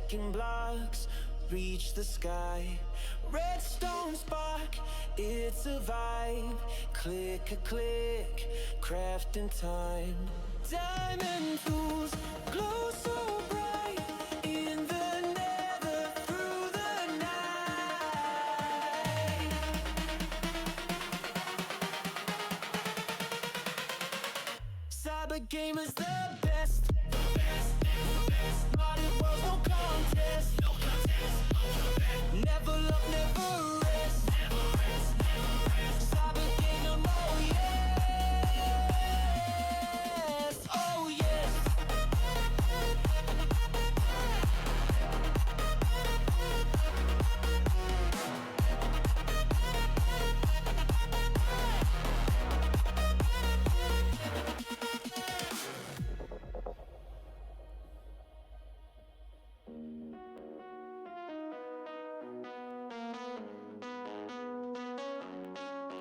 Stacking blocks, reach the sky. Redstone spark, it's a vibe. Click a click, crafting time. Diamond tools glow so bright in the nether through the night. Cyber gamers the best. Modern world, no contest. Never love, never rest. Cyber gamer, oh yes, oh yes.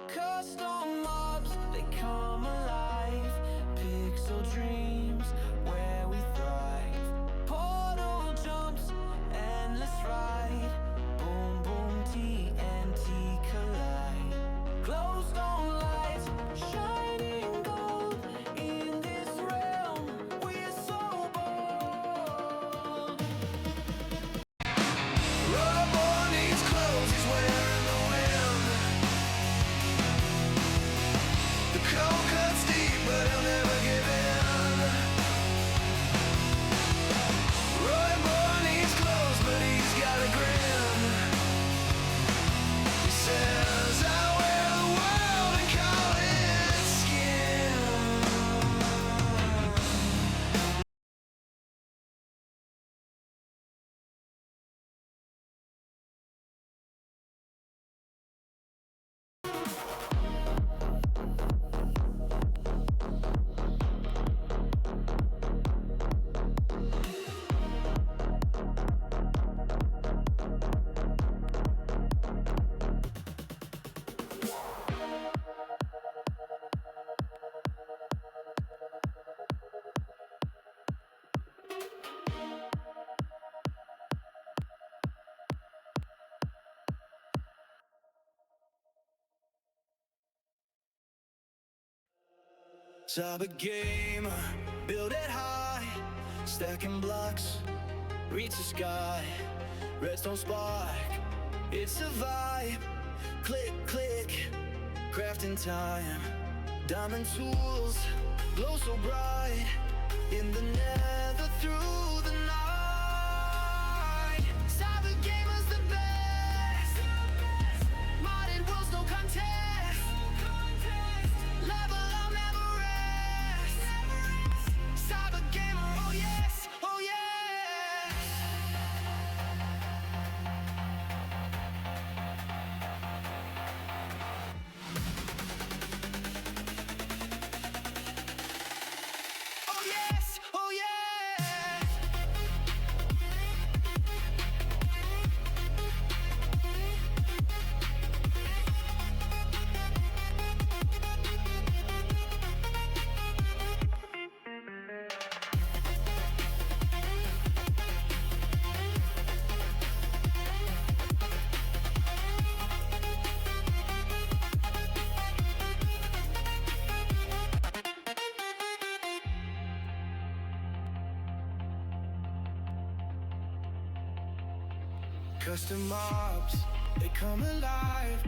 Custom mobs, they come alive. Pixel dreams, where we thrive. Portal jumps, endless ride. Boom, boom, TNT collide. Glowstone lights, shining gold. In this realm, we're so bold. Rubber needs clothes, he's wearing the wind. The cold cuts deep, but he'll never give in. Roy Moore needs clothes, but he's got a grin. He says, I wear the world and call it skin. Cyber gamer, build it high. Stacking blocks, reach the sky. Redstone spark, it's a vibe. Click, click, crafting time. Diamond tools, glow so bright. In the nether through the night. Cyber gamers the best. Modded worlds, no contest. Level up, never rest. Cyber gamer, oh yes, oh yes. Oh yes, oh yeah. Custom mobs, they come alive.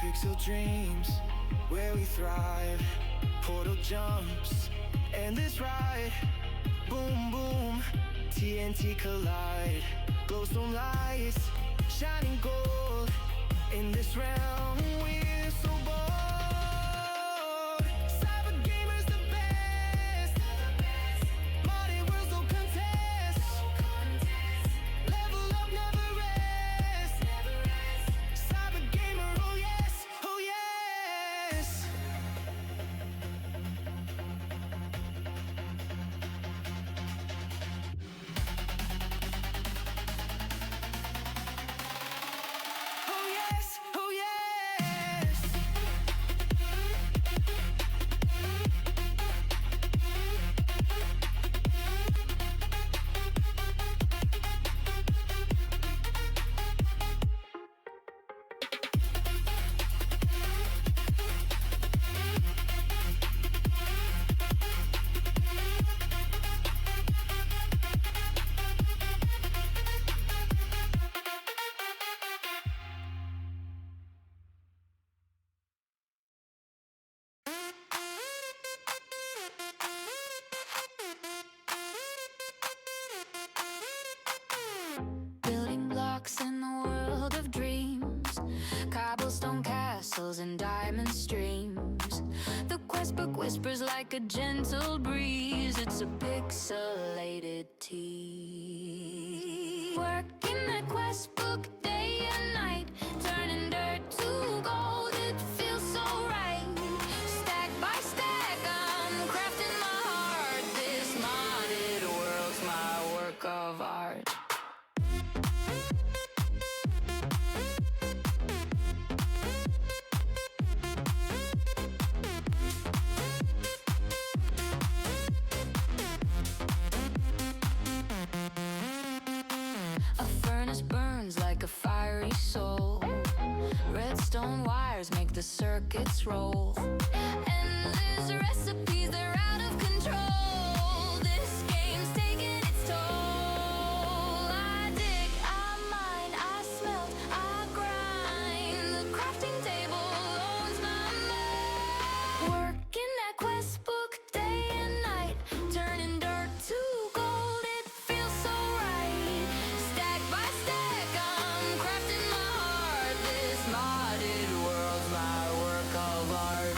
Pixel dreams, where we thrive. Portal jumps, endless ride. Boom, boom, TNT collide. Glowstone lights, shining gold. In this realm, we're so bold. Cyber gamers the best. Modded worlds, no contest. Level up, never rest. Cyber gamer, oh yes, oh yes. Oh yes, oh yes. and diamond streams. The quest book whispers like a gentle breeze. It's a pixelated tea. Working that quest book day and night, turning dirt to gold. It feels so right. Stack by stack, I'm crafting my heart. This modded world's my work of art. A furnace burns like a fiery soul. Redstone wires make the circuits roll. Endless recipes, they're out of control. This game's taking its toll. I dig, I mine, I smelt, I grind. The crafting table owns my mind. Working that quest book day and night, turning dirt to gold. It feels so right. Stack by stack, I'm crafting my heart. This modded world's my work of art.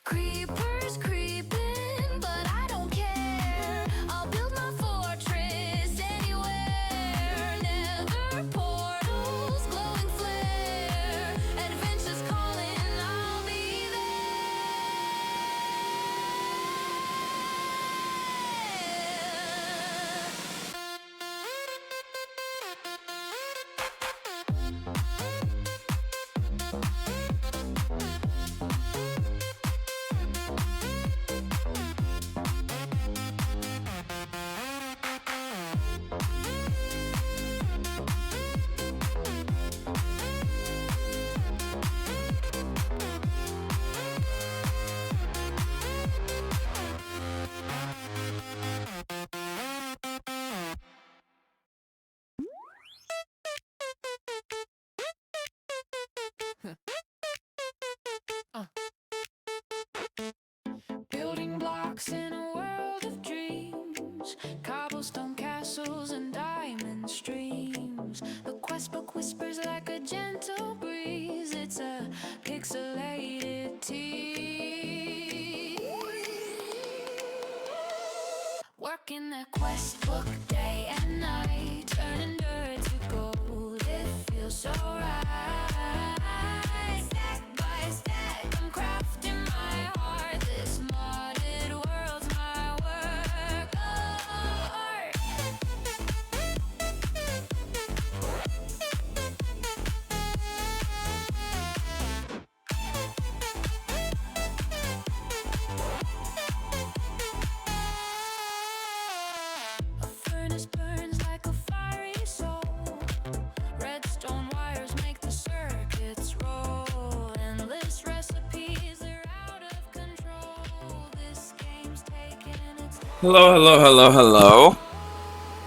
Creepers creeping, but I don't care. I'll build my fortress anywhere. Nether portals, glowing flare. Adventure's calling, I'll be building blocks in a world of dreams. Cobblestone castles and diamond streams. The quest book whispers like a gentle breeze. It's a pixelated tea. Working that quest book day and night, turning dirt to gold. It feels so right. Stack by stack, I'm crafting my heart. This modded world's my work of art. A furnace burns like a fiery soul. Redstone wires make the circuits roll. Endless recipes, they're out of control. This game's taking its Hello, hello, hello, hello.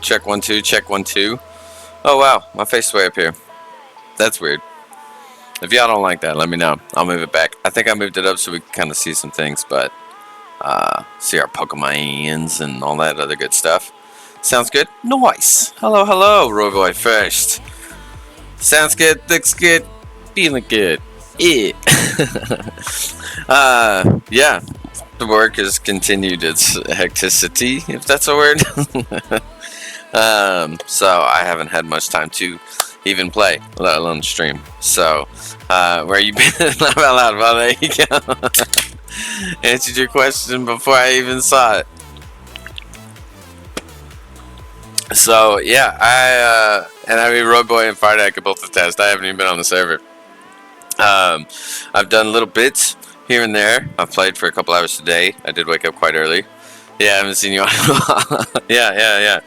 Check 1 2, check 1 2. Oh wow, my face is way up here. That's weird. If y'all don't like that, let me know. I'll move it back. I think I moved it up so we can kind of see some things, but see our Pokemons and all that other good stuff. Sounds good? Nice. Hello, hello, Roy first. Sounds good, looks good, feeling good. Yeah. Yeah. The work has continued its hecticity, if that's a word. So I haven't had much time to even play, let alone stream. So, where you been? Laugh out loud. Well, there you go. Answered your question before I even saw it. So yeah, I mean, Road Boy and Friday I could both attest. I haven't even been on the server. I've done little bits here and there. I've played for a couple hours today. I did wake up quite early. Yeah, I haven't seen you on a while. Yeah.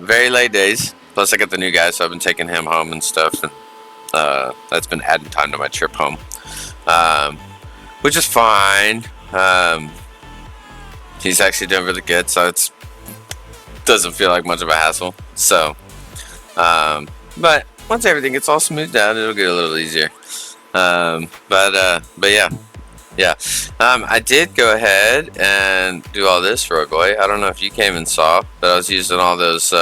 Very late days. Plus, I got the new guy, so I've been taking him home and stuff. And that's been adding time to my trip home, which is fine. He's actually doing really good, so it doesn't feel like much of a hassle. So, but once everything gets all smoothed out, it'll get a little easier. But yeah. I did go ahead and do all this, Roy Boy. I don't know if you came and saw, but I was using all those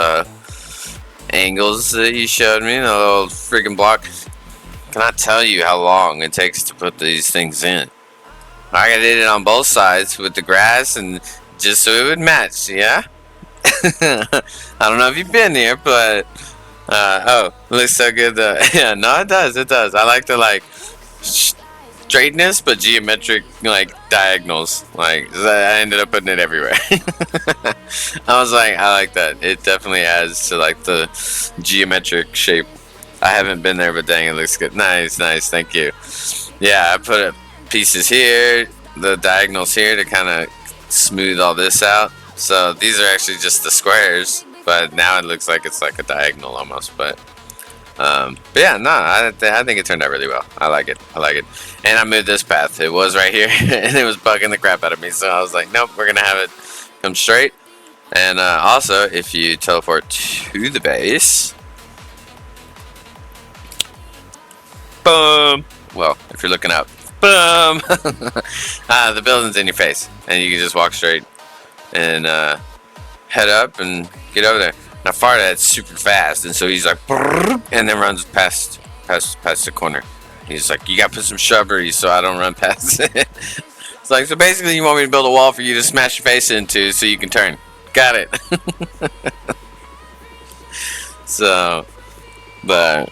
angles that you showed me, the little freaking block cannot tell you how long it takes to put these things in. I did it on both sides with the grass and just so it would match, yeah? I don't know if you've been here, but oh, it looks so good though. Yeah, no, it does. I like the straightness, but geometric diagonals. I ended up putting it everywhere. I was like, I like that. It definitely adds to the geometric shape. I haven't been there, but dang, it looks good. Nice, thank you. Yeah, I put pieces here, the diagonals here to kind of smooth all this out. So these are actually just the squares, but now it looks like it's like a diagonal almost. But yeah, no, I think it turned out really well. I like it. And I moved this path. It was right here, and it was bugging the crap out of me. So I was like, nope, we're gonna have it come straight. And also, if you teleport to the base, boom. Well, if you're looking up, boom. The building's in your face, and you can just walk straight and head up and get over there. Now Fardad's super fast, and so he's like, and then runs past the corner. He's like, you gotta put some shrubbery so I don't run past it. It's like, so basically you want me to build a wall for you to smash your face into so you can turn. Got it. So, but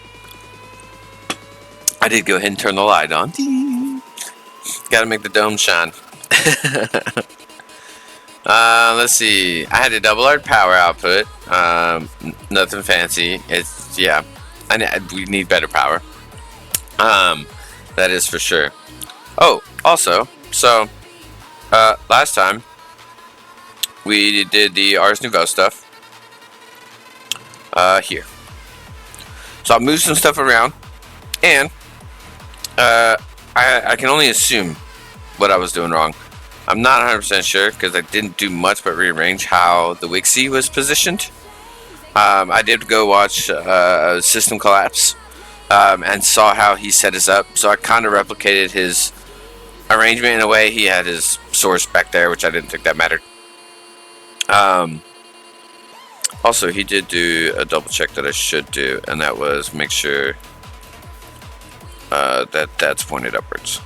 I did go ahead and turn the light on. Gotta make the dome shine. Let's see. I had a double our power output. Nothing fancy. It's we need better power. That is for sure. Oh, also, so last time we did the Ars Nouveau stuff. Here. So I moved some stuff around, and I can only assume what I was doing wrong. I'm not 100% sure because I didn't do much but rearrange how the Wixie was positioned. I did go watch System Collapse and saw how he set us up. So I kind of replicated his arrangement in a way. He had his source back there, which I didn't think that mattered. Also, he did do a double check that I should do, and that was make sure that that's pointed upwards.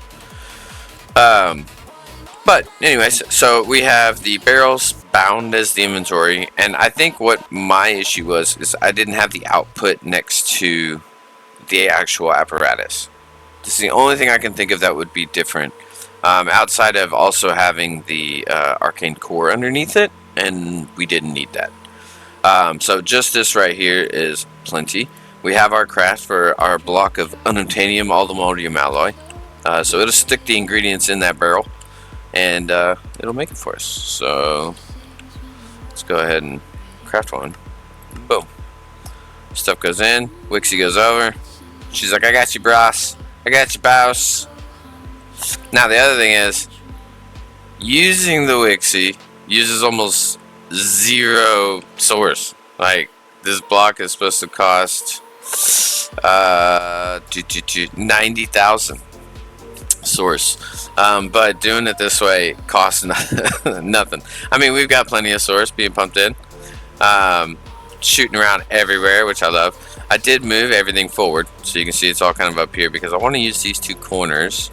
But anyways, so we have the barrels bound as the inventory, and I think what my issue was is I didn't have the output next to the actual apparatus. This is the only thing I can think of that would be different, outside of also having the arcane core underneath it, and we didn't need that. So just this right here is plenty. We have our craft for our block of unobtainium AllTheMons alloy, so it'll stick the ingredients in that barrel, and it'll make it for us. So let's go ahead and craft one. Boom. Stuff goes in. Wixie goes over. She's like, I got you, bros. I got you, boss. Now the other thing is, using the Wixie uses almost zero source. Like, this block is supposed to cost 90,000 source, but doing it this way costs nothing. I mean, we've got plenty of source being pumped in, shooting around everywhere, which I love. I did move everything forward, so you can see it's all kind of up here because I want to use these two corners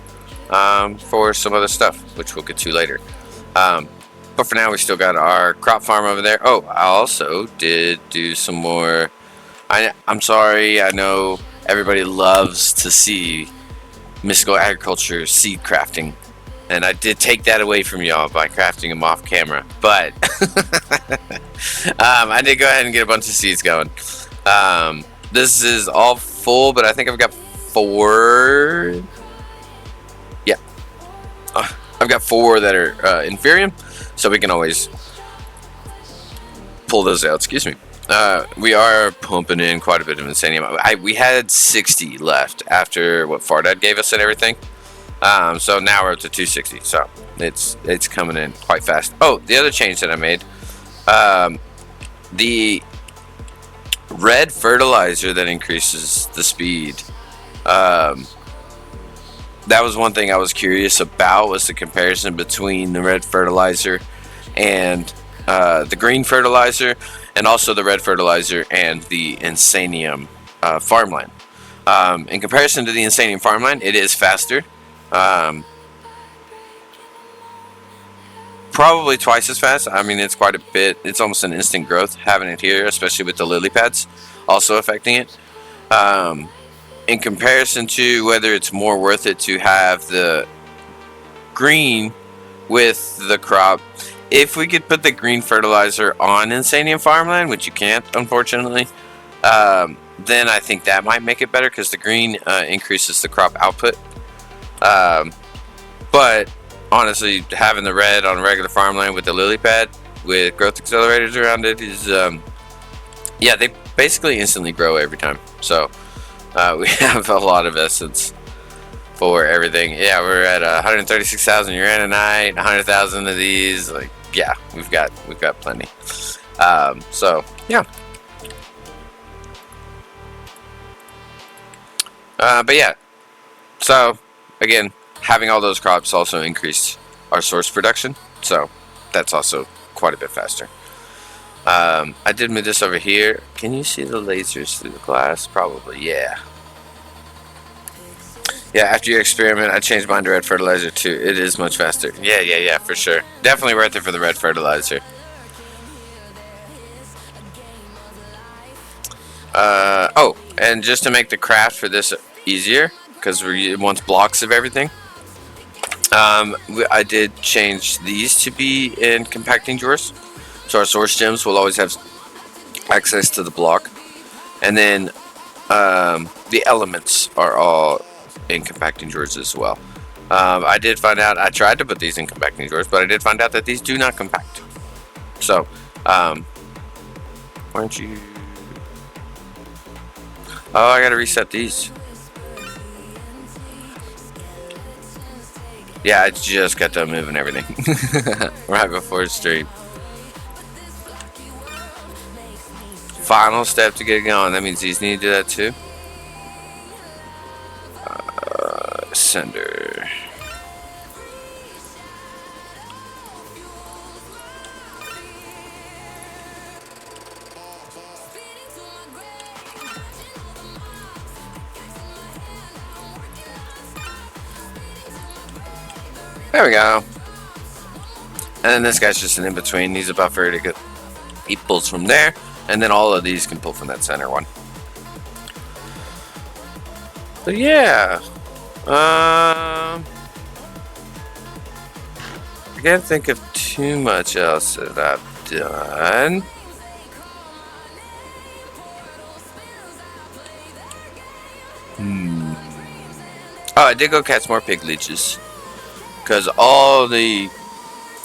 for some other stuff, which we'll get to later. But for now, we still got our crop farm over there. Oh, I also did do some more. I'm sorry, I know everybody loves to see mystical agriculture seed crafting, and I did take that away from y'all by crafting them off camera. But I did go ahead and get a bunch of seeds going. This is all full, but I think I've got 4. Yeah, I've got 4 that are inferium. So we can always pull those out. Excuse me. We are pumping in quite a bit of insanium. We had 60 left after what Fardad gave us and everything. So now we're up to 260. So it's coming in quite fast. Oh, the other change that I made, the red fertilizer that increases the speed. That was one thing I was curious about, was the comparison between the red fertilizer and the green fertilizer, and also the red fertilizer and the insanium farmland. In comparison to the Insanium Farmland, it is faster. Probably twice as fast. I mean, it's quite a bit. It's almost an instant growth having it here, especially with the lily pads also affecting it. In comparison to whether it's more worth it to have the green with the crop, if we could put the green fertilizer on Insanium Farmland, which you can't, unfortunately, then I think that might make it better because the green increases the crop output. But honestly, having the red on regular farmland with the lily pad with growth accelerators around it is, yeah, they basically instantly grow every time. So we have a lot of essence for everything. Yeah, we're at 136,000 uraninite, 100,000 of these. Like, yeah, we've got plenty. So yeah. But yeah, so again, having all those crops also increased our source production, so that's also quite a bit faster. I did move this over here. Can you see the lasers through the glass? Probably, yeah. Yeah, after your experiment, I changed mine to red fertilizer too. It is much faster. Yeah, for sure. Definitely worth it for the red fertilizer. Oh, and just to make the craft for this easier, because it wants blocks of everything, I did change these to be in compacting drawers, so our source gems will always have access to the block, and then the elements are all in compacting drawers as well. I did find out, I tried to put these in compacting drawers, but I did find out that these do not compact. So, why don't you... Oh, I gotta reset these. Yeah, I just got done moving everything right before stream. Final step to get going. That means these need to do that too. Sender. There we go. And then this guy's just an in-between. He's a buffer to get... He pulls from there, and then all of these can pull from that center one. But yeah. I can't think of too much else that I've done. Oh, I did go catch more pig leeches. Because all the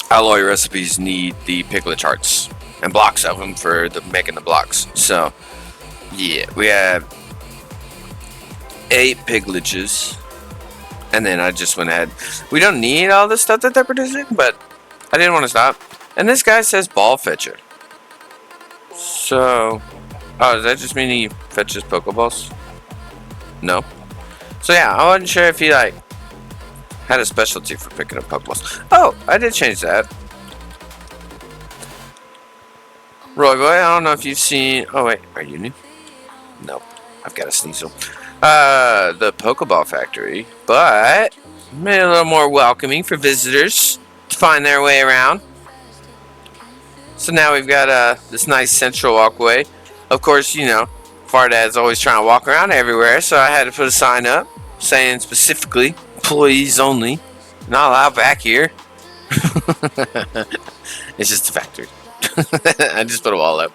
alloy recipes need the piglet hearts and blocks of them for making the blocks. So, yeah, we have 8 pig leeches. And then I just went ahead. We don't need all the stuff that they're producing, but I didn't want to stop. And this guy says ball fetcher. So, oh, does that just mean he fetches Pokeballs? No. So yeah, I wasn't sure if he like had a specialty for picking up Pokeballs. Oh, I did change that. Roy Boy, I don't know if you've seen... Oh wait, are you new? Nope, I've got a Sneasel. The Pokeball Factory, but made it a little more welcoming for visitors to find their way around. So now we've got this nice central walkway. Of course, you know, Fardad's always trying to walk around everywhere, so I had to put a sign up saying specifically, employees only, not allowed back here. It's just a factory. I just put a wall up.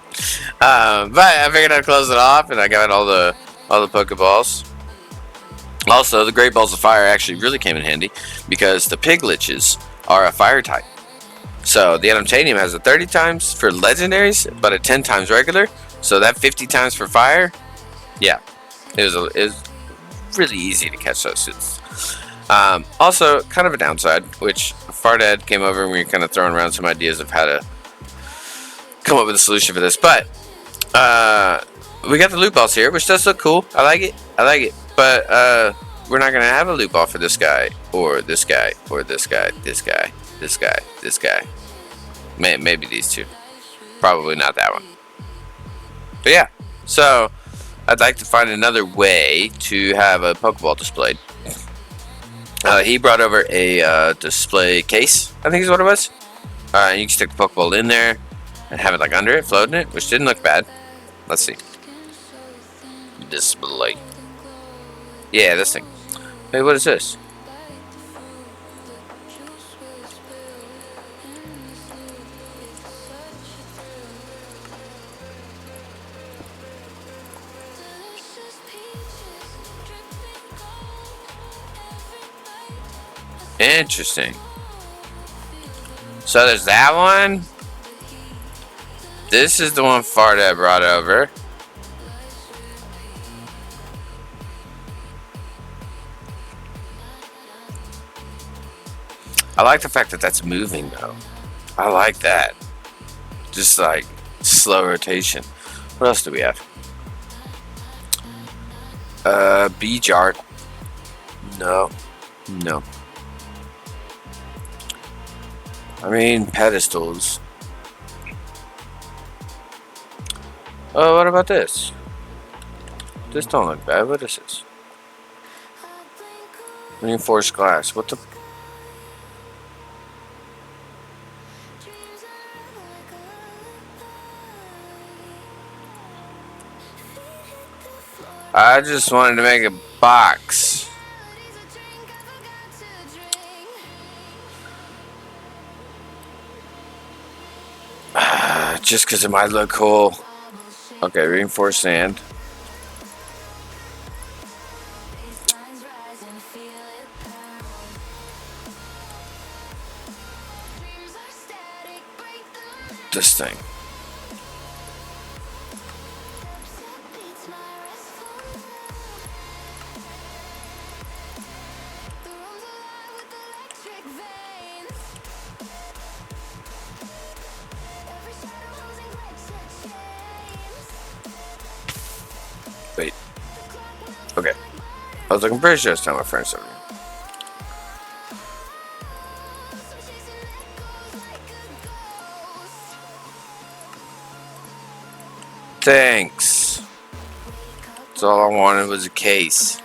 But I figured I'd close it off, and I got all the Pokeballs. Also, the Great Balls of Fire actually really came in handy because the Pigliches are a fire type. So the Adamtanium has a 30 times for legendaries, but a 10 times regular. So that 50 times for fire, yeah, it was really easy to catch those suits. Also, kind of a downside, which Fardad came over and we were kind of throwing around some ideas of how to come up with a solution for this. But we got the loot balls here, which does look cool. I like it. But we're not gonna have a loot ball for this guy or this guy or this guy, this guy, this guy, this guy. Maybe these two. Probably not that one. But yeah, so I'd like to find another way to have a Pokeball displayed. He brought over a display case, I think is what it was. You can stick the Pokeball in there and have it like under it, floating it, which didn't look bad. Let's see. Display. Yeah, this thing. Hey, what is this? Interesting. So there's that one. This is the one Farda brought over. I like the fact that that's moving though. I like that. Just like slow rotation. What else do we have? Bee jar. No. No. I mean, pedestals. Oh, what about this? This don't look bad. What is this? Reinforced glass. What the? I just wanted to make a box. Just because it might look cool. Okay, reinforced sand. This thing. Wait. Okay. I was like, I'm pretty sure it's telling my friends something. Thanks. That's all I wanted was a case.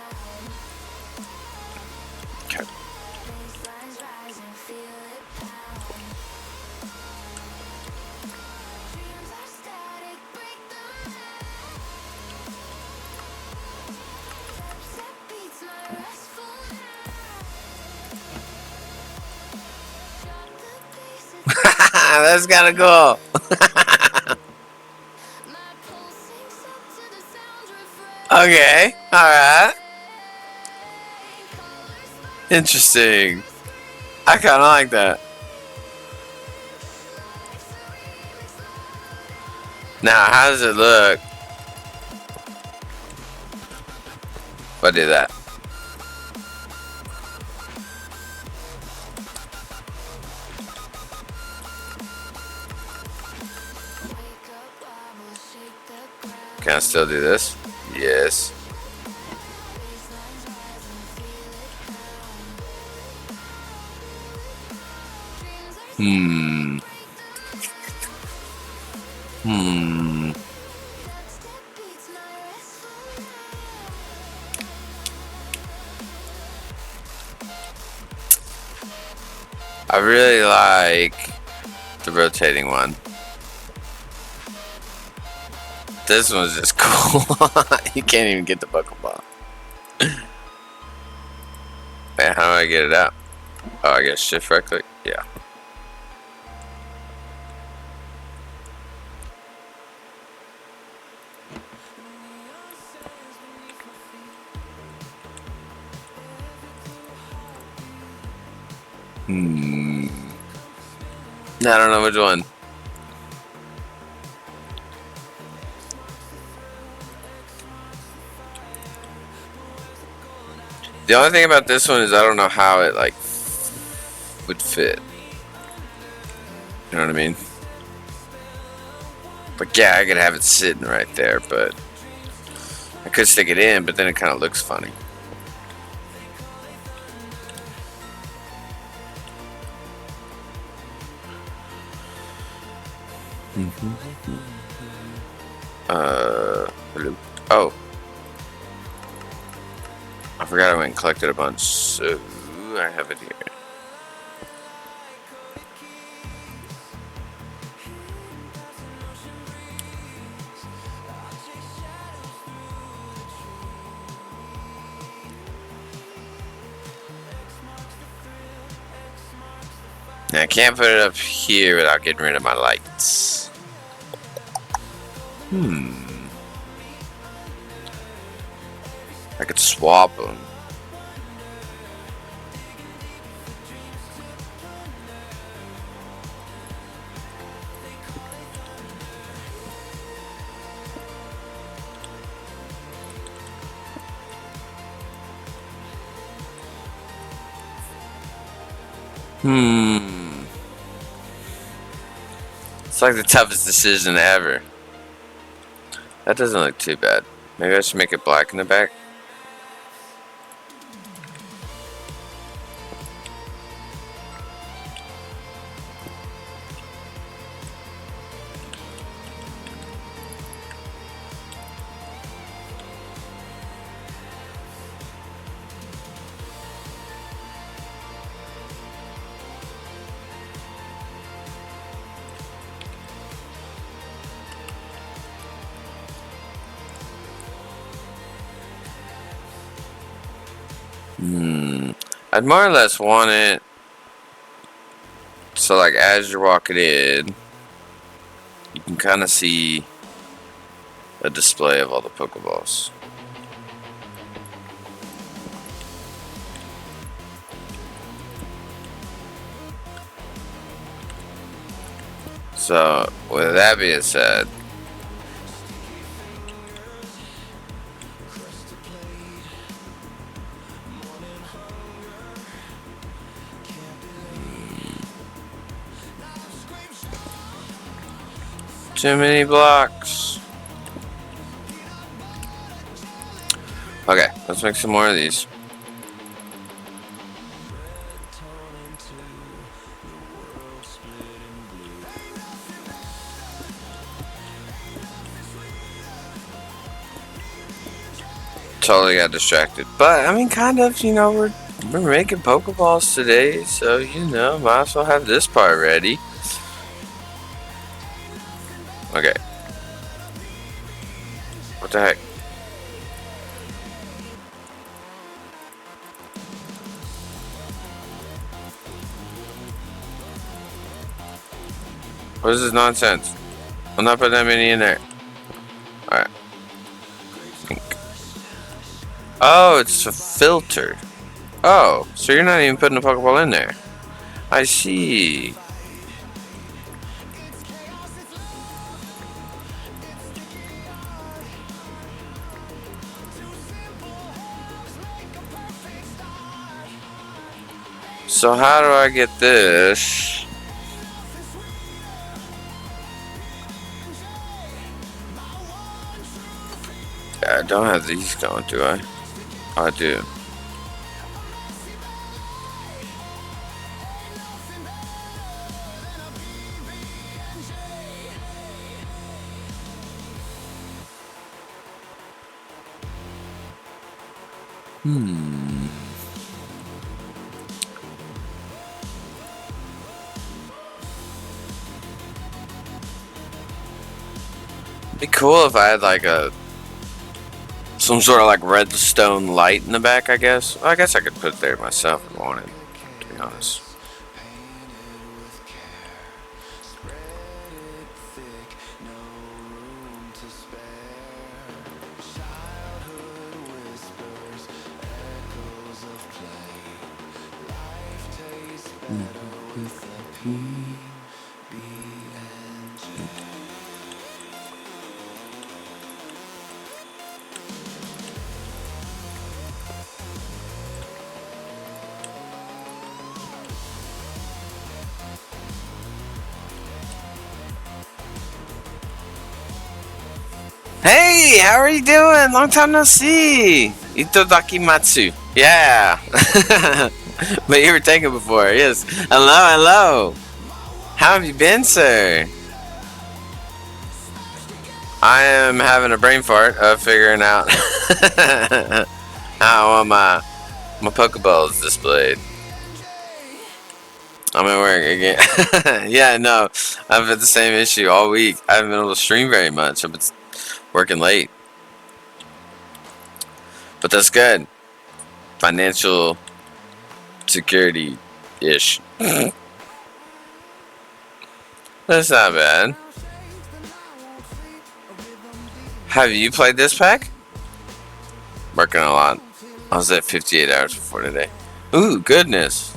Okay. That's kind of cool. Okay, alright. Interesting. I kind of like that. Now, how does it look if I do that? Can I still do this? Yes. Hmm. I really like the rotating one. This one's just cool. You can't even get the Pokeball. Man, how do I get it out? Oh, I guess shift right click? Yeah. I don't know which one. The only thing about this one is I don't know how it like would fit. You know what I mean? Like, yeah, I could have it sitting right there, but I could stick it in, but then it kind of looks funny. Oh, forgot I went and collected a bunch, so I have it here. Now I can't put it up here without getting rid of my lights. I could swap them. It's like the toughest decision ever. That doesn't look too bad. Maybe I should make it black in the back. I'd more or less want it so, like, as you're walking in, you can kind of see a display of all the Pokeballs. So, with that being said, too many blocks. Okay, let's make some more of these. Totally got distracted, but I mean, kind of. You know, we're making Pokeballs today, so you know, might as well have this part ready. Okay. What the heck? What is this nonsense? I'm not putting that many in there. Alright. Oh, it's a filter. Oh, so you're not even putting a Pokeball in there. I see. So how do I get this? I don't have these going, do I? Oh, I do. It'd be cool if I had like some sort of like redstone light in the back, I guess. Well, I guess I could put it there myself if I wanted, to be honest. Hey, how are you doing? Long time no see. Itodakimatsu. Yeah. But you were taken before. Yes. Hello, hello. How have you been, sir? I am having a brain fart of figuring out How are my Pokeballs displayed? I'm at work again. Yeah, no, I've had the same issue all week. I haven't been able to stream very much. I've been working late, but that's good. Financial security ish. That's not bad. Have you played this pack? Working a lot. I was at 58 hours before today. Ooh, goodness.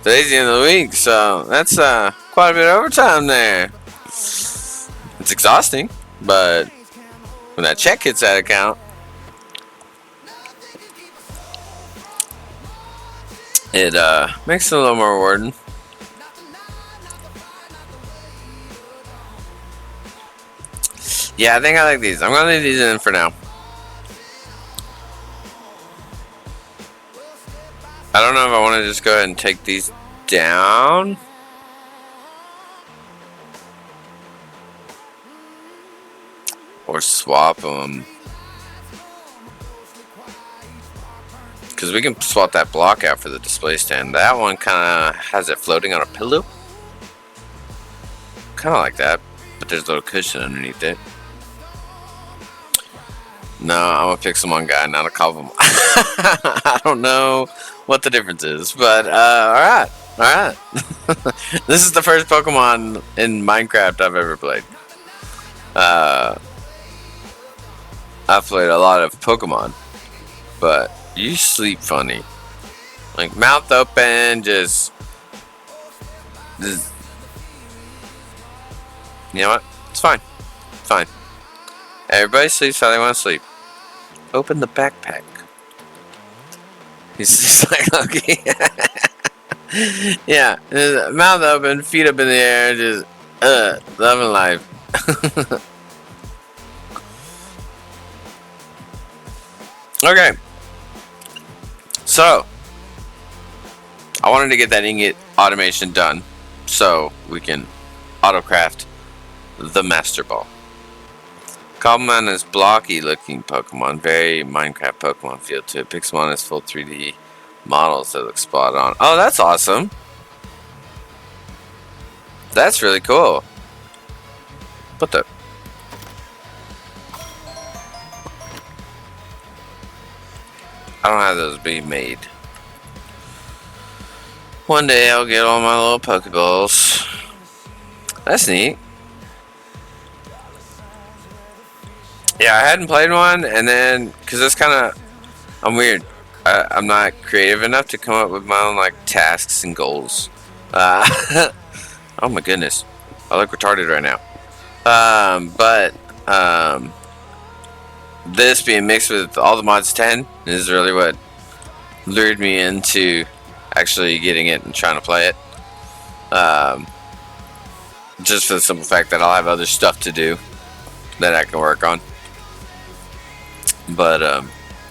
Today's the end of the week, so that's quite a bit of overtime there. It's exhausting, but when that check hits that account, it makes it a little more rewarding. Yeah, I think I like these. I'm gonna leave these in for now. I don't know if I want to just go ahead and take these down. Or swap them. Because we can swap that block out for the display stand. That one kind of has it floating on a pillow. Kind of like that. But there's a little cushion underneath it. No, I'm a Pixelmon guy, not a Cobblemon. I don't know what the difference is. But, alright. Alright. This is the first Pokemon in Minecraft I've ever played. I've played a lot of Pokemon, but you sleep funny. Like, mouth open, just you know what? It's fine. It's fine. Everybody sleeps how they want to sleep. Open the backpack. He's like, okay. Yeah, mouth open, feet up in the air, just, loving life. Okay. So, I wanted to get that ingot automation done so we can autocraft the Masterball. Cobblemon is blocky looking Pokemon, very Minecraft Pokemon feel to it. Pixelmon is full 3D models that look spot on. Oh, that's awesome. That's really cool. What the? I don't have those being made. One day I'll get all my little Pokeballs. That's neat. Yeah, I hadn't played one, and then, because that's kind of, I'm weird. I'm not creative enough to come up with my own, like, tasks and goals. Oh my goodness. I look retarded right now. This being mixed with AllTheMons 10 is really what lured me into actually getting it and trying to play it. Just for the simple fact that I'll have other stuff to do that I can work on. But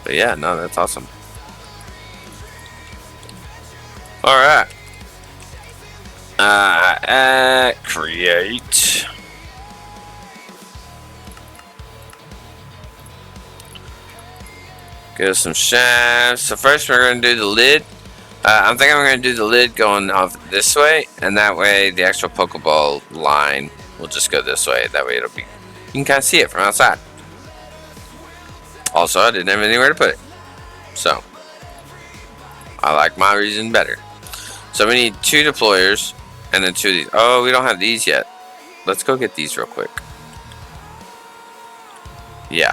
yeah, no, that's awesome. Alright. Create. Get us some shafts. So first we're going to do the lid. I'm thinking we're going to do the lid going off this way, and that way the actual Pokeball line will just go this way. That way it'll be, you can kind of see it from outside. Also, I didn't have anywhere to put it, so I like my reason better. So we need 2 deployers and then 2 of these. Oh, we don't have these yet. Let's go get these real quick. Yeah.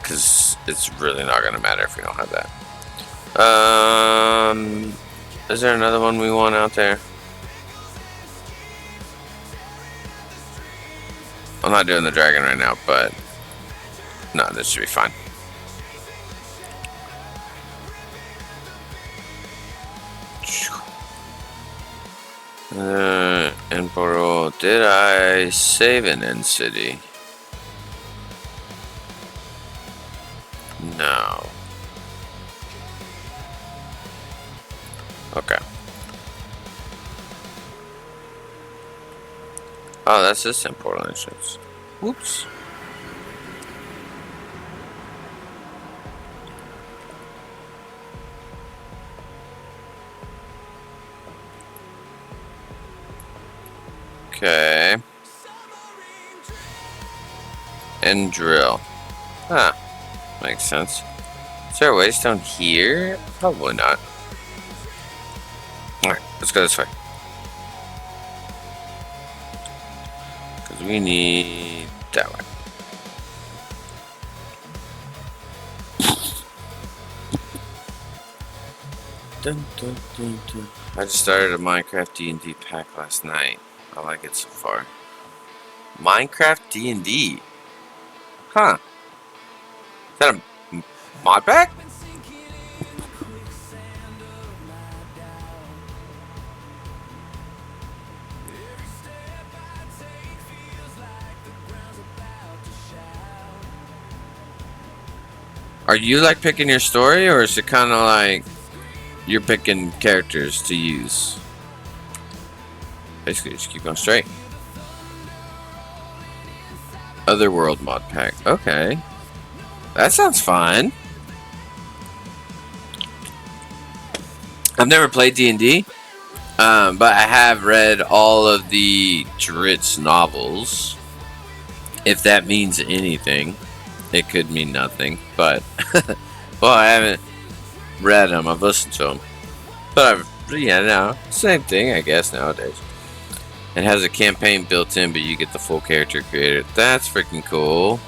Because it's really not going to matter if we don't have that. Is there another one we want out there? I'm not doing the dragon right now, but no, this should be fine. Emperor, did I save an End City? No. Okay. Oh, that's just important entrance. Whoops. Okay. And drill. Huh. Makes sense. Is there a waste down here? Probably not. Alright, let's go this way. Because we need that way. Dun, dun, dun, dun. I just started a Minecraft D&D pack last night. I like it so far. Minecraft D&D? Huh. Is that a mod pack? Are you like picking your story, or is it kind of like you're picking characters to use? Basically, just keep going straight. Otherworld mod pack. Okay. That sounds fun. I've never played D&D, but I have read all of the Dritz novels. If that means anything. It could mean nothing, but well, I haven't read them. I've listened to them, but yeah, no, same thing, I guess nowadays. It has a campaign built in, but you get the full character created. That's freaking cool.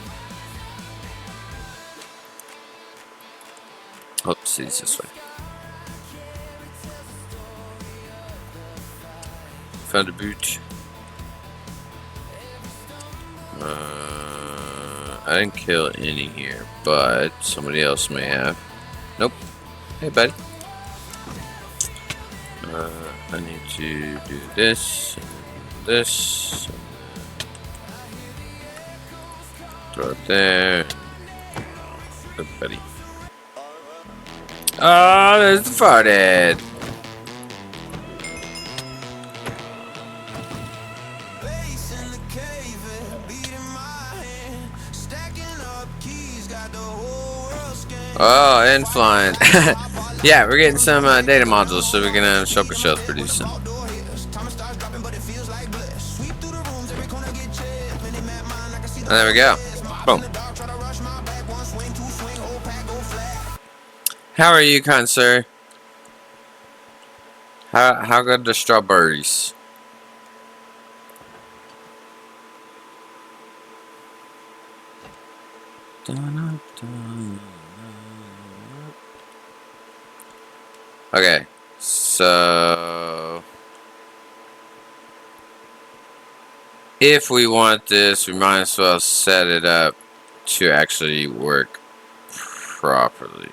Oops, it's this way. Found a boot. I didn't kill any here, but somebody else may have. Nope. Hey, buddy. I need to do this, and this, and throw it there. Good buddy. Oh, there's the farthead. Oh, and flying. Yeah, we're getting some data modules so we can shulker shells producing. And there we go. Boom. How are you, kind sir? How good the strawberries? Okay, so if we want this, we might as well set it up to actually work properly.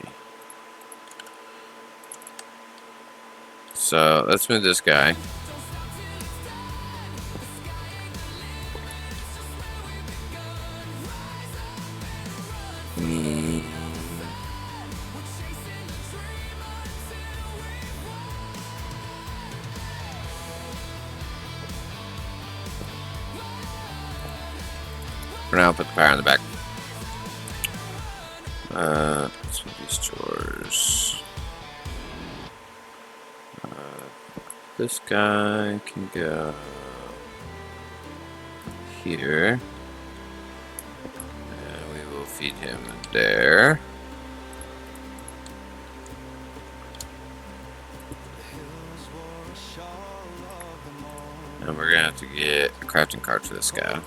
So let's move this guy. For now, put the power on the back. Let's move these drawers. This guy can go here. And we will feed him there. And we're gonna have to get a crafting card for this guy.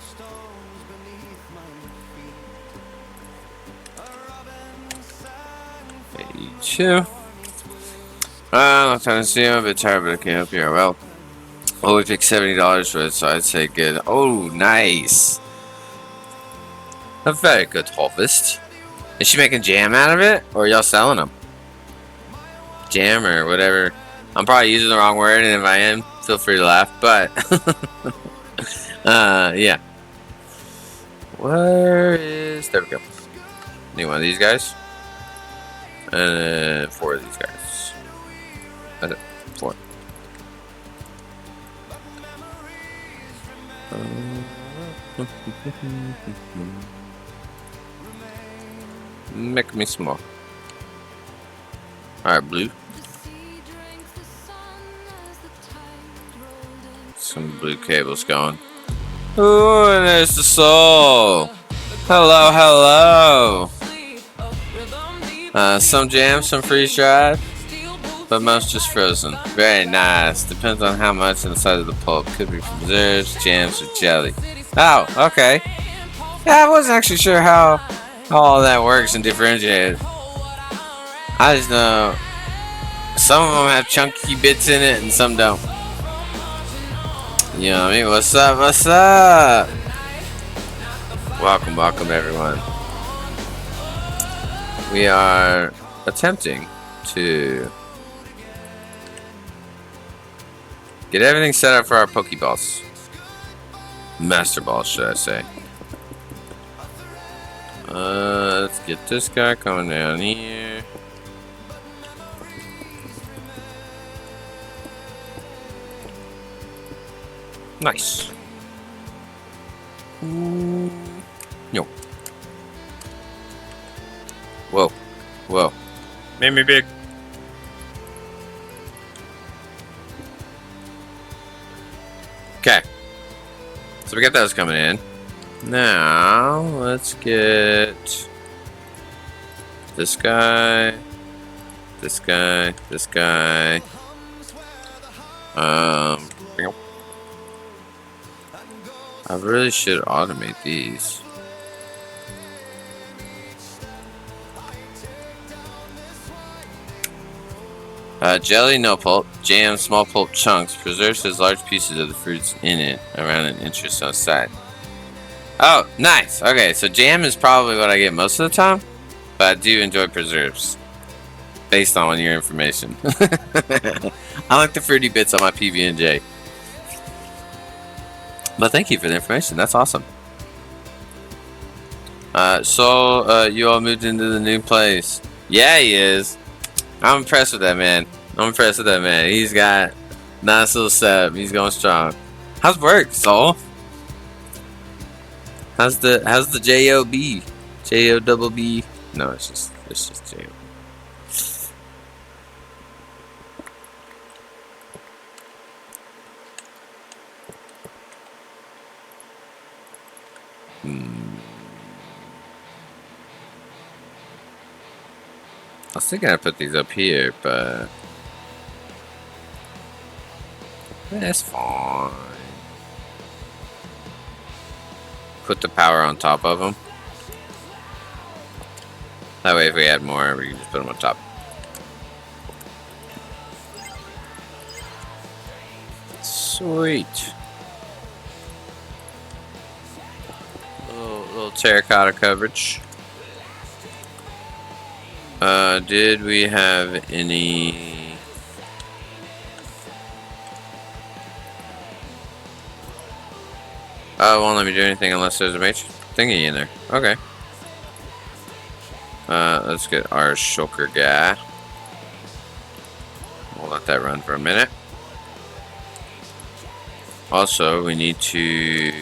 Two. I'm trying to see him, a bit tired, but I can help you out. Well, we picked $70 for it, so I'd say good. Oh, nice. A very good harvest. Is she making jam out of it, or are y'all selling them? Jam or whatever. I'm probably using the wrong word, and if I am, feel free to laugh. But yeah. Where is? There we go. Need one of these guys. And 4 of these guys. That's it. 4. Make me small. Alright, blue. some blue cables going. Ooh, and there's the soul. Hello, hello. Some jam, some freeze dried, but most just frozen. Very nice. Depends on how much inside of the pulp. Could be preserves, jams, or jelly. Oh, okay. Yeah, I wasn't actually sure how all that works and differentiated. I just know some of them have chunky bits in it and some don't. You know what I mean? What's up? What's up? Welcome, welcome everyone. We are attempting to get everything set up for our Pokeballs. Masterball, should I say. Let's get this guy coming down here. Nice. Yo. Whoa. Whoa. Made me big. Okay. So we got those coming in. Now, let's get this guy, this guy, this guy. I really should automate these. Jelly, no pulp. Jam, small pulp chunks. Preserves as large pieces of the fruits in it, around an inch or so side. Oh, nice. Okay, so jam is probably what I get most of the time, but I do enjoy preserves, based on your information. I like the fruity bits on my PB&J. But thank you for the information. That's awesome. So you all moved into the new place. Yeah, he is. I'm impressed with that man. He's got nice little setup. He's going strong. How's work, Soul? How's the J-O-B? J-O-double-B? No, it's just J-O. I was thinking I'd put these up here, but that's fine. Put the power on top of them. That way if we add more, we can just put them on top. Sweet. Little terracotta coverage. Did we have any... Oh, it won't let me do anything unless there's a mage thingy in there. Okay. Let's get our shulker guy. We'll let that run for a minute. Also, we need to...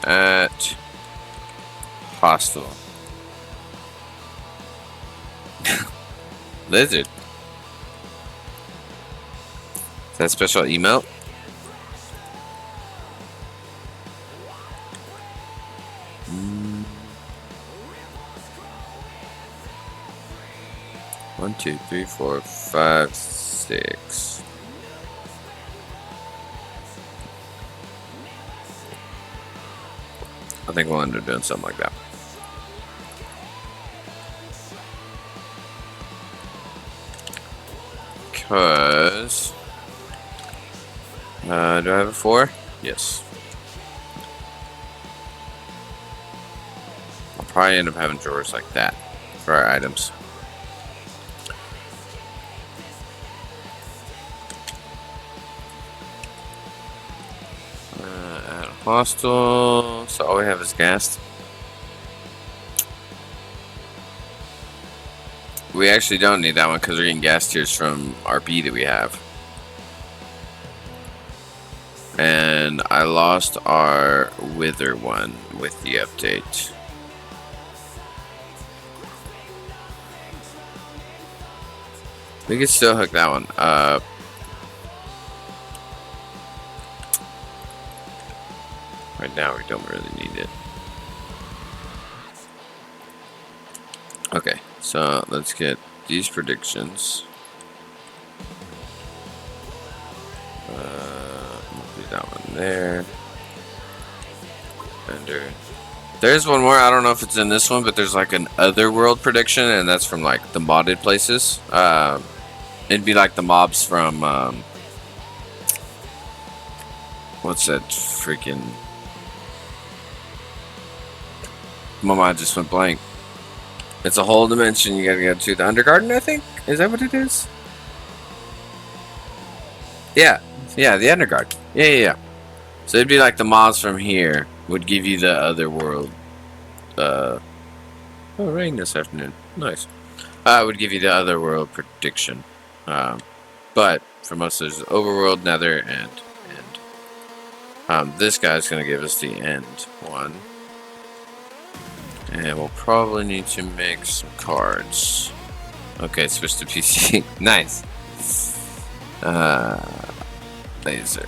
at... hostile. Lizard. Is that special emote? One, two, three, four, five, six. I think we'll end up doing something like that. Because do I have a 4? Yes. I'll probably end up having drawers like that for our items. Add a hostel. So all we have is gas. We actually don't need that one because we're getting gas tiers from our B that we have. And I lost our wither one with the update. We could still hook that one up. now we don't really need it. Okay, so let's get these predictions. Do that one there. There's one more. I don't know if it's in this one, but there's like an otherworld prediction, and that's from like the modded places. It'd be like the mobs from what's that freaking? My mind just went blank. It's a whole dimension you gotta go to. The Undergarden, I think? Is that what it is? Yeah. Yeah, the Undergarden. Yeah. So it'd be like the mobs from here would give you the other world. Oh, rain this afternoon. Nice. Would give you the other world prediction. But for most there's overworld, nether, and this guy's gonna give us the end one. And we'll probably need to make some cards. Okay, switch to PC. Nice. Laser.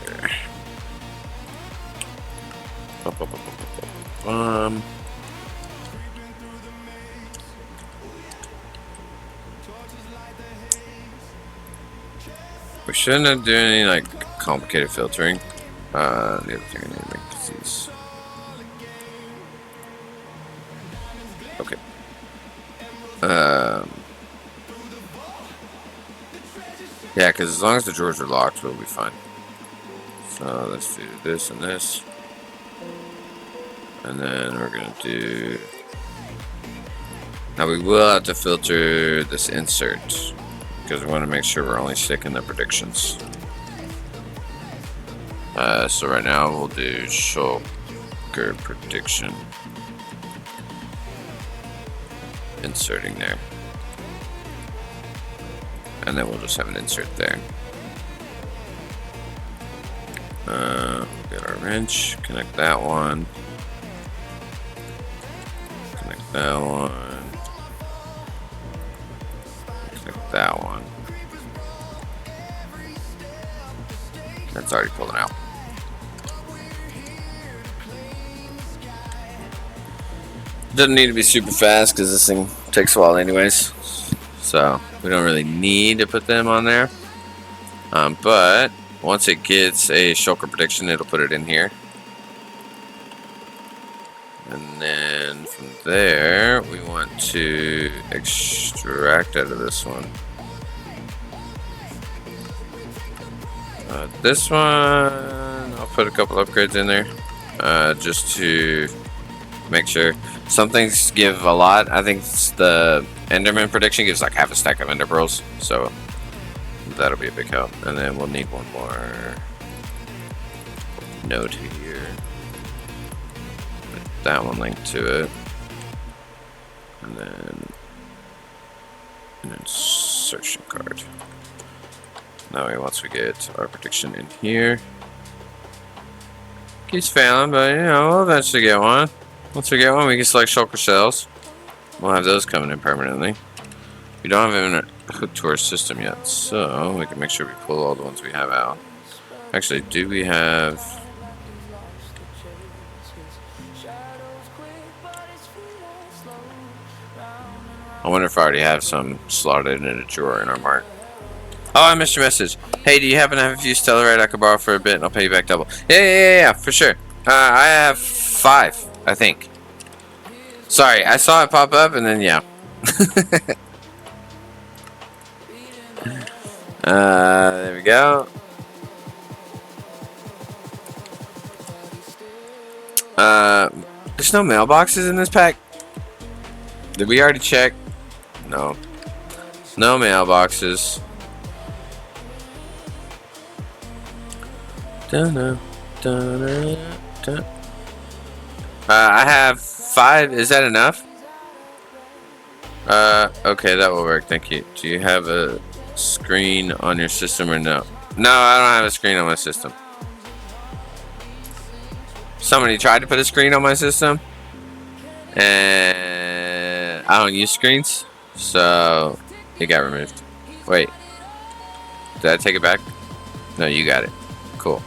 We shouldn't have done any like complicated filtering. The other thing I need to make is these. Okay. Yeah, because as long as the drawers are locked, we'll be fine. So let's do this and this. And then we're going to do... Now we will have to filter this insert, because we want to make sure we're only sticking the predictions. So right now we'll do shulker prediction. Inserting there. And then we'll just have an insert there. Get our wrench, connect that one. Connect that one. Connect that one. That's already pulling out. Doesn't need to be super fast because this thing takes a while anyways. So we don't really need to put them on there. But once it gets a shulker prediction, it'll put it in here. And then from there, we want to extract out of this one. This one, I'll put a couple upgrades in there just to make sure. Some things give a lot. I think the Enderman prediction gives like half a stack of Ender Pearls, so that'll be a big help. And then we'll need one more node here. Put that one linked to it, and then an insertion card. Now once we get our prediction in here, keeps failing, but you know we'll eventually get one. Once we get one, we can select shulker shells. We'll have those coming in permanently. We don't have them hooked to our system yet, so we can make sure we pull all the ones we have out. Actually, do we have... I wonder if I already have some slotted in a drawer in our mark. Oh, I missed your message. Hey, do you happen to have a few Stellarite I could borrow for a bit and I'll pay you back double? Yeah, for sure. I have 5. I think. Sorry, I saw it pop up and then yeah. There we go. There's no mailboxes in this pack. Did we already check? No. No mailboxes. I have 5. Is that enough? Okay, that will work. Thank you. Do you have a screen on your system or no? No, I don't have a screen on my system. Somebody tried to put a screen on my system, and I don't use screens, so it got removed. Wait, did I take it back? No, you got it. Cool.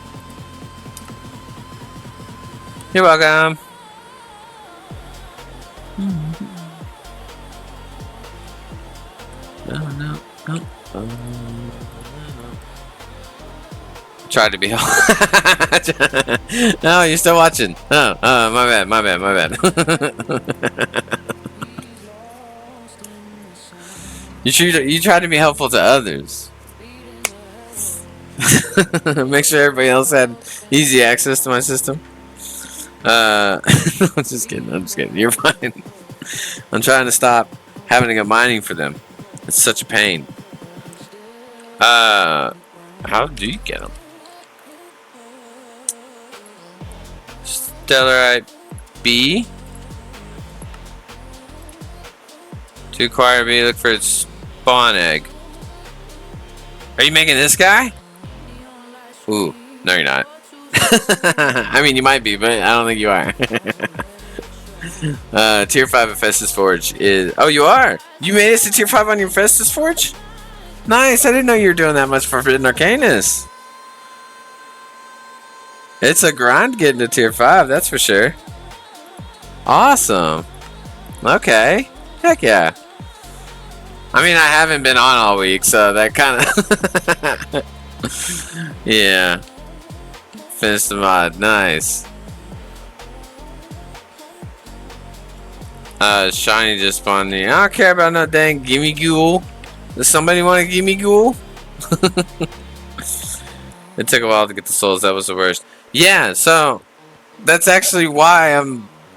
You're welcome. No. Tried to be. No, you're still watching. Oh, my bad. You try to be helpful to others. Make sure everybody else had easy access to my system. I'm just kidding. You're fine. I'm trying to stop having to go mining for them. It's such a pain. How do you get them? Stellarite B. To acquire B, look for its spawn egg. Are you making this guy? Ooh, no you're not. I mean, you might be, but I don't think you are. Tier 5 of Festus Forge is... Oh, you are? You made it to Tier 5 on your Festus Forge? Nice, I didn't know you were doing that much for Forbidden Arcanus. It's a grind getting to Tier 5, that's for sure. Awesome. Okay. Heck yeah. I mean, I haven't been on all week, so that kind of... Yeah. Finished the mod. Nice. Shiny just spawned me. I don't care about no dang gimme ghoul. Does somebody want a gimme ghoul? It took a while to get the souls. That was the worst. Yeah, so that's actually why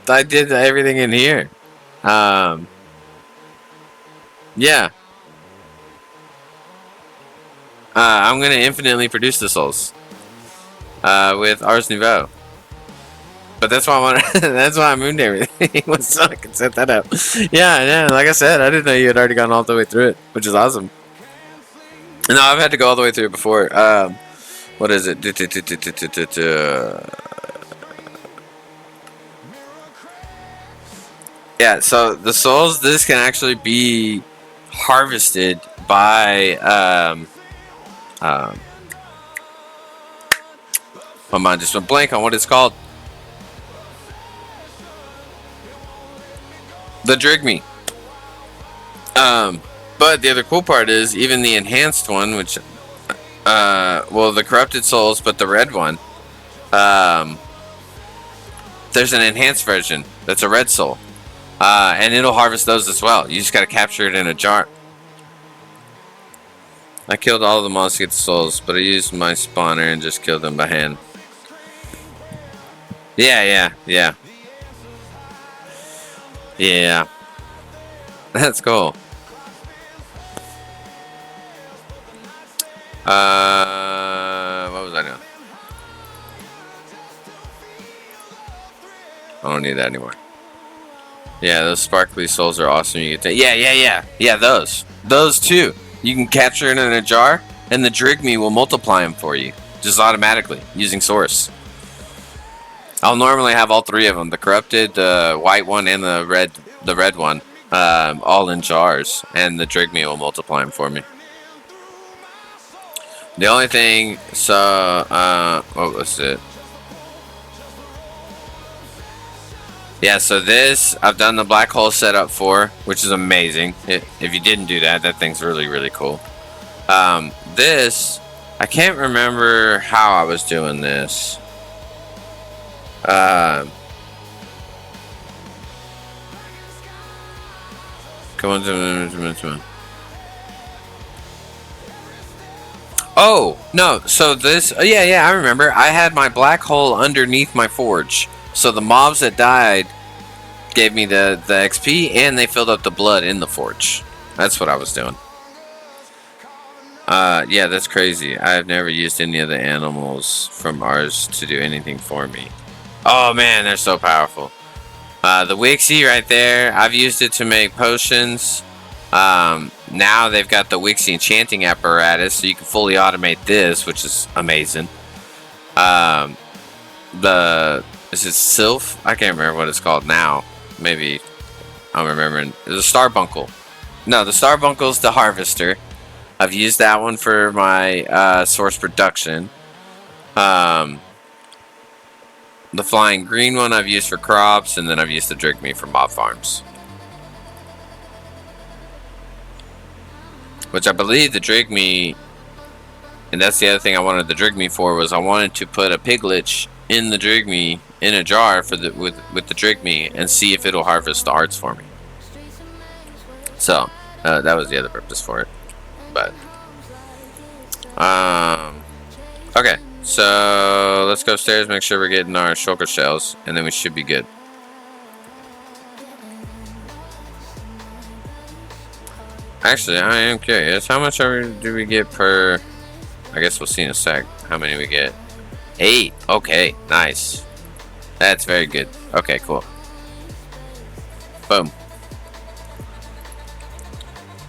I did everything in here. Yeah. I'm gonna infinitely produce the souls. With Ars Nouveau. But that's why I want. That's why I mooned everything. So I can set that up. Yeah. Like I said, I didn't know you had already gone all the way through it, which is awesome. No, I've had to go all the way through it before. What is it? Yeah. So the souls, this can actually be harvested by my mind just went blank on what it's called. The Drigme. But the other cool part is even the enhanced one, which, well, the corrupted souls, but the red one, there's an enhanced version that's a red soul, and it'll harvest those as well. You just gotta capture it in a jar. I killed all of the monsters to get the souls, but I used my spawner and just killed them by hand. Yeah. That's cool. What was I doing? I don't need that anymore. Yeah, those sparkly souls are awesome. You get to, yeah, those too. You can capture it in a jar, and the Drigme will multiply them for you, just automatically using Source. I'll normally have all three of them: the corrupted, the white one, and the red one, all in jars, and the Drigme will multiply them for me. The only thing, so what was it? Yeah, so this I've done the black hole setup for, which is amazing. If you didn't do that, that thing's really cool. This I can't remember how I was doing this. Come on. Oh no! So this, yeah, I remember. I had my black hole underneath my forge, so the mobs that died gave me the XP, and they filled up the blood in the forge. That's what I was doing. Yeah, that's crazy. I have never used any of the animals from ours to do anything for me. Oh man, they're so powerful. The Wixie right there, I've used it to make potions. Now they've got the Wixie enchanting apparatus, so you can fully automate this, which is amazing. Is it Sylph? I can't remember what it's called now. Maybe I'm remembering. It's a Starbuncle. No, the Starbuncle's the Harvester. I've used that one for my source production. The flying green one I've used for crops, and then I've used the drig meat for mob farms. Which I believe the drig meat, and that's the other thing I wanted the drig meat for, was I wanted to put a piglet in the drig meat in a jar for the with the drig meat and see if it'll harvest the hearts for me. So that was the other purpose for it. But okay, so let's go upstairs, make sure we're getting our shulker shells, and then we should be good. Actually, I am curious, how much do we get per? I guess we'll see in a sec how many we get. 8. Okay, nice. That's very good. Okay, cool. Boom.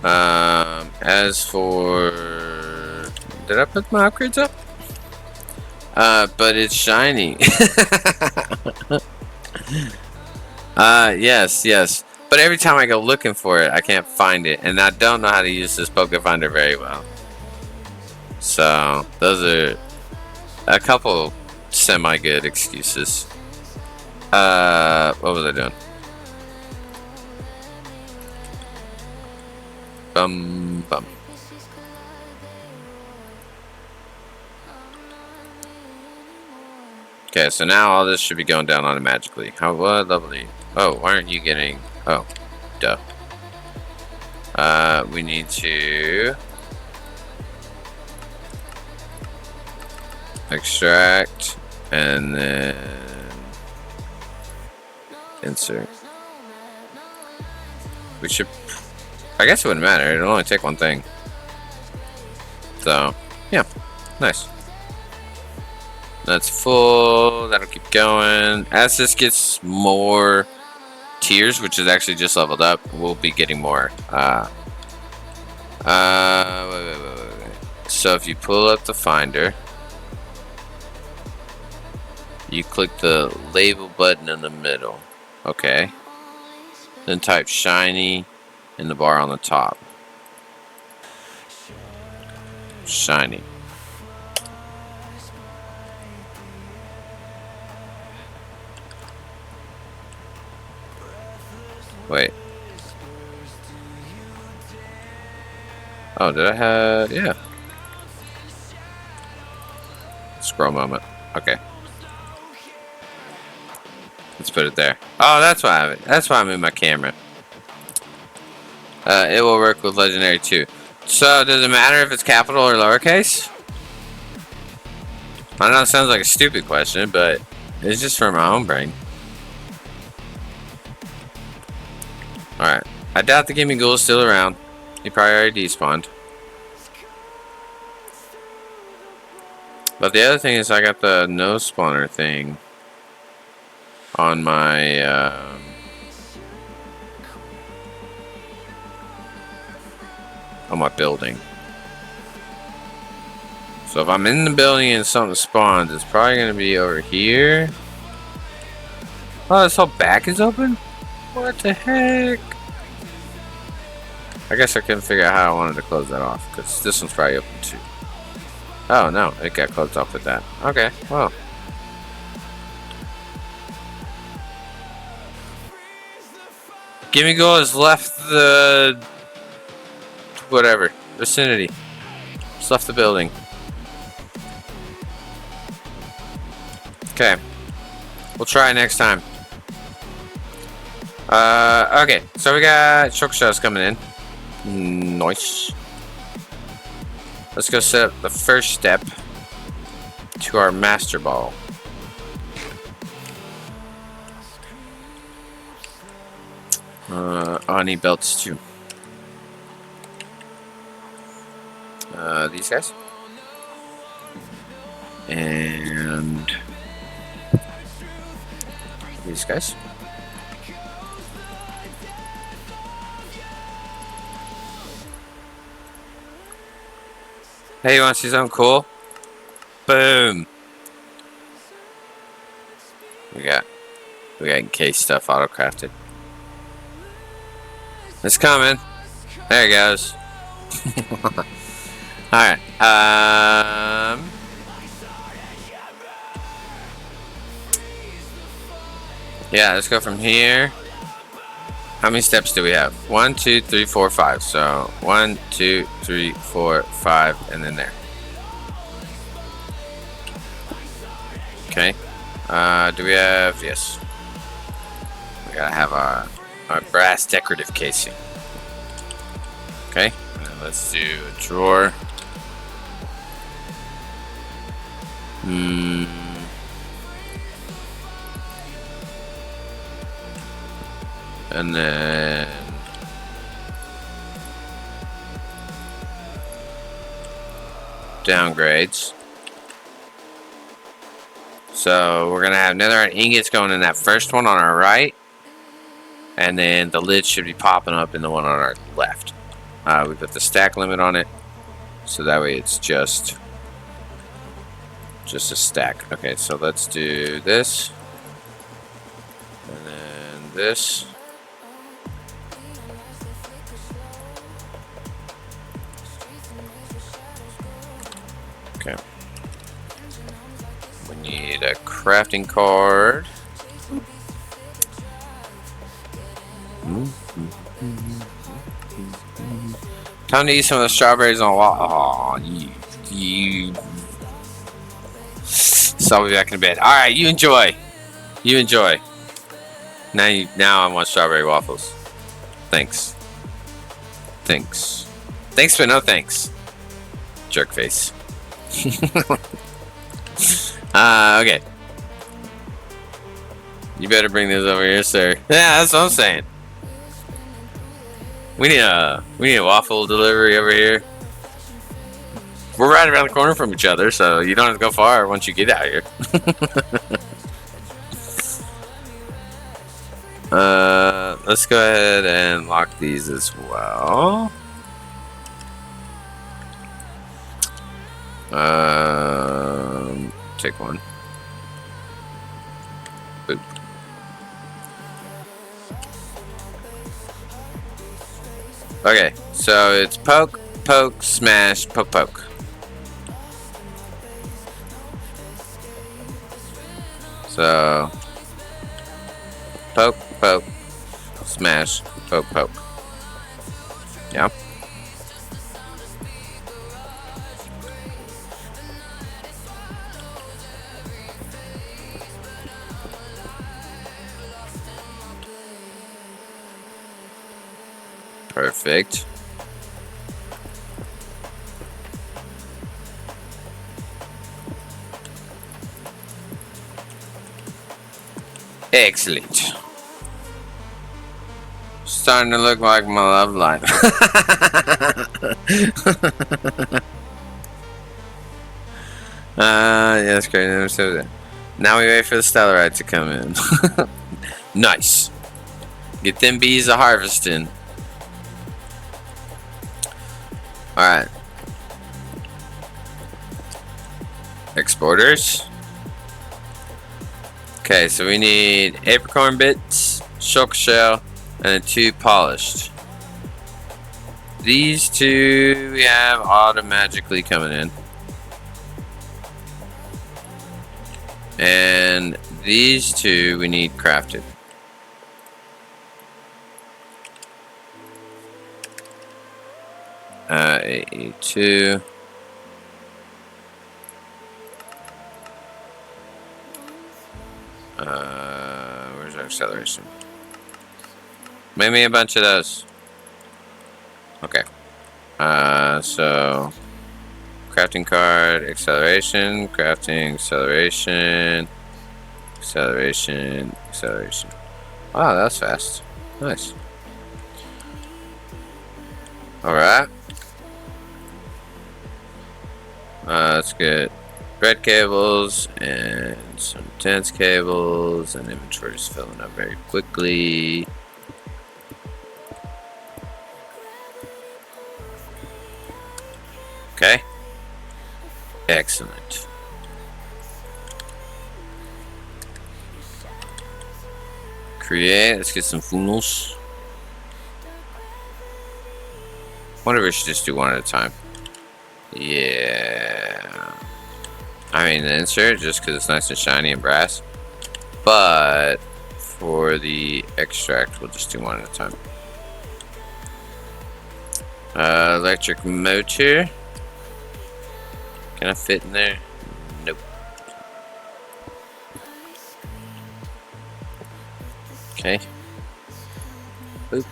As for, did I put my upgrades up? But it's shiny. Yes. But every time I go looking for it, I can't find it, and I don't know how to use this Poke Finder very well. So those are a couple semi-good excuses. What was I doing? Bum. Okay, so now all this should be going down automatically. What lovely. Oh, why aren't you getting? Oh, duh. We need to extract and then insert. We should, I guess it wouldn't matter, it'll only take one thing. So, yeah, nice. That's full, that'll keep going. As this gets more tiers, which is actually just leveled up, we'll be getting more. Wait. So if you pull up the finder, you click the label button in the middle, okay? Then type shiny in the bar on the top. Shiny. Wait. Oh, did I have, yeah. Scroll moment. Okay. Let's put it there. Oh, that's why I have it. That's why I'm in my camera. It will work with Legendary too. So, does it matter if it's capital or lowercase? I know it sounds like a stupid question, but it's just for my own brain. Alright. I doubt the Gimme Ghoul is still around. He probably already despawned. But the other thing is I got the no spawner thing on my building. So if I'm in the building and something spawns, it's probably going to be over here. Oh, this whole back is open? What the heck? I guess I couldn't figure out how I wanted to close that off, because this one's probably open too. Oh no, it got closed off with that. Okay, well. Gimme Ghoul has left the whatever vicinity. Just left the building. Okay, we'll try next time. Okay, so we got shulker shells coming in. Nice. Let's go set up the first step to our Masterball. I need belts too. These guys. And these guys. Hey, you want to see something cool? Boom! We got encased stuff auto-crafted. It's coming. There it goes. Alright. Yeah, let's go from here. How many steps do we have? 1, 2, 3, 4, 5. So 1, 2, 3, 4, 5, and then there. Okay. Do we have? Yes. We gotta have our brass decorative casing. Okay. And let's do a drawer. And then downgrades. So we're gonna have netherite ingots going in that first one on our right, and then the lid should be popping up in the one on our left. We put the stack limit on it, so that way it's just a stack. Okay, so let's do this, and then this. Okay. We need a crafting card. Time to eat some of the strawberries on the wall. Oh, you. So I'll be back in bed. All right, you enjoy. You enjoy. Now I want strawberry waffles. Thanks. Thanks, but no thanks. Jerk face. Okay. You better bring this over here, sir. Yeah, that's what I'm saying. We need a waffle delivery over here. We're right around the corner from each other, so you don't have to go far once you get out here. Let's go ahead and lock these as well. Take one. Boop. Okay, so it's poke, poke, smash, poke, poke. So poke, poke, smash, poke, poke. Yeah. Perfect. Excellent. Starting to look like my love life. Yeah, that's great. Now we wait for the stellarite to come in. Nice. Get them bees a harvesting. Alright. Exporters. Okay, so we need apricorn bits, shulk shell, and then 2 polished. These 2 we have automatically coming in. And these 2 we need crafted. A2. Where's our acceleration? Make me a bunch of those. Okay. So crafting card, acceleration, crafting, acceleration, acceleration, acceleration. Wow, that's fast. Nice. Alright. Let's get red cables and some tense cables, and inventory's filling up very quickly. Okay. Excellent. Create. Let's get some funnels. Wonder if we should just do one at a time. Yeah. I mean, the insert just because it's nice and shiny and brass. But for the extract. We'll just do one at a time. Electric motor. Can I fit in there? Nope. Okay. Oop.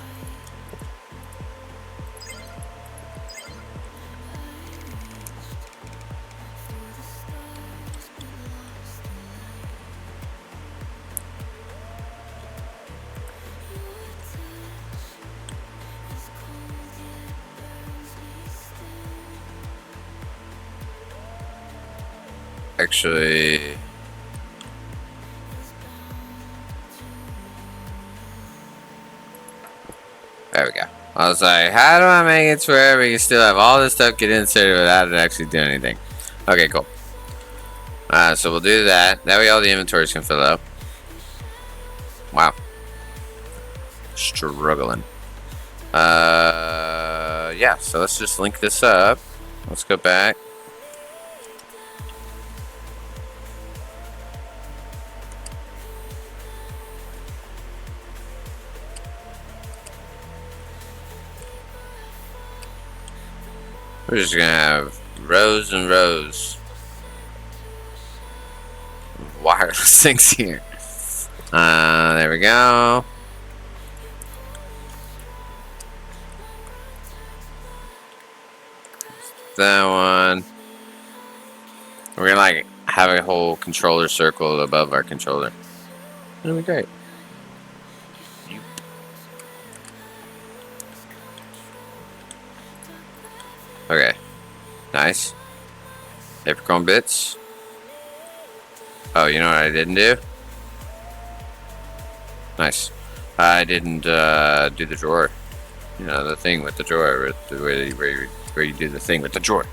Actually, there we go. I was like, how do I make it to where we can still have all this stuff get inserted without it actually doing anything? Okay, cool. So we'll do that. That way all the inventories can fill up. Wow. Struggling. Yeah, so let's just link this up. Let's go back. We're just gonna have rows and rows of wireless things here. There we go. That one. We're gonna like have a whole controller circle above our controller. That'll be great. Okay. Nice. Apricot bits. Oh, you know what I didn't do? Nice. I didn't do the drawer. You know, the thing with the drawer, where you do the thing with the drawer.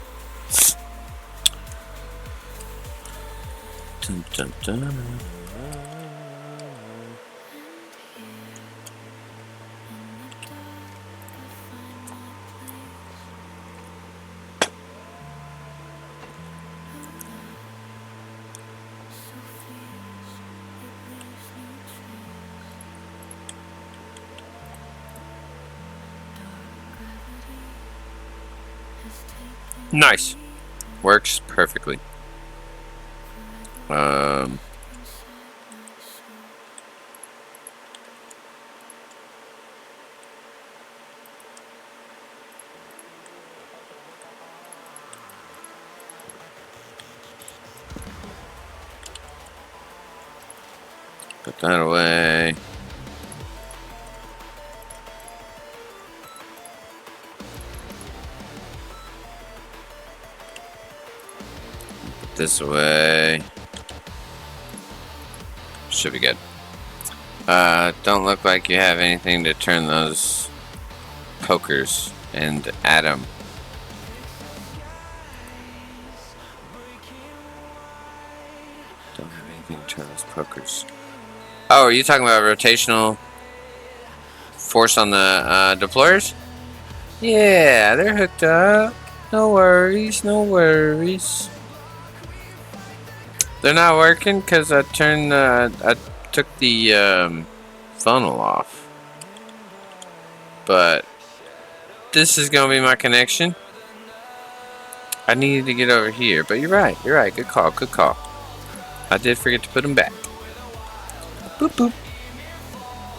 Dun, dun, dun. Nice. Works perfectly. Put that away. Put this away. Should be good. Don't look like you have anything to turn those pokers and add them. Don't have anything to turn those pokers. Oh, are you talking about rotational force on the deployers? Yeah, they're hooked up. No worries, no worries. They're not working because I took the funnel off. But this is gonna be my connection. I needed to get over here, but you're right. Good call, good call. I did forget to put them back. Boop boop.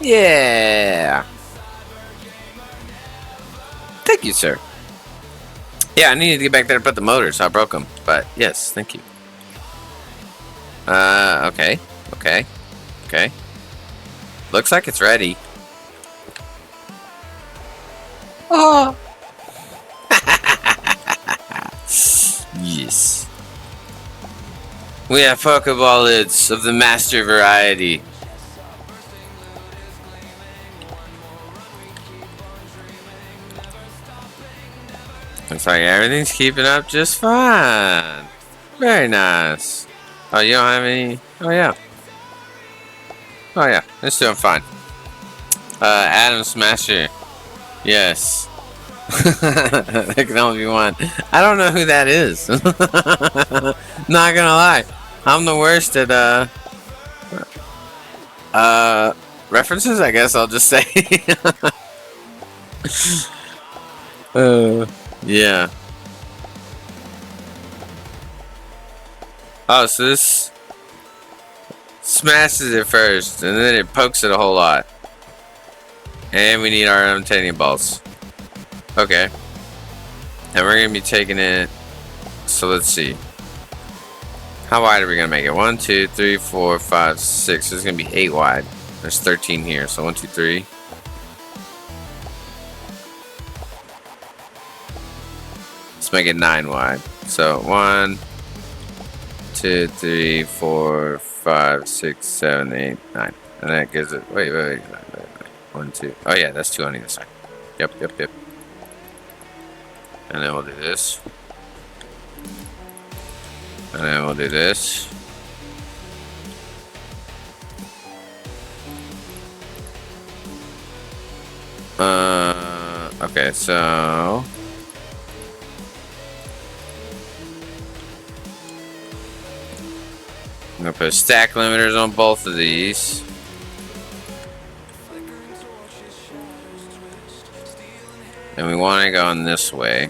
Yeah. Thank you, sir. Yeah, I needed to get back there to put the motors, so I broke them. But yes, thank you. Okay. Looks like it's ready. Oh. Yes. We have Pokeball lids of the master variety. Looks like everything's keeping up just fine. Very nice. Oh, you don't have any? Oh, yeah. Oh, yeah. It's doing fine. Adam Smasher. Yes. There can only be one. I don't know who that is. Not gonna lie. I'm the worst at, references, I guess I'll just say. Yeah. Oh, so this smashes it first, and then it pokes it a whole lot. And we need our titanium balls. Okay. And we're gonna be taking it. So let's see. How wide are we gonna make it? 1, 2, 3, 4, 5, 6. There's gonna be 8 wide. There's 13 here. So 1, 2, 3. Let's make it 9 wide. So 1, 2, 3, 4, 5, 6, 7, 8, 9. And that gives it. Wait. 1, 2. Oh yeah, that's 2 on either side. Yep. And then we'll do this. And then we'll do this. Okay, so I'm gonna put stack limiters on both of these. And we want to go in this way.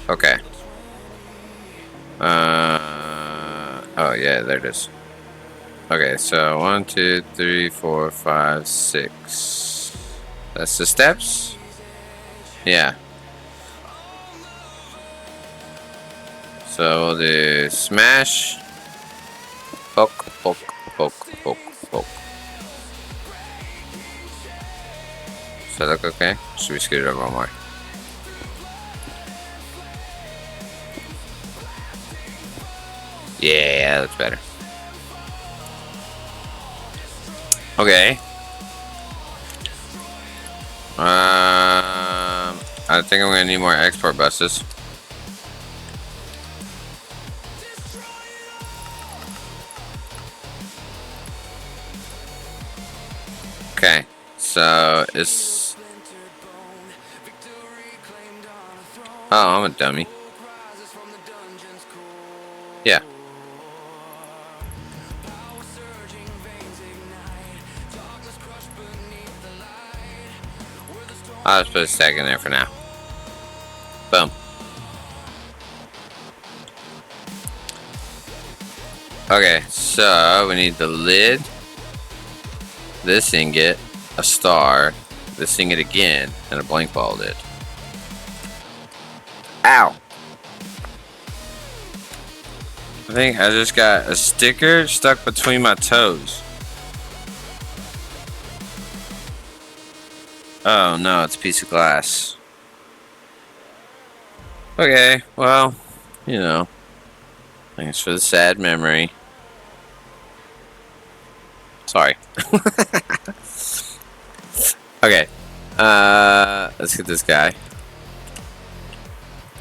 Okay. Oh yeah, there it is. Okay, so 1, 2, 3, 4, 5, 6. That's the steps? Yeah. So we'll do smash, poke. Does that look okay? Should we scoot it over one more? Yeah, that's better. Okay. I think I'm gonna need more export buses. Okay, so it's. Oh, I'm a dummy. Yeah. I'll just put a stack in there for now. Boom. Okay, so we need the lid, this ingot, a star, this ingot again, and a blank ball lid. Ow! I think I just got a sticker stuck between my toes. Oh no, it's a piece of glass. Okay, well, you know. Thanks for the sad memory. Sorry. Okay. Let's get this guy.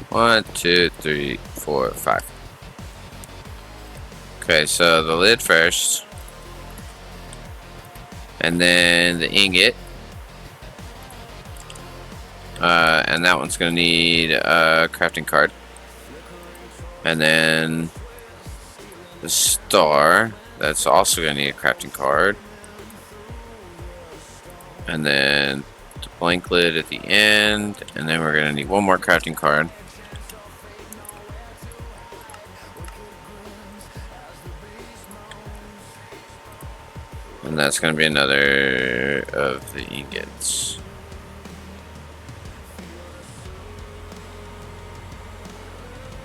1, 2, 3, 4, 5. Okay, so the lid first. And then the ingot. And that one's gonna need a crafting card. And then the star, that's also gonna need a crafting card. And then the blank lid at the end, and then we're gonna need one more crafting card. And that's gonna be another of the ingots.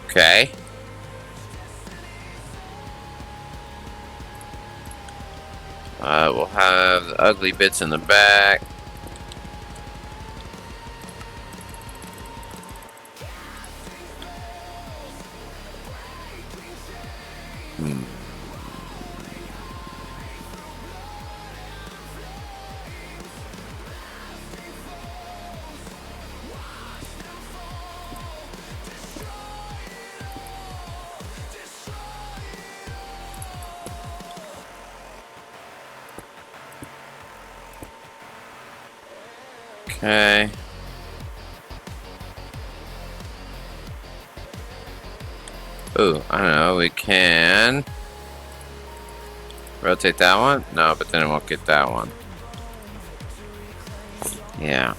Okay. We'll have the ugly bits in the back. Okay. Ooh, I don't know. We can rotate that one. No, but then it won't get that one. Yeah.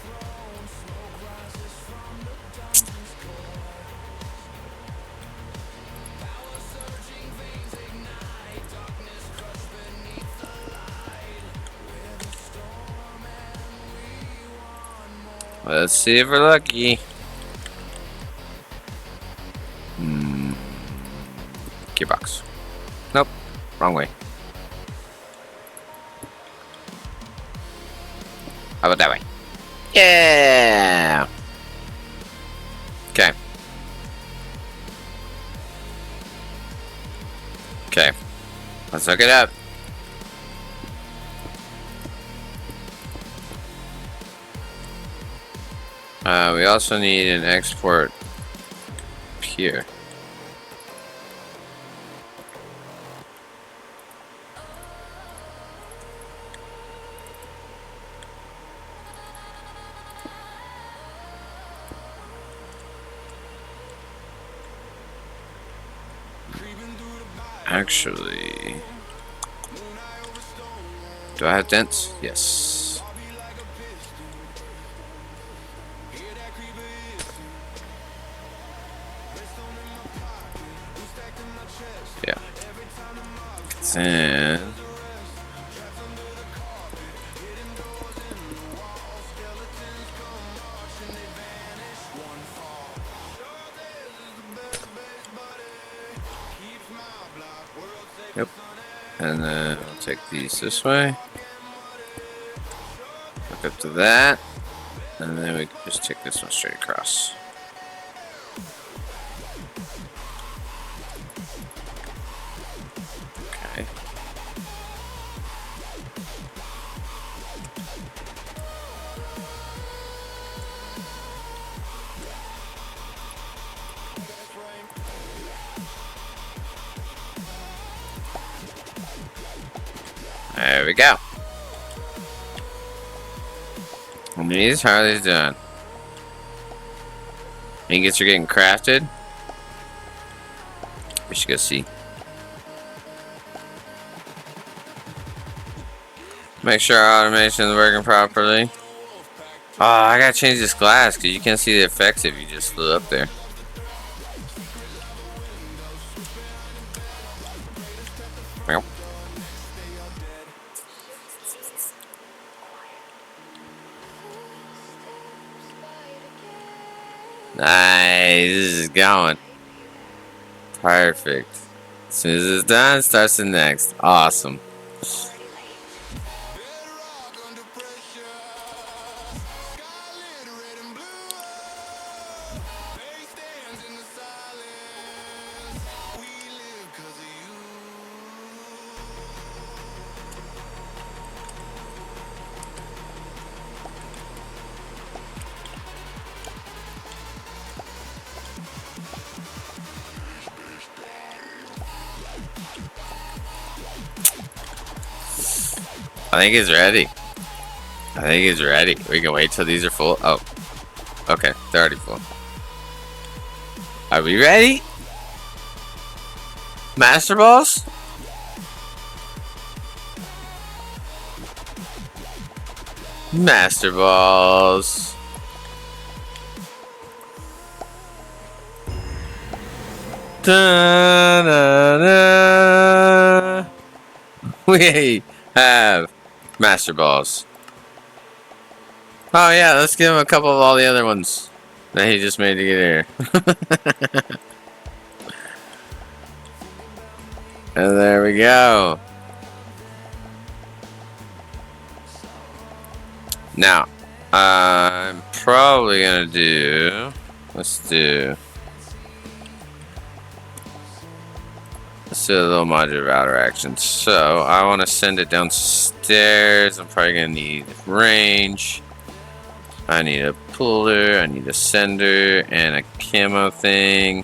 Let's see if we're lucky. Gearbox. Nope. Wrong way. How about that way? Yeah! Okay. Okay. Let's hook it up. We also need an export here. Actually, do I have dents? Yes. Yeah. Then yep. And then we'll take these this way. Hook up to that. And then we can just take this one straight across. Okay. There we go. And these Harley's done. Ingots are getting crafted. We should go see. Make sure our automation is working properly. Oh, I gotta change this glass because you can't see the effects if you just flew up there. Well. Nice, this is going. Perfect. As soon as it's done, starts the next. Awesome. I think it's ready. I think it's ready. We can wait till these are full. Oh. Okay, they're already full. Are we ready? Masterballs? Masterballs. Da-da-da. We have Masterballs. Oh yeah, let's give him a couple of all the other ones that he just made to get here. And there we go. Now, I'm probably gonna do. Let's do a little modular router action. So I want to send it downstairs. I'm probably gonna need range. I need a puller. I need a sender and a camo thing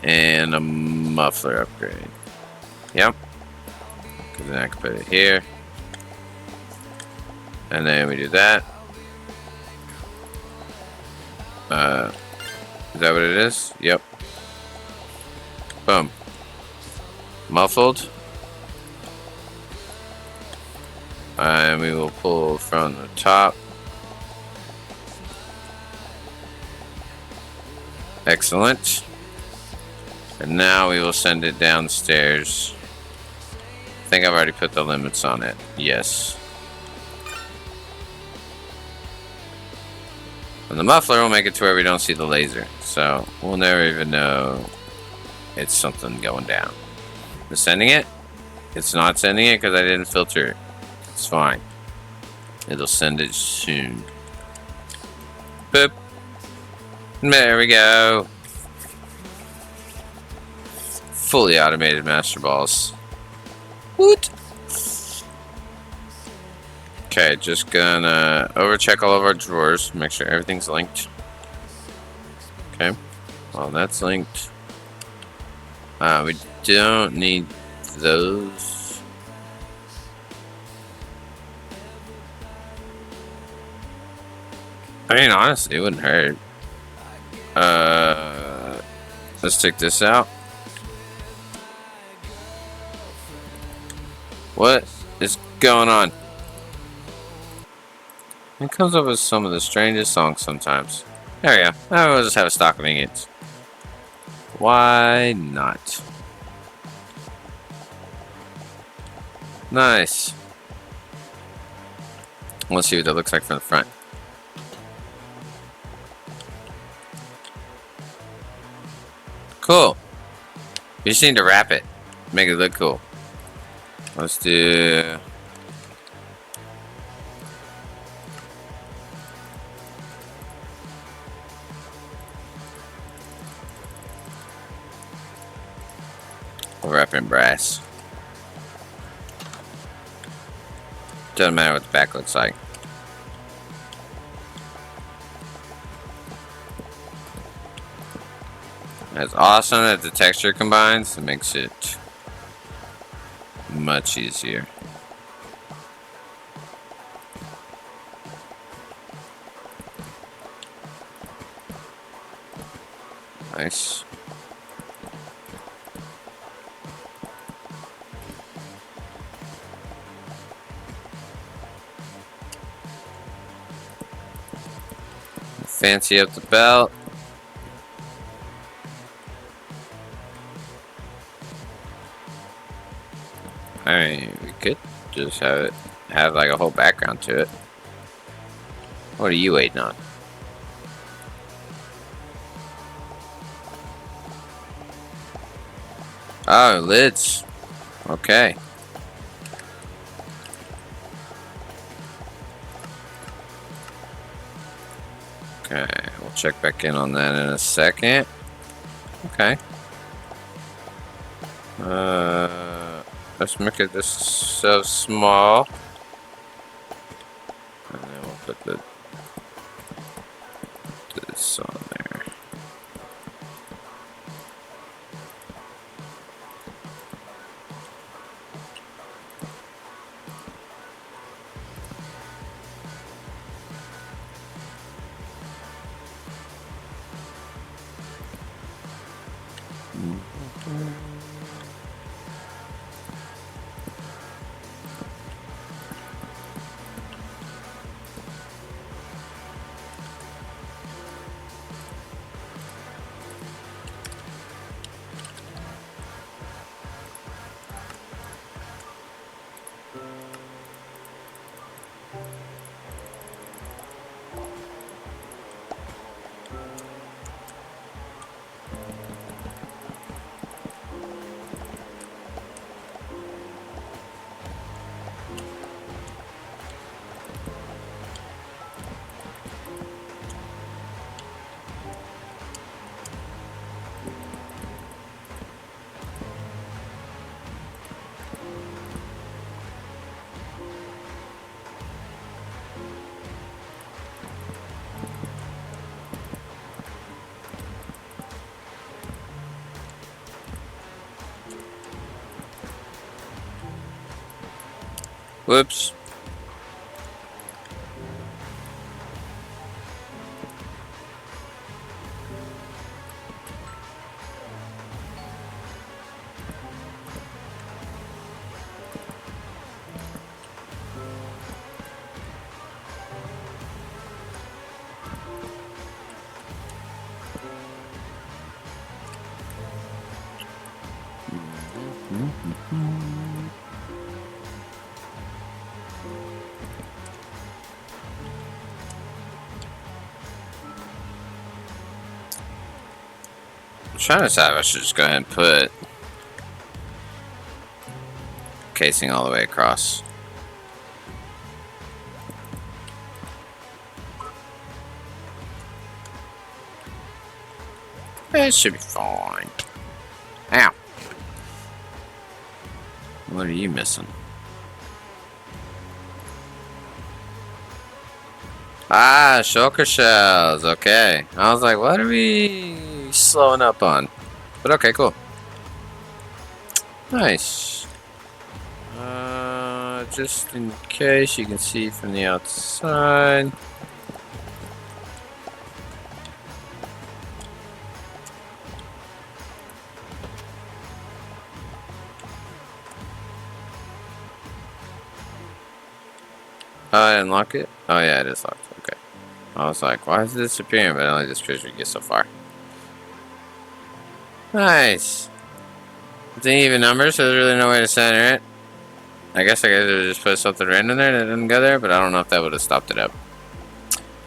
and a muffler upgrade. Yep. Because then I can put it here. And then we do that. Is that what it is? Yep. Boom. Muffled. And we will pull from the top. Excellent. And now we will send it downstairs. I think I've already put the limits on it. Yes. And the muffler will make it to where we don't see the laser. So we'll never even know it's something going down. It's sending it. It's not sending it because I didn't filter it. It's fine. It'll send it soon. Boop. There we go. Fully automated Masterballs. Woot. Okay, just gonna overcheck all of our drawers. Make sure everything's linked. Okay. Well, that's linked. We don't need those. I mean, honestly, it wouldn't hurt. Let's take this out. What is going on? It comes up with some of the strangest songs sometimes. There we go. I'll just have a stock of ingots. Why not? Nice. Let's see what that looks like from the front. Cool. You just need to wrap it. Make it look cool. Let's do... We'll wrap it in brass. Doesn't matter what the back looks like. It's awesome that the texture combines. It makes it much easier. Nice. Fancy up the belt. I mean, we could just have like a whole background to it. What are you waiting on? Oh, lids. Okay. Okay, we'll check back in on that in a second. Okay. Let's make it this so small. And then we'll put this on there. Whoops. I'm trying to decide if I should just go ahead and put casing all the way across. It should be fine. Ow. What are you missing? Ah, shulker shells. Okay. I was like, what are we slowing up on? But okay, cool. Nice. Just in case you can see from the outside. Oh, I didn't lock it? Oh yeah, it is locked. Okay. I was like, why is it disappearing? But it only disappears when you get so far. Nice. It's an even number, so there's really no way to center it. I guess I could have just put something random there that didn't go there, but I don't know if that would have stopped it up.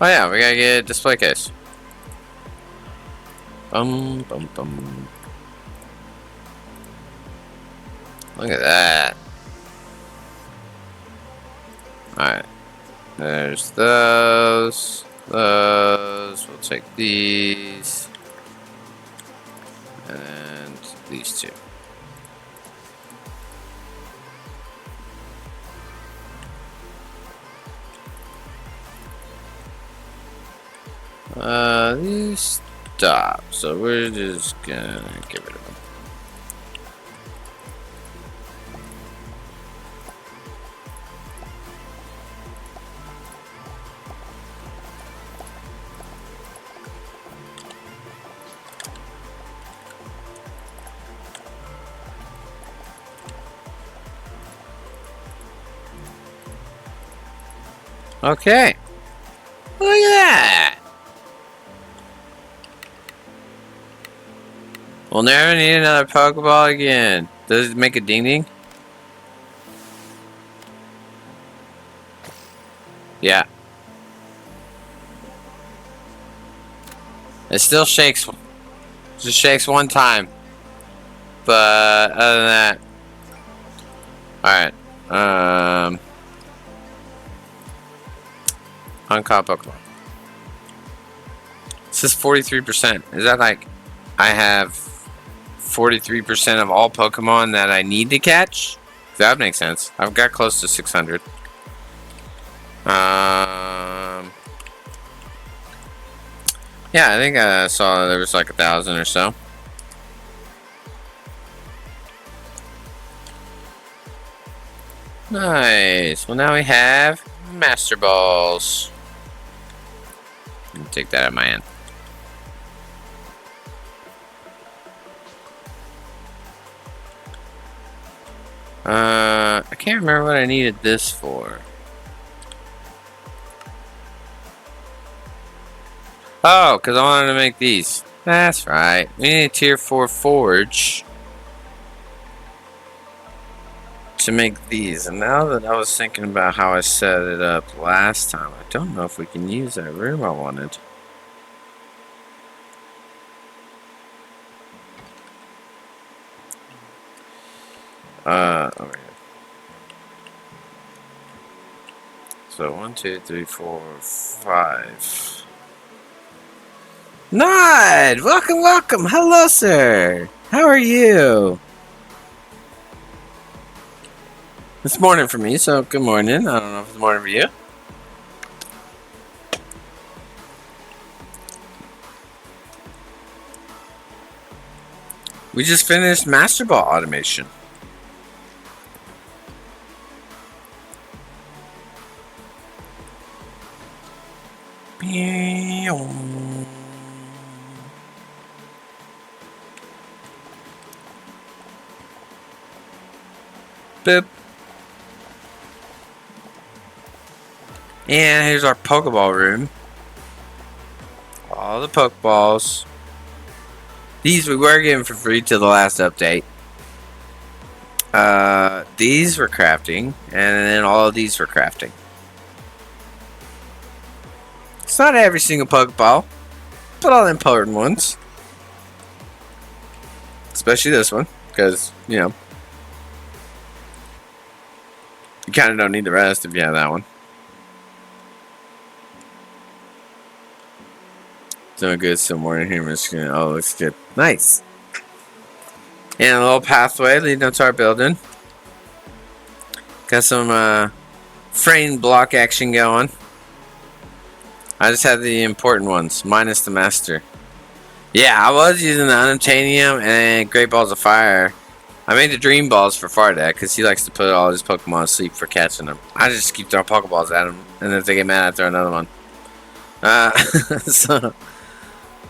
Oh yeah, we gotta get a display case. Bum, bum, bum. Look at that. Alright. There's those. Those. We'll take these. And these two. These stop. So we're just gonna get rid of them. Okay. Look at that. We'll never need another Pokeball again. Does it make a ding ding? Yeah. It still shakes. Just shakes one time. But other than that. Alright. Uncaught Pokemon. It says 43%. Is that like I have 43% of all Pokemon that I need to catch? That makes sense. I've got close to 600. Yeah, I think I saw there was like 1,000 or so. Nice. Well, now we have Masterballs. Let me take that out of my hand. I can't remember what I needed this for. Oh, because I wanted to make these. That's right. We need a tier 4 forge to make these. And now that I was thinking about how I set it up last time, I don't know if we can use that room I wanted. Over here. So 1, 2, 3, 4, 5. Nod! Welcome, welcome! Hello, sir! How are you? It's morning for me, so good morning. I don't know if it's morning for you. We just finished Masterball automation. Boop. And here's our Pokeball room. All the Pokeballs. These we were getting for free till the last update. These were crafting, and then all of these were crafting. It's not every single Pokeball, but all the important ones. especially this one, because you know you kind of don't need the rest if you have that one. Doing good somewhere in here, Michigan. Oh, looks good. Nice. And a little pathway leading up to our building. Got some frame block action going. I just had the important ones, minus the master. Yeah, I was using the unobtainium and great balls of fire. I made the dream balls for Fardak because he likes to put all his Pokemon to sleep for catching them. I just keep throwing Pokeballs at him, and if they get mad, I throw another one.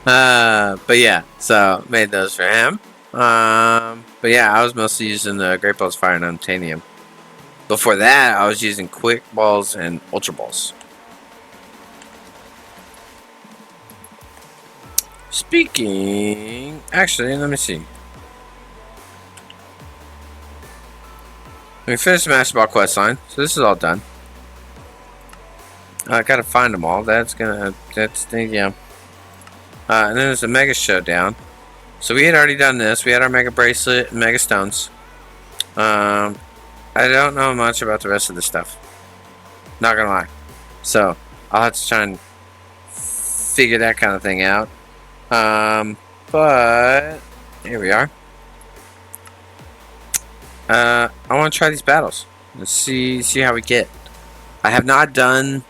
But yeah, so made those for him. But yeah, I was mostly using the Great Balls of Fire and Unobtainium. Before that, I was using Quick Balls and Ultra Balls. Speaking, actually, let me see. We finished the Masterball quest line, so this is all done. I gotta find them all. That's yeah. And then there's a Mega Showdown. So we had already done this. We had our Mega Bracelet and Mega Stones. I don't know much about the rest of this stuff. Not gonna lie. So I'll have to try and figure that kind of thing out. But here we are. I want to try these battles. Let's see how we get. I have not done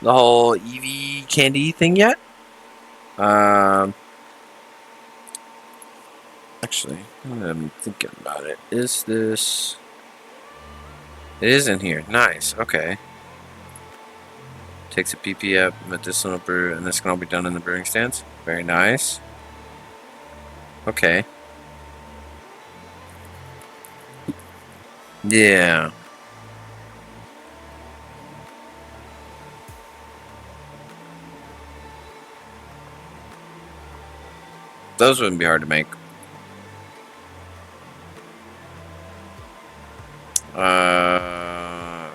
the whole Eevee candy thing yet. Actually, I'm thinking about it. Is this? It is in here. Nice. Okay. Takes a PP up, medicinal brew, and this can all be done in the brewing stands. Very nice. Okay. Yeah. Those wouldn't be hard to make.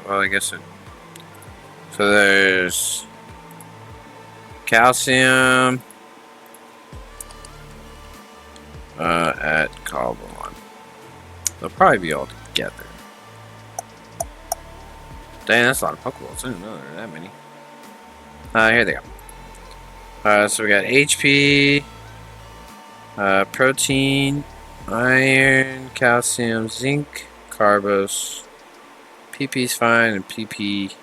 Well, I guess it. So there's calcium at Carbon. They'll probably be all together. Dang, that's a lot of Pokeballs. I didn't know there were that many. Here they go. So we got HP, protein, iron, calcium, zinc, carbos. PP's fine, and PP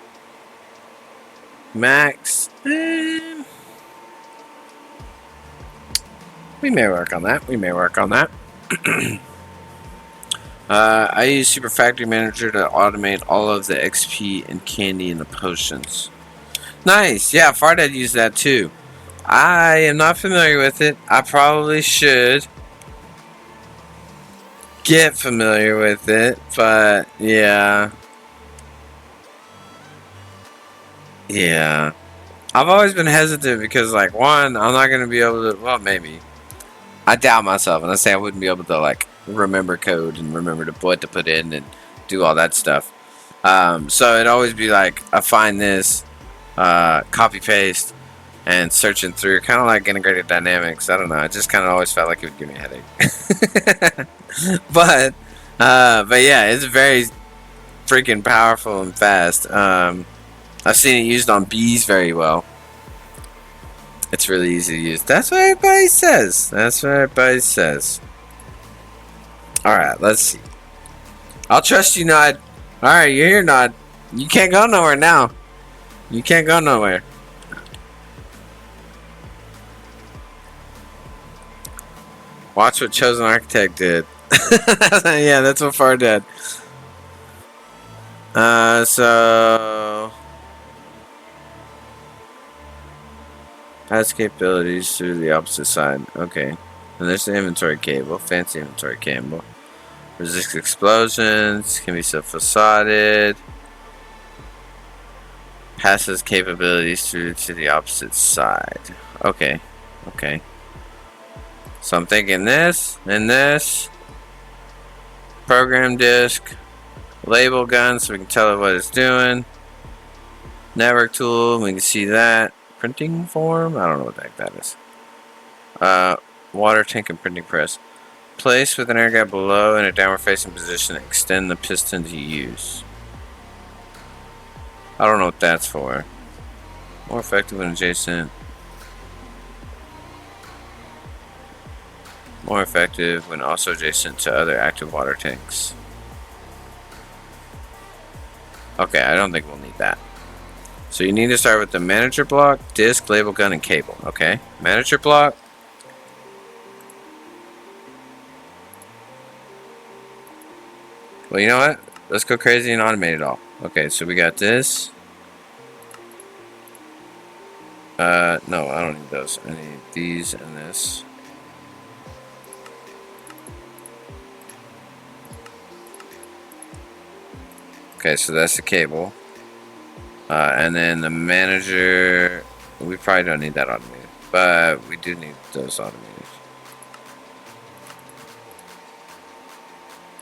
max. We may work on that. I use Super Factory Manager to automate all of the XP and candy in the potions. Nice. Yeah, Fardead used that too. I am not familiar with it. I probably should get familiar with it, but yeah. Yeah. I've always been hesitant because, like, one, I'm not going to be able to, well, maybe. I doubt myself, and I say I wouldn't be able to, like, remember code and remember what to put in and do all that stuff. So it'd always be like, I find this, copy paste, and searching through, kind of like integrated dynamics. I don't know. I just kind of always felt like it would give me a headache. but yeah, it's very freaking powerful and fast. I've seen it used on bees very well. It's really easy to use. That's what everybody says. Alright, let's see. I'll trust you, Nod. Alright, you're here, Nod. You can't go nowhere now. You can't go nowhere. Watch what Chosen Architect did. Yeah, that's what Far did. So has capabilities to the opposite side. Okay. And there's the inventory cable. Fancy inventory cable. Resist explosions. Can be self-facaded. Passes capabilities to the opposite side. Okay. Okay. So I'm thinking this and this. Program disk. Label gun so we can tell it what it's doing. Network tool. We can see that. Printing form? I don't know what the heck that is. Water tank and printing press. Place with an air gap below in a downward facing position. Extend the piston to use. I don't know what that's for. More effective when adjacent. More effective when also adjacent to other active water tanks. Okay, I don't think we'll need that. So you need to start with the manager block, disc, label gun, and cable. Okay, manager block. Well, you know what? Let's go crazy and automate it all. Okay, so we got this. No, I don't need those. I need these and this. Okay, so that's the cable. And then the manager, we probably don't need that automated, but we do need those automated.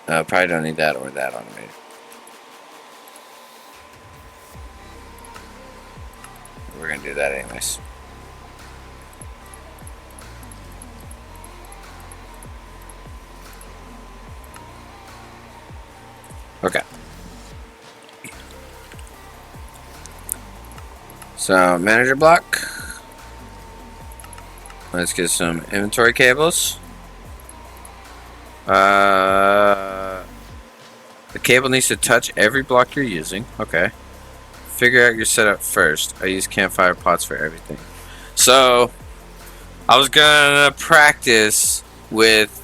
Probably don't need that or that automated. We're gonna do that anyways. Okay. So, manager block. Let's get some inventory cables. The cable needs to touch every block you're using. Okay. Figure out your setup first. I use campfire pots for everything. So, I was gonna practice with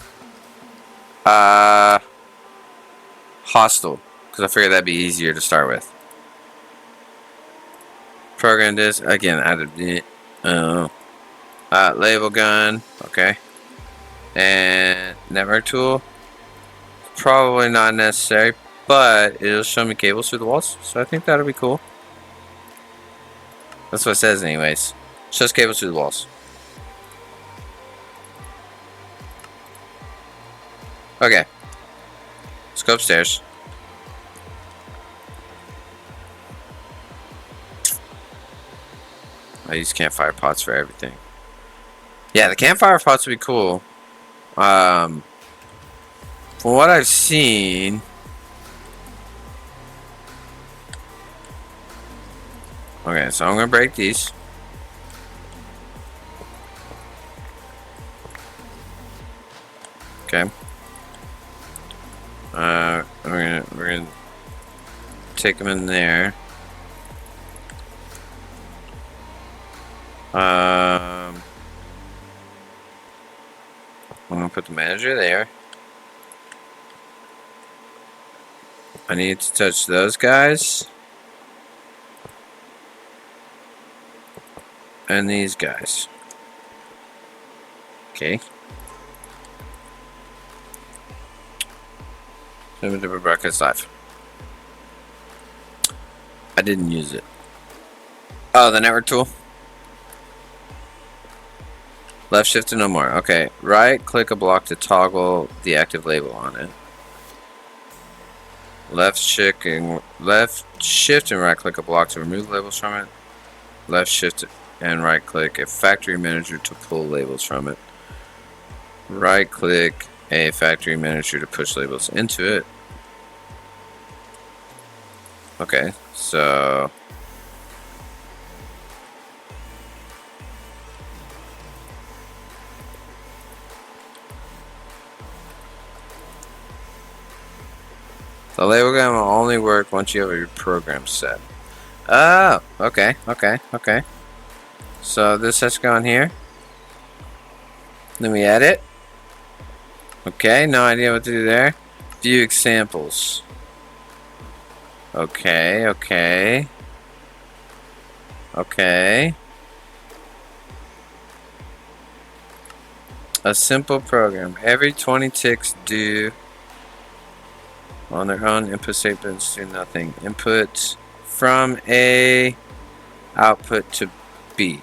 hostile, because I figured that'd be easier to start with. Program this again. Added label gun. Okay. And network tool. Probably not necessary, but it'll show me cables through the walls, so I think that'll be cool. That's what it says anyways. Shows cables through the walls. Okay. Let's go upstairs. I use campfire pots for everything. Yeah, the campfire pots would be cool. From what I've seen, okay, so I'm gonna break these. Okay. We're gonna take them in there. I'm gonna put the manager there. I need to touch those guys. And these guys. Okay. Limited brackets live. I didn't use it. Oh, the network tool. Left shift to no more. Okay. Right click a block to toggle the active label on it. Left shift and right click a block to remove labels from it. Left shift and right click a factory manager to pull labels from it. Right click a factory manager to push labels into it. Okay, so the label gun will only work once you have your program set. Oh, okay. So this has to go in here. Let me add it. Okay, no idea what to do there. View examples. Okay. A simple program. Every 20 ticks do on their own. Input statements do nothing. Input from A, output to B.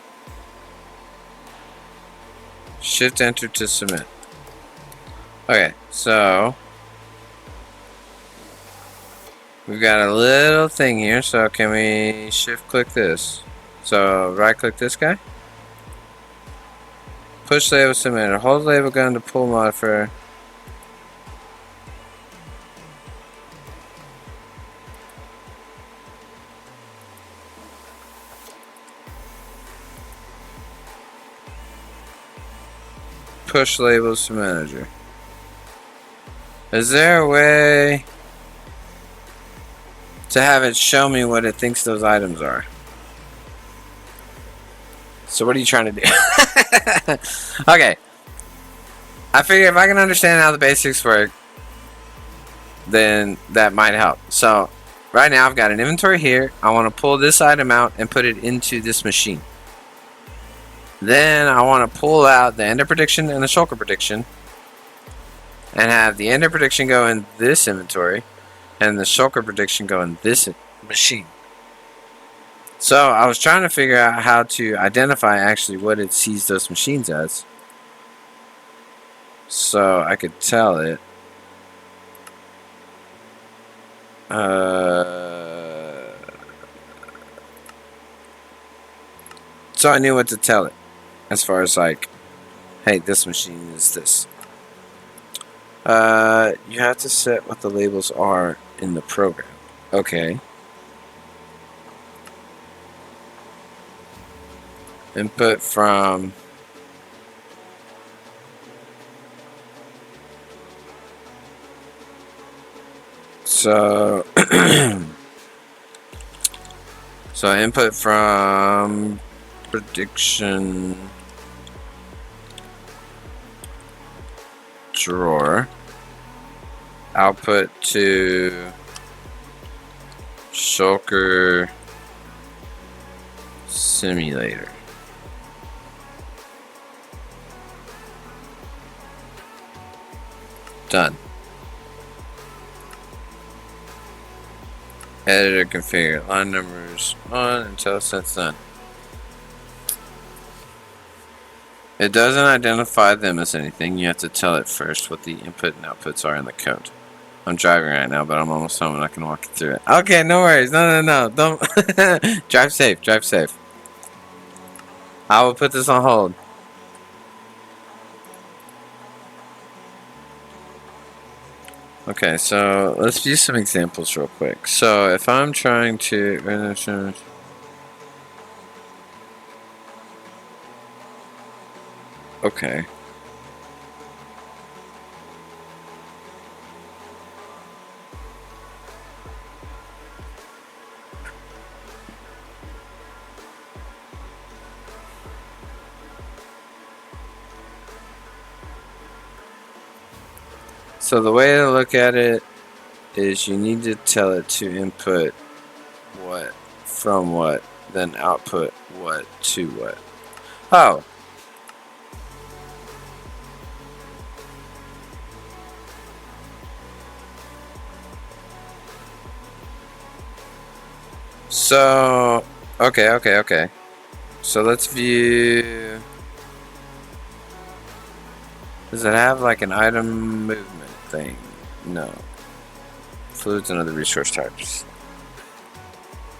Shift enter to submit. Okay, so we've got a little thing here, so can we shift click this? So right click this guy. Push label submitter. Hold label gun to pull modifier. push labels to manager. Is there a way to have it show me what it thinks those items are? So what are you trying to do? Okay. I figure if I can understand how the basics work, then that might help. So right now I've got an inventory here. I want to pull this item out and put it into this machine. Then I want to pull out the ender prediction and the shulker prediction and have the ender prediction go in this inventory and the shulker prediction go in this machine. So I was trying to figure out how to identify actually what it sees those machines as, so I could tell it. So I knew what to tell it as far as like, hey, this machine is this. You have to set what the labels are in the program. Okay. Input from so input from prediction drawer, output to shulker simulator. Done. Editor configure. Line numbers on until it's done. It doesn't identify them as anything. You have to tell it first what the input and outputs are in the code. I'm driving right now, but I'm almost home and I can walk you through it. Okay, no worries. No. Don't. Drive safe. Drive safe. I will put this on hold. Okay, so let's view some examples real quick. So if I'm trying to... Okay. So the way to look at it is you need to tell it to input what from what, then output what to what. Oh. So, okay. So let's view... Does it have like an item movement thing? No. Fluids and other resource types.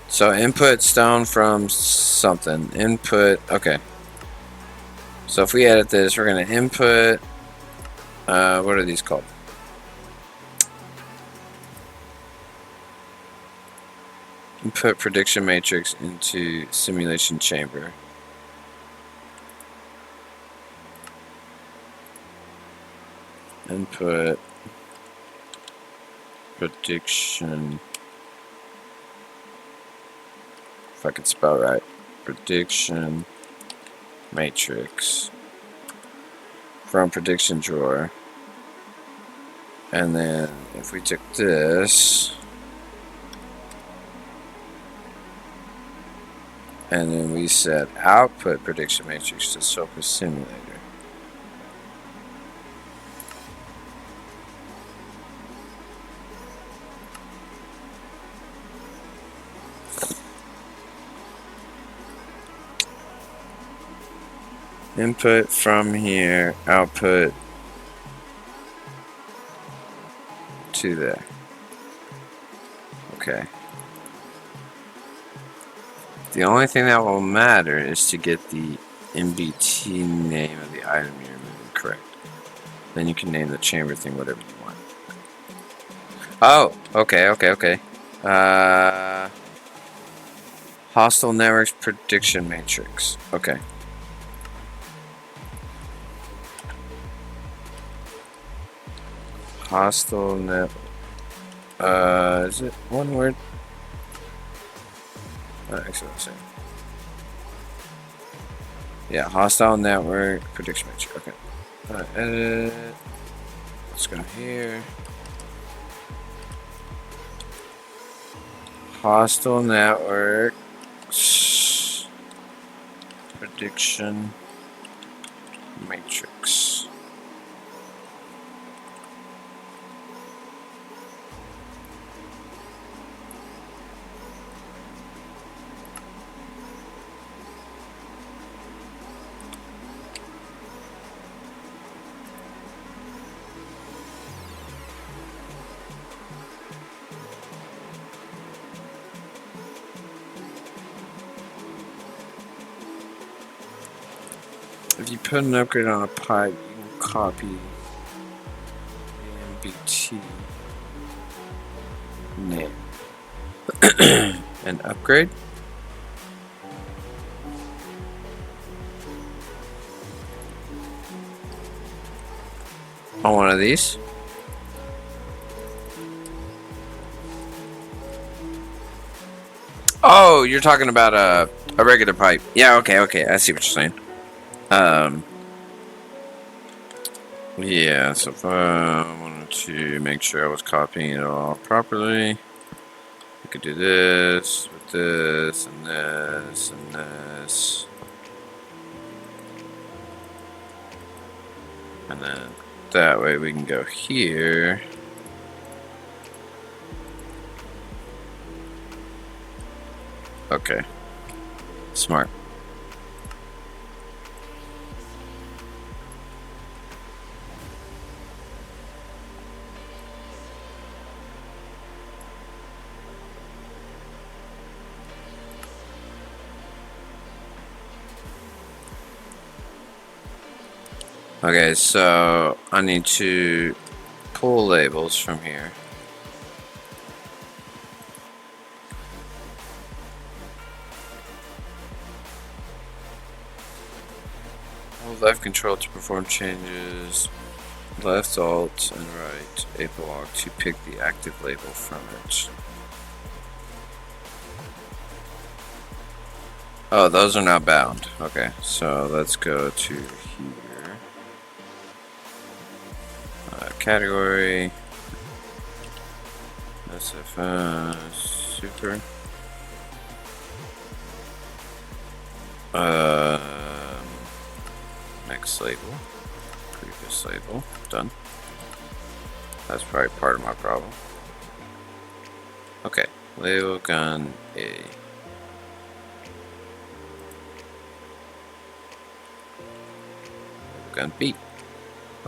So input stone from something. Input, okay. So if we edit this, we're going to input, what are these called? Input prediction matrix into simulation chamber. Input prediction, if I can spell right, prediction matrix from prediction drawer. And then if we took this and then we set output prediction matrix to shulker simulator. Input from here, output to there. Okay. The only thing that will matter is to get the MBT name of the item you're moving correct. Then you can name the chamber thing whatever you want. Oh, okay. Hostile networks prediction matrix. Okay. hostile net. Is it one word? Actually, I'm saying. Yeah, hostile network prediction matrix. Okay. Edit. Let's go here. Hostile network prediction matrix. If you put an upgrade on a pipe, you can copy the MBT name. An upgrade? On one of these? Oh, you're talking about a regular pipe. Yeah, okay, I see what you're saying. Yeah, so if I wanted to make sure I was copying it all properly, I could do this with this and this and this. And then that way we can go here. Okay. Smart. Okay, so I need to pull labels from here. Hold left control to perform changes. Left alt and right a block to pick the active label from it. Oh, those are not bound. Okay, so let's go to here. Category. SFS super. Next label. Previous label. Done. That's probably part of my problem. Okay. Label gun A. Gun B.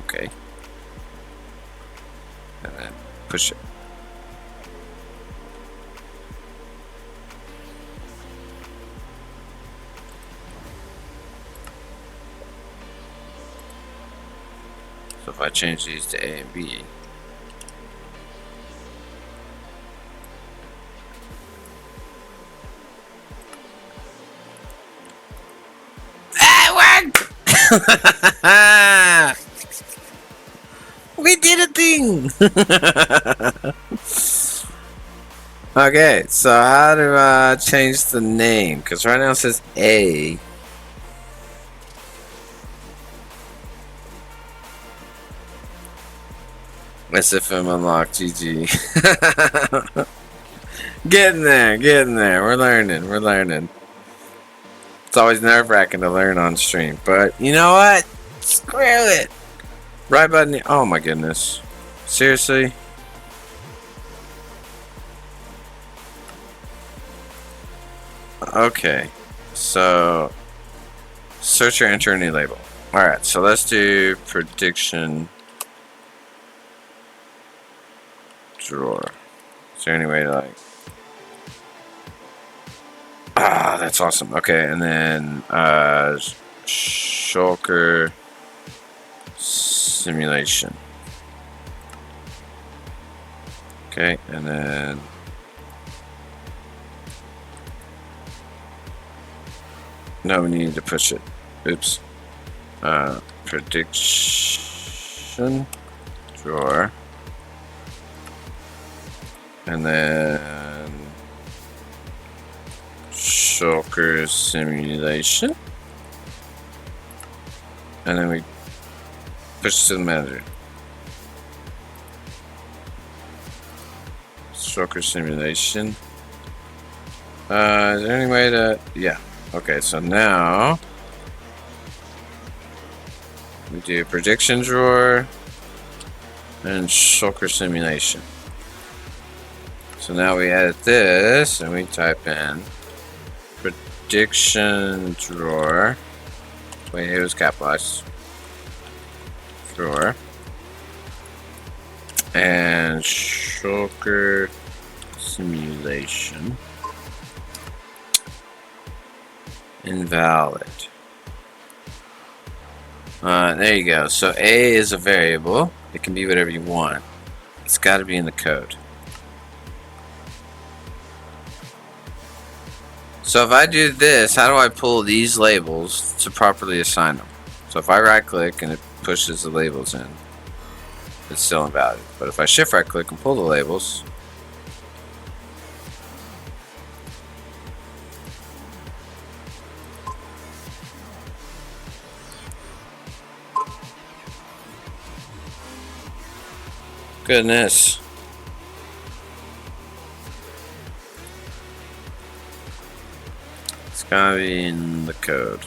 Okay. And then push it. So if I change these to A and B, we did a thing! Okay, so how do I change the name? Because right now it says A. SFM unlocked, GG. Getting there. We're learning. It's always nerve-wracking to learn on stream, but you know what? Screw it. Right button. Oh my goodness. Seriously? Okay. So, search or enter any label. Alright, so let's do prediction drawer. Is there any way to like... Ah, that's awesome. Okay, and then shulker simulation. Okay, and then no, we need to push it. Oops. Prediction drawer. And then shulker simulation. And then we push to the manager. Shulker simulation. Is there any way to... Yeah. Okay, so now we do prediction drawer and shulker simulation. So now we edit this and we type in prediction drawer. Wait, it was capitalized. Drawer. And shulker simulation. Invalid. There you go. So A is a variable. It can be whatever you want. It's got to be in the code. So if I do this, how do I pull these labels to properly assign them? So if I right click and it pushes the labels in, it's still invalid. But if I shift right click and pull the labels, goodness. It's gotta be in the code.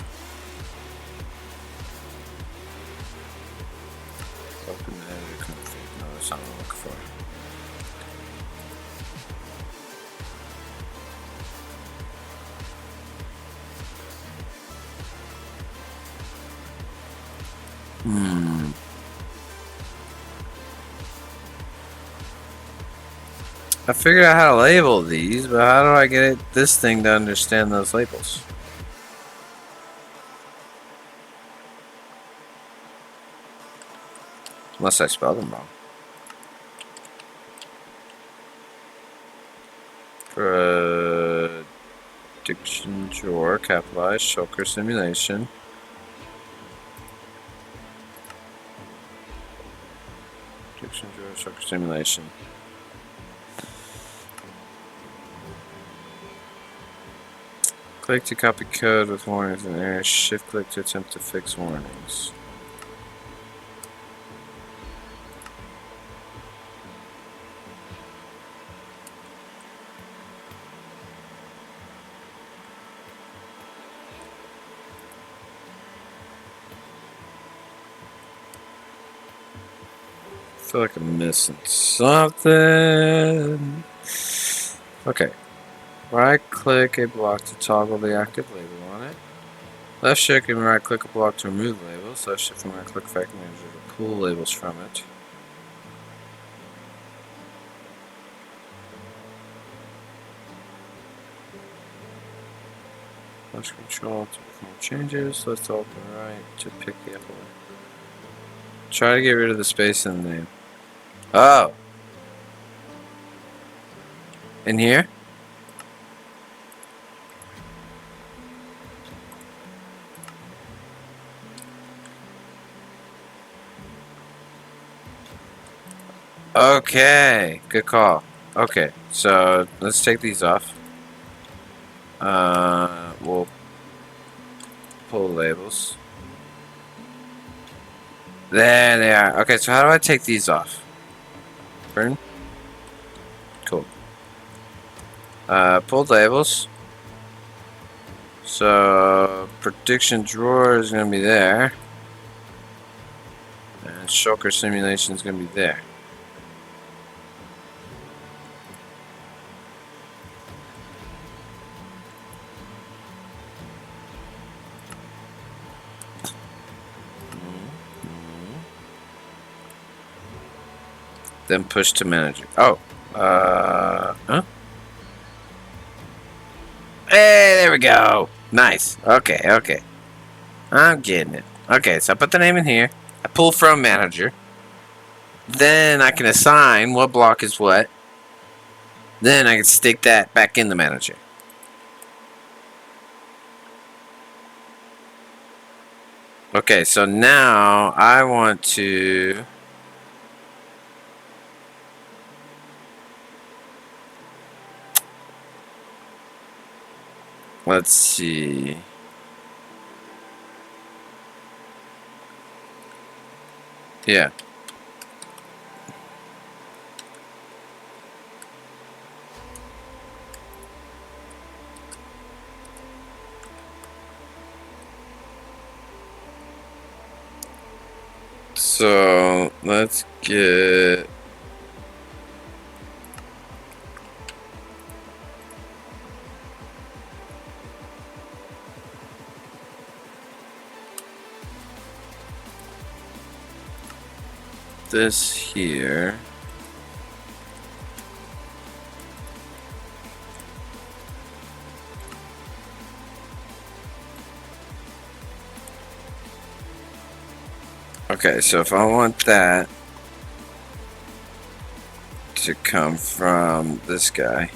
Open the editor config. No, that's not what I'm looking for. I figured out how to label these, but how do I get this thing to understand those labels? Unless I spelled them wrong. Prediction drawer, capitalized, shulker simulation. Prediction drawer, shulker simulation. Click to copy code with warnings and errors. Shift click to attempt to fix warnings. I feel like I'm missing something. Okay. Right click a block to toggle the active label on it. Left shift and right click a block to remove labels. Left shift and right click Factory Manager to pull labels from it. Left control to perform changes. Left open right to pick the upper one. Try to get rid of the space in the name. Oh! In here? Okay, good call. Okay, so let's take these off. We'll pull the labels. There they are. Okay, so how do I take these off? Burn. Cool. Pull labels. So prediction drawer is gonna be there, and shulker simulation is gonna be there. Then push to manager. Oh, huh? Hey, there we go. Nice. Okay, okay. I'm getting it. Okay, so I put the name in here. I pull from manager. Then I can assign what block is what. Then I can stick that back in the manager. Okay, so now I want to Let's see. Yeah. So let's get this here. Okay, so if I want that to come from this guy,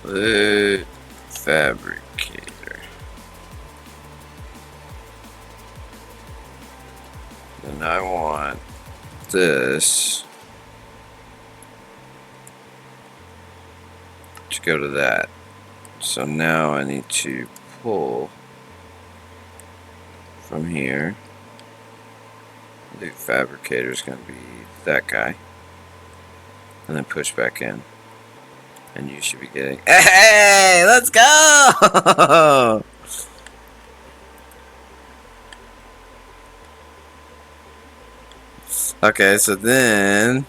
the fabricator, and I want this to go to that. So now I need to pull from here. The fabricator is going to be that guy, and then push back in, and you should be getting. Hey, let's go! Okay, so then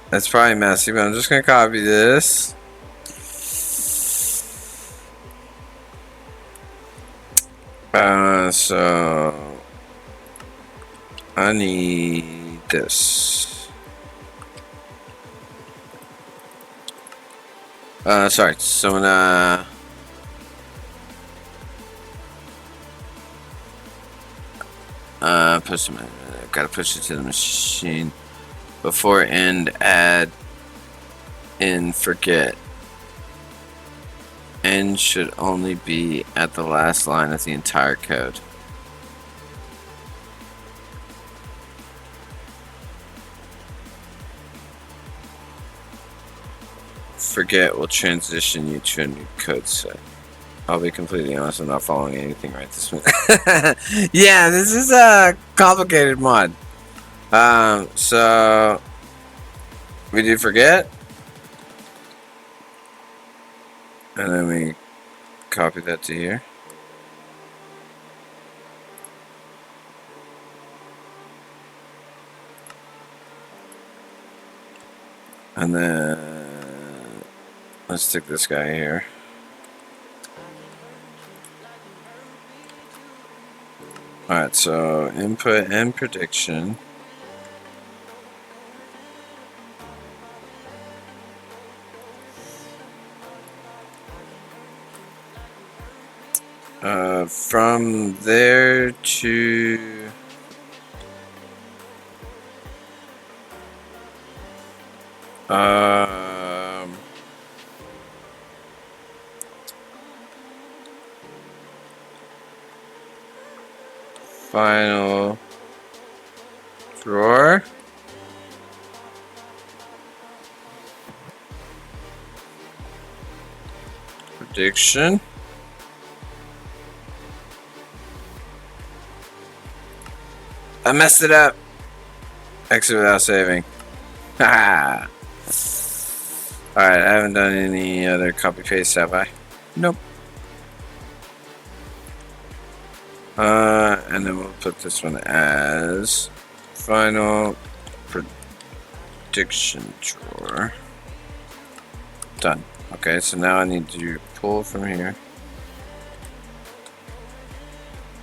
that's probably messy, but I'm just gonna copy this. So I need this. Sorry, so I'm gonna push them in. I've got to push it to the machine before end add in forget. End should only be at the last line of the entire code. Forget will transition you to a new code set. I'll be completely honest, I'm not following anything right this minute. Yeah, this is a complicated mod. So we do forget, and then we copy that to here. And then let's stick this guy here. Alright, so input and prediction. From there to final drawer. Prediction. I messed it up. Exit without saving. Haha. Alright, I haven't done any other copy paste, have I? Nope. And then we'll put this one as final prediction drawer. Done. Okay, so now I need to pull from here.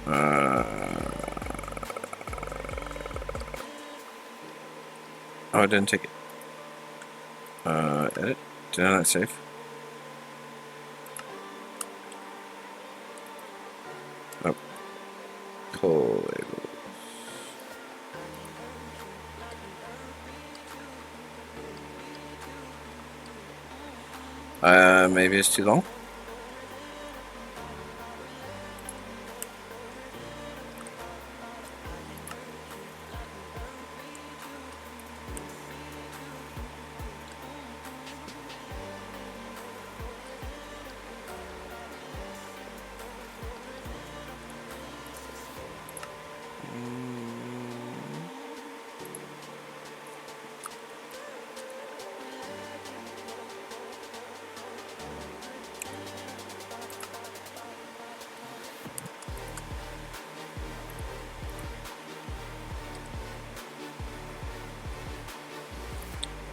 Oh, I didn't take it. Edit. Did I not save? Nope. Pull labels. Maybe it's too long.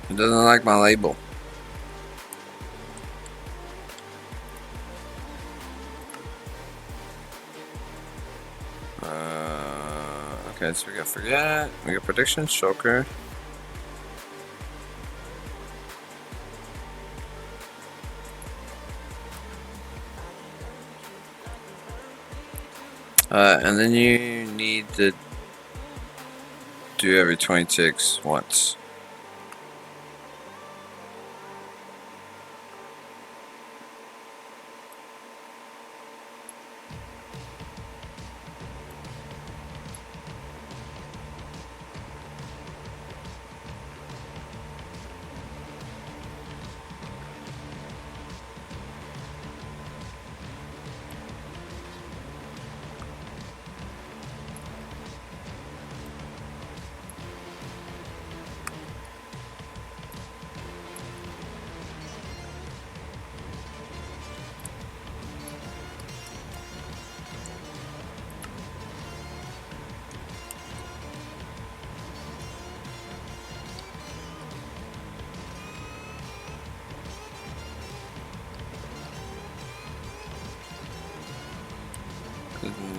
It doesn't like my label. Okay, so we got forget. We got prediction, shulker. And then you need to do every 20 ticks once.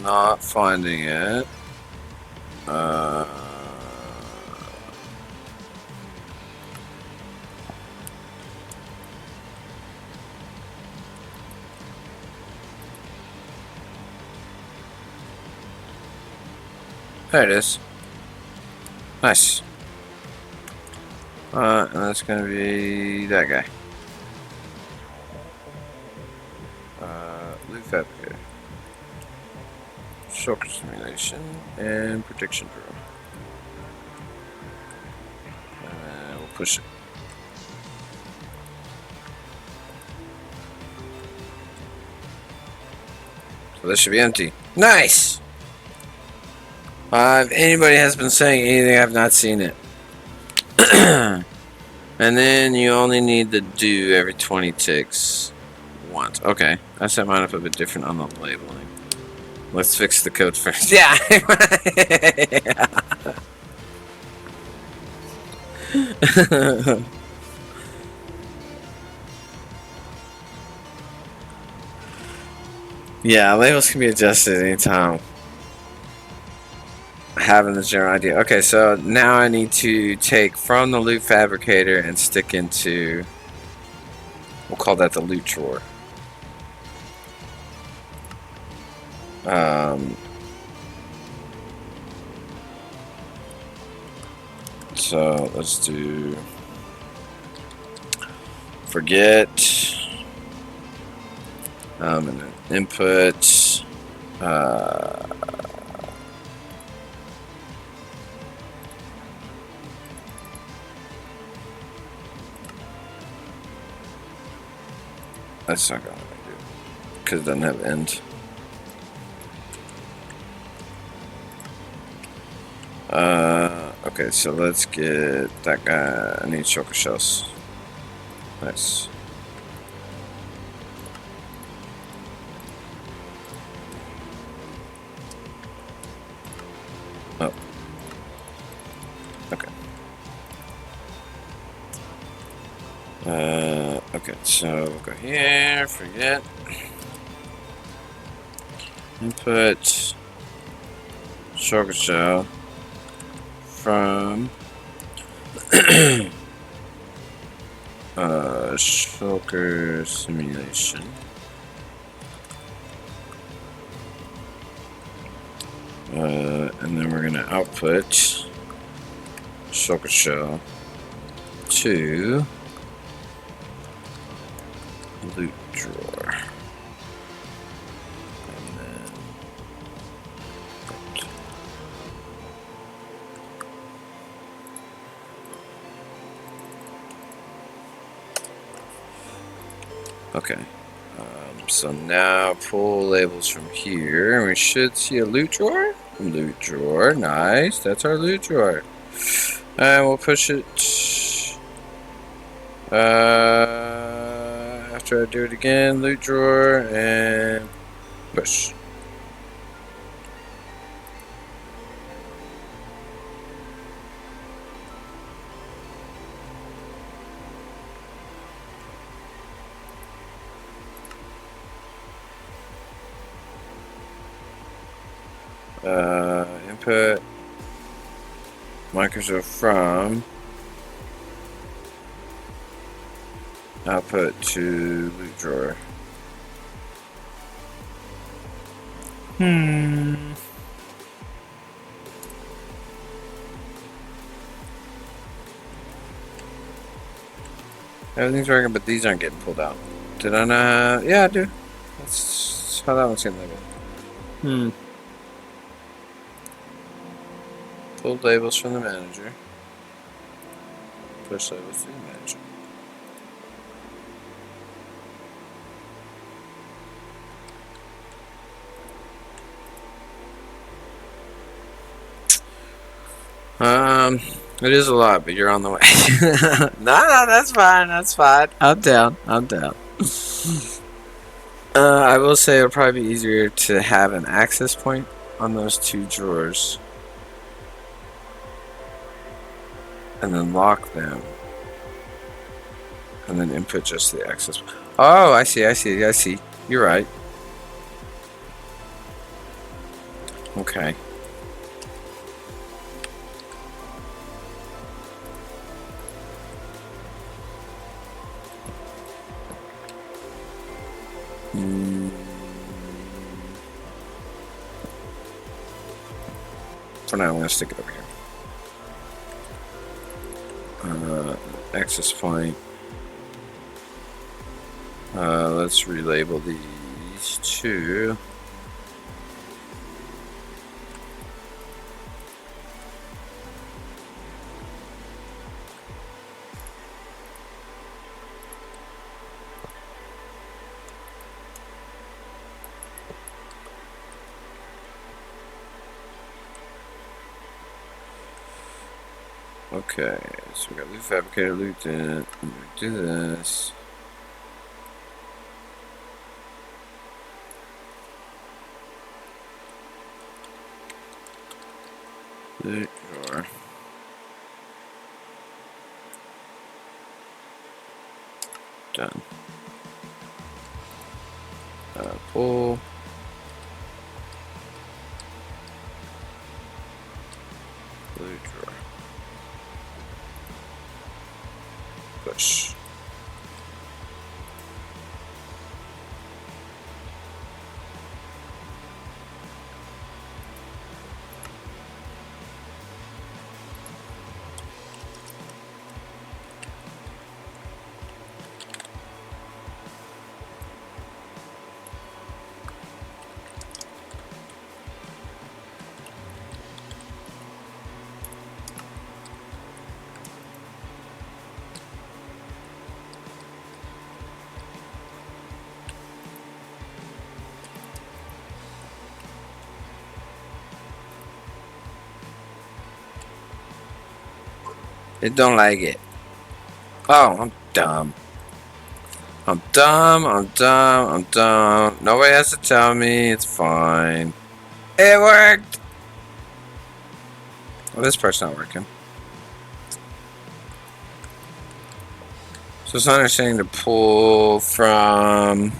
Not finding it. There it is. Nice. And that's gonna be that guy. Loot fabricator. Shulker simulation and prediction drill. And we'll push it. So this should be empty. Nice! If anybody has been saying anything, I've not seen it. And then you only need to do every 20 ticks once. Okay, I set mine up a bit different on the labeling. Let's fix the code first. Yeah! Yeah, labels can be adjusted anytime. Having the general idea. Okay, so now I need to take from the loot fabricator and stick into, we'll call that the loot drawer. So let's do forget, and then input, that's not gonna do because it doesn't have end. Okay, so let's get that guy. I need shulker shells. Nice. Oh. Okay. Okay, so we'll go here, forget. Input shulker shell from shulker simulation. And then we're gonna output shulker shell to loot drawer. And then okay. So now pull labels from here, and we should see a loot drawer. Loot drawer. Nice. That's our loot drawer. And we'll push it. After I do it again, loot drawer and push. Input Microsoft from output to loot drawer. Everything's working, but these aren't getting pulled out. Did I not? Yeah, I do. That's how that one's getting labeled. Pull labels from the manager. Push labels to the manager. It is a lot, but you're on the way. No, that's fine. That's fine. I'm down. I'm down. I will say it'll probably be easier to have an access point on those two drawers. And then lock them. And then input just the access. Oh, I see. You're right. Okay. For now, I'm going to stick it over here. Access point. Let's relabel these two. Okay, so we got loot fabricator, loot in. Do this. Loot drawer. Done. Pull. Loot drawer. Push. It don't like it. Oh, I'm dumb. I'm dumb. Nobody has to tell me. It's fine. It worked! Well, this part's not working. So it's not understanding to pull from...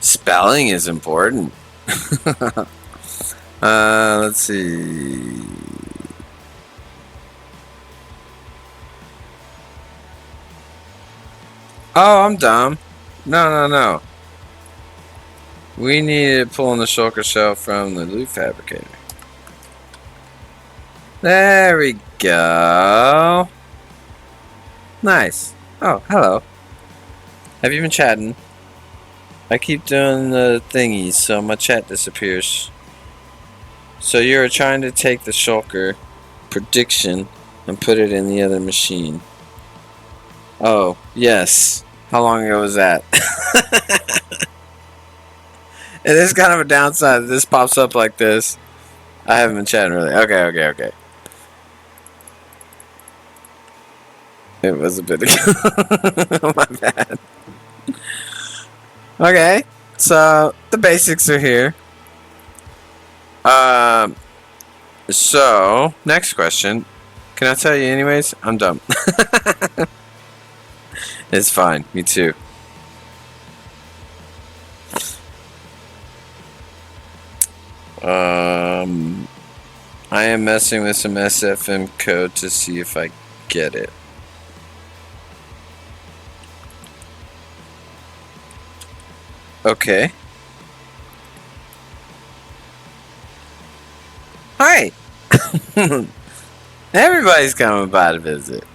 Spelling is important. Let's see. Oh, I'm dumb. No. We need to pull on the shulker shell from the loot fabricator. There we go. Nice. Oh, hello. Have you been chatting? I keep doing the thingies, so my chat disappears. So you're trying to take the shulker prediction and put it in the other machine. Oh, yes. How long ago was that? It is kind of a downside. This pops up like this. I haven't been chatting really. Okay. It was a bit ago. My bad. Okay, so the basics are here. So next question. Can I tell you anyways? I'm dumb. It's fine. Me too. I am messing with some SFM code to see if I get it. Okay. Hi. Everybody's coming by to visit.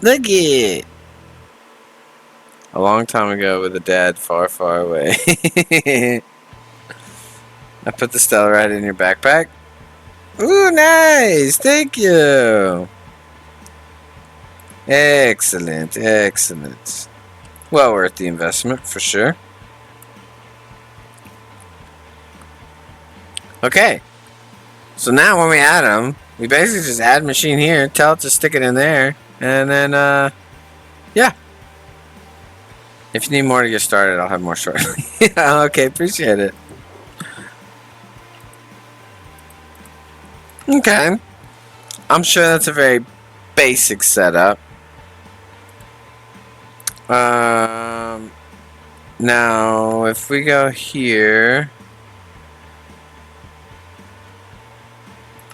Look it. A long time ago with a dad far, far away. I put the Stella right in your backpack. Ooh, nice. Thank you. Excellent. Well worth the investment for sure. Okay. So now when we add them, we basically just add machine here, tell it to stick it in there, and then, yeah. If you need more to get started, I'll have more shortly. Okay, appreciate it. Okay. I'm sure that's a very basic setup. Now, if we go here,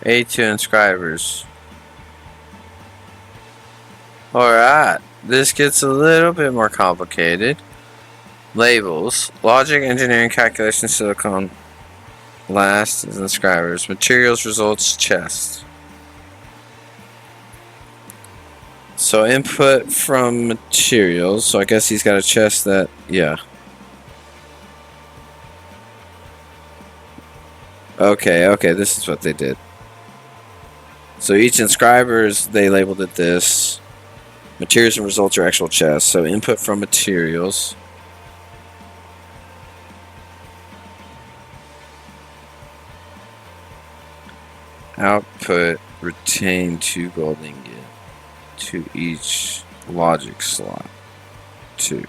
A2 inscribers. Alright, this gets a little bit more complicated. Labels, logic, engineering, calculation, silicon. Last is inscribers. Materials, results, chest. So input from materials. So I guess he's got a chest that, yeah. Okay, this is what they did. So each inscribers, they labeled it this. Materials and results are actual chests. So input from materials. Output retain 2 gold ingot to each logic slot. 2.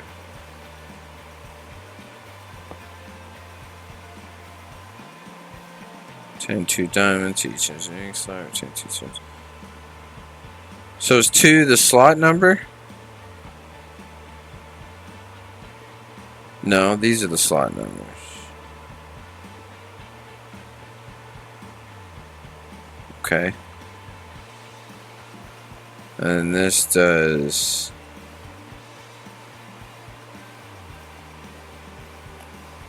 Retain 2 diamonds to each engineering slot. Retain 2 stones. So is 2 the slot number? No, these are the slot numbers. Okay. And this does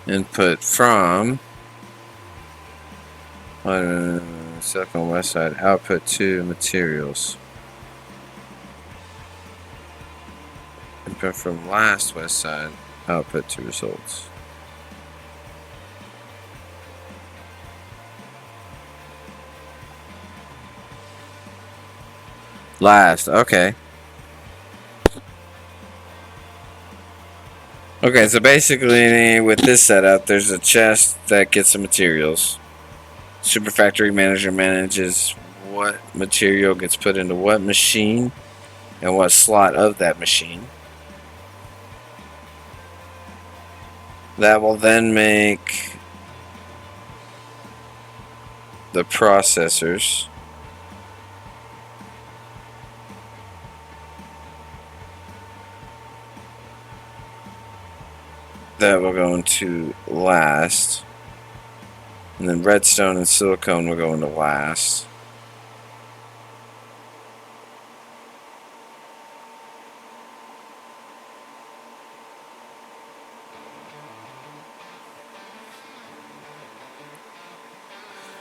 input from silicon west side, output to materials. Input from last west side, output to results. Last, okay. Okay, so basically with this setup, there's a chest that gets the materials. Super Factory Manager manages what material gets put into what machine and what slot of that machine. That will then make the processors. That will go into last. And then redstone and silicone will go into last.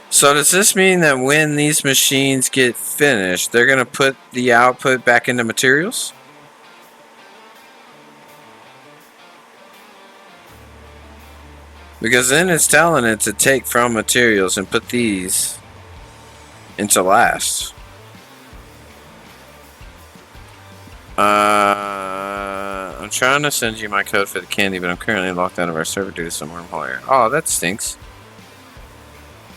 So does this mean that when these machines get finished, they're going to put the output back into materials? Because then it's telling it to take from materials and put these into last. I'm trying trying to send you my code for the candy, but I'm currently locked out of our server due to some wormhole error. Oh, that stinks.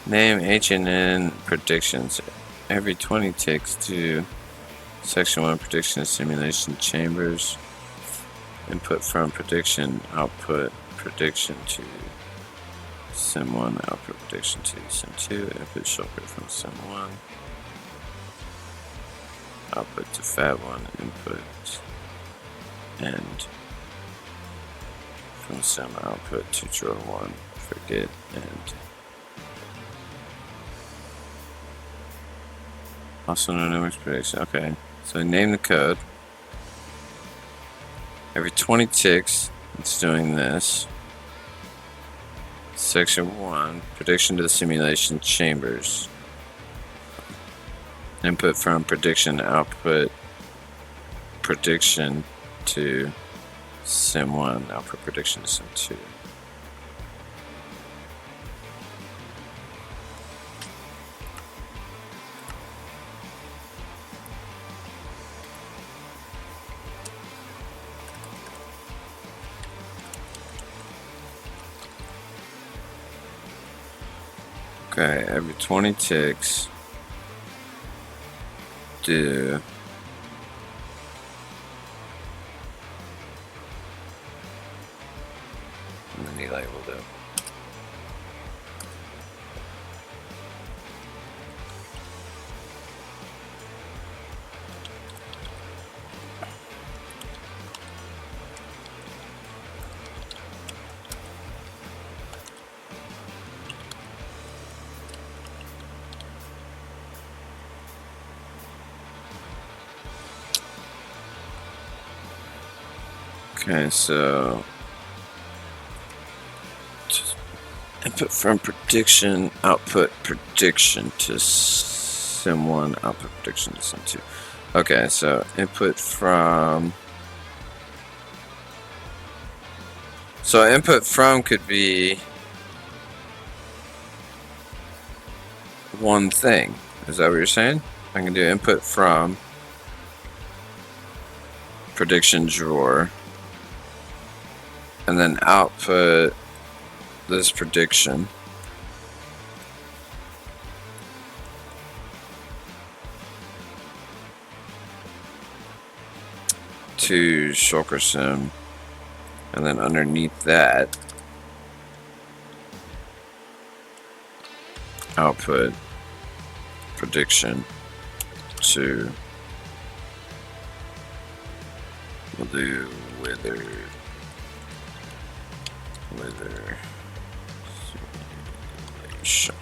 Name H&N predictions. Every 20 ticks to section 1 prediction simulation chambers. Input from prediction, output prediction to sim 1, output prediction to sim 2, input shortcut from sim 1, output to fat 1, input and from sim output to draw 1, forget and also no numbers prediction. Okay, so name the code. Every 20 ticks, it's doing this. Section 1, prediction to the simulation chambers. Input from prediction, output prediction to sim 1, output prediction to sim 2. Okay, every 20 ticks, do and then he labeled it. Okay, so just input from prediction, output prediction to sim 1, output prediction to sim 2. Okay, so input from. So input from could be one thing. Is that what you're saying? I can do input from prediction drawer. And then output this prediction to shulker sim, and then underneath that output prediction to we'll do wither simulation.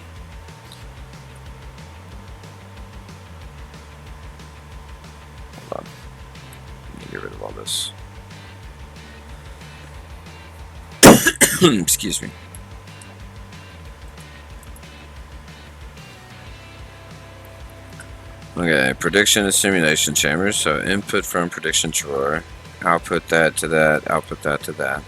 Hold on. Let me get rid of all this. Excuse me. Okay, prediction and simulation chambers. So input from prediction drawer, output that to that, output that to that.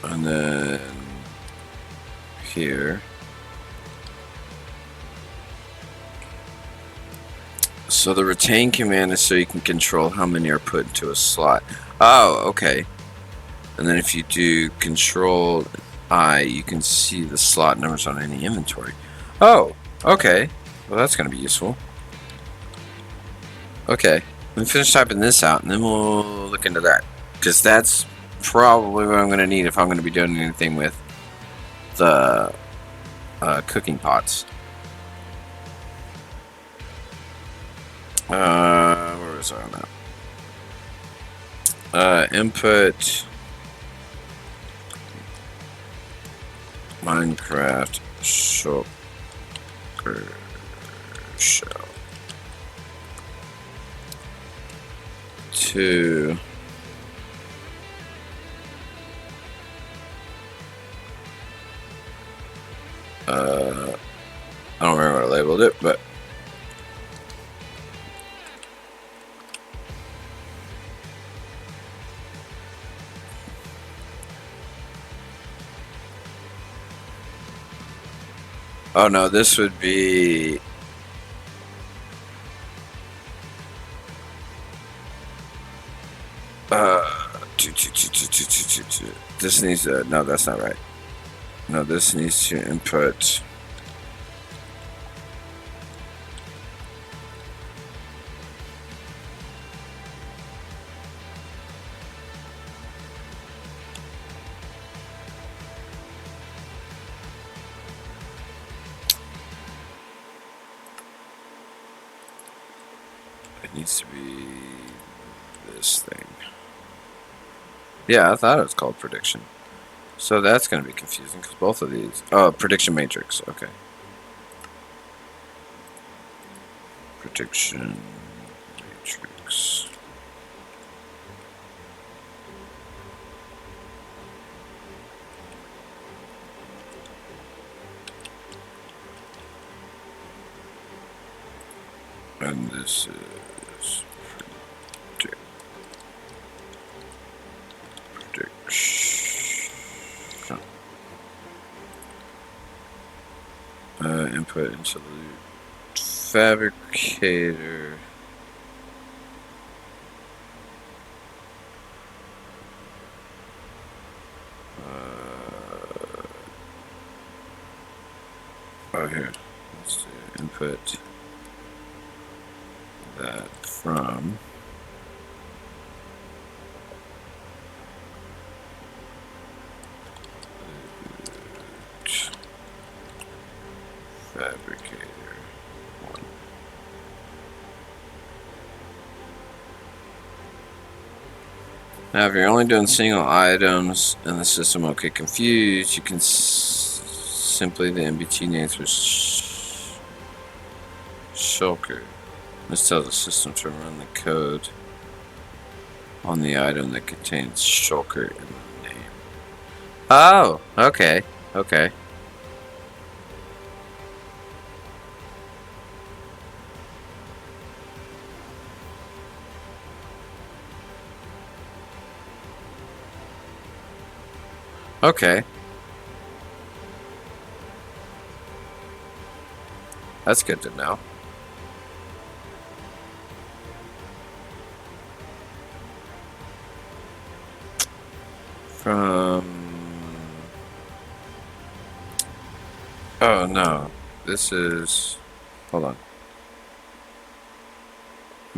And then here. So the retain command is so you can control how many are put into a slot. Oh, okay. And then if you do control I, you can see the slot numbers on any inventory. Oh, okay. Well, that's going to be useful. Okay. Let me finish typing this out, and then we'll look into that. Because that's probably what I'm going to need if I'm going to be doing anything with the cooking pots. Where was I on that? Input Minecraft shulker shell to I don't remember what I labeled it, but Oh no, this would be. This needs a. No, that's not right. No, this needs to input. It needs to be this thing. Yeah, I thought it was called prediction. So that's going to be confusing because both of these. Oh, prediction matrix. Okay. Prediction matrix. And this is prediction. Input into the fabricator. Oh, here. Let's do input that from fabricator 1. Now, if you're only doing single items and the system will get confused, you can simply the MBT names with shulker. This tells the system to run the code on the item that contains shulker in the name. Oh, okay, okay. Okay. That's good to know. From... Oh, no. This is... Hold on.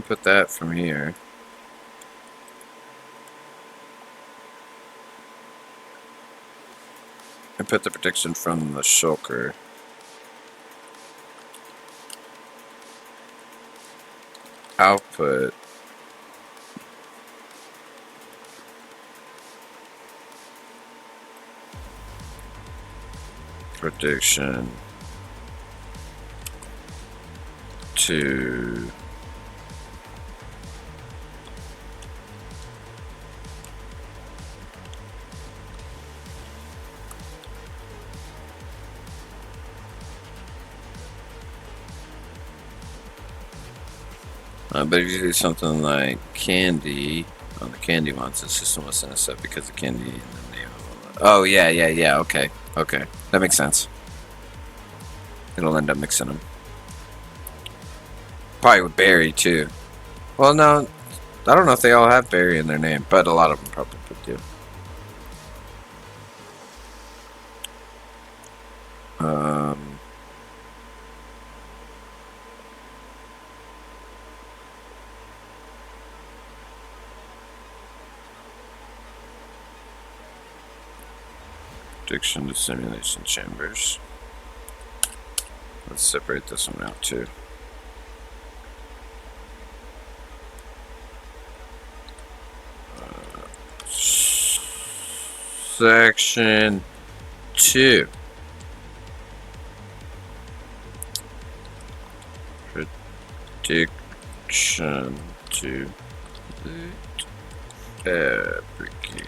Put that from here. And put the prediction from the shulker. Output. Prediction to but if you do something like candy on the candy ones, the system will send us up because the candy in the name of. Oh yeah. Okay, that makes sense. It'll end up mixing them. Probably with berry too. Well, no, I don't know if they all have berry in their name, but a lot of them probably do. Prediction to simulation chambers. Let's separate this one out too. Section 2. Prediction to the fabricator.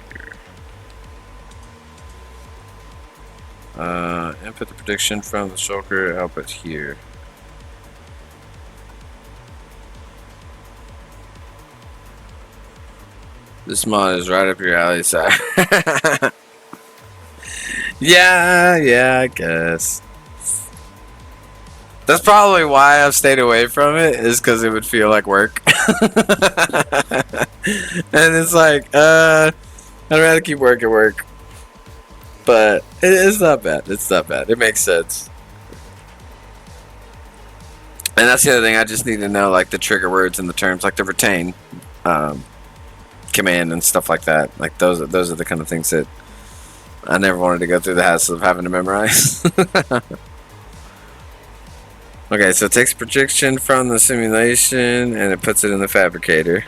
Input the prediction from the shulker, output here. This mod is right up your alley, side. Yeah, I guess. That's probably why I've stayed away from it, is because it would feel like work. And it's like, I'd rather keep work at work. But it's not bad. It's not bad. It makes sense. And that's the other thing. I just need to know, like, the trigger words and the terms, like the retain command and stuff like that. Like, those are the kind of things that I never wanted to go through the hassle of having to memorize. Okay, so it takes projection from the simulation and it puts it in the fabricator.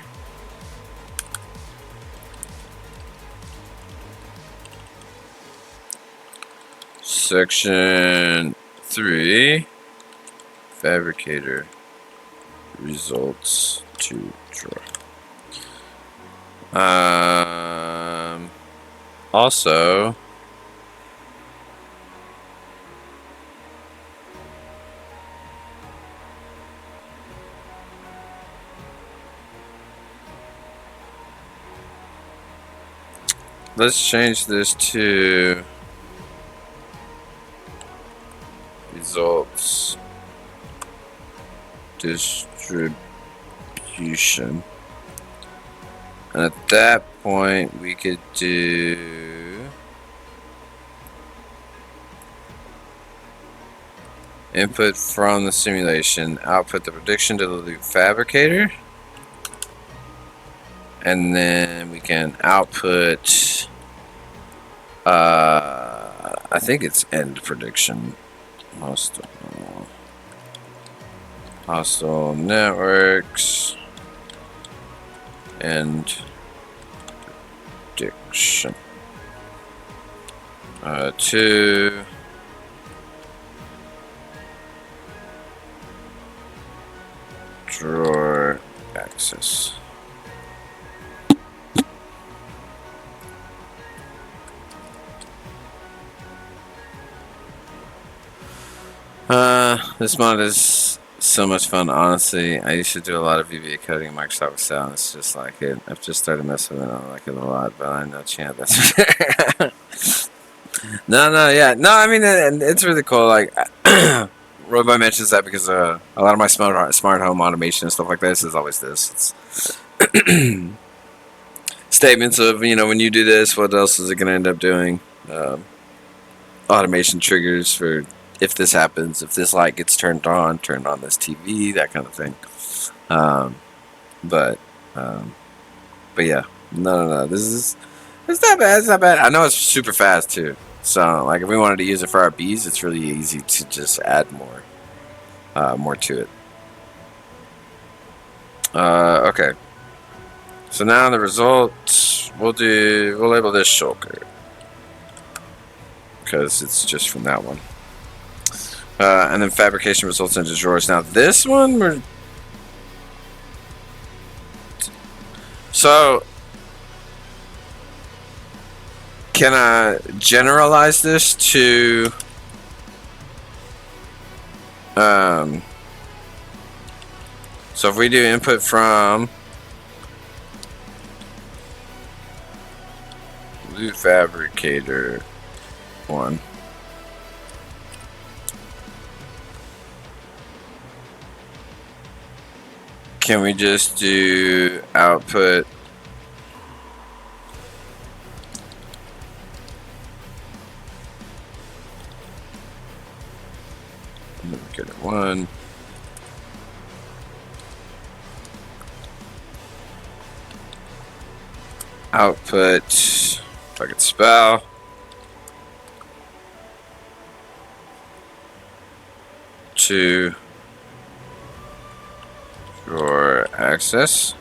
Section 3, fabricator results to draw. Also, let's change this to results distribution. And at that point, we could do input from the simulation, output the prediction to the loop fabricator. And then we can output, I think it's end prediction. Hostile networks. End prediction. 2. Drawer access. This mod is so much fun, honestly. I used to do a lot of VBA coding in Microsoft Excel, and it's just like it. I've just started messing with it. I like it a lot, but I know Chad, that's yeah. No, I mean, it's really cool. Like, Robot mentions that because a lot of my smart home automation and stuff like this is always this. It's statements of, you know, when you do this, what else is it going to end up doing? Automation triggers for if this happens, if this light gets turned on this TV, that kind of thing. But yeah, no. It's not bad. It's not bad. I know it's super fast too. So like if we wanted to use it for our bees, it's really easy to just add more to it. Okay. So now the result, we'll label this shulker because it's just from that one. And then fabrication results into drawers. Now this one, so can I generalize this to so if we do input from loot fabricator 1, can we just do output fabricator 1 output, if I could spell, to drawer access.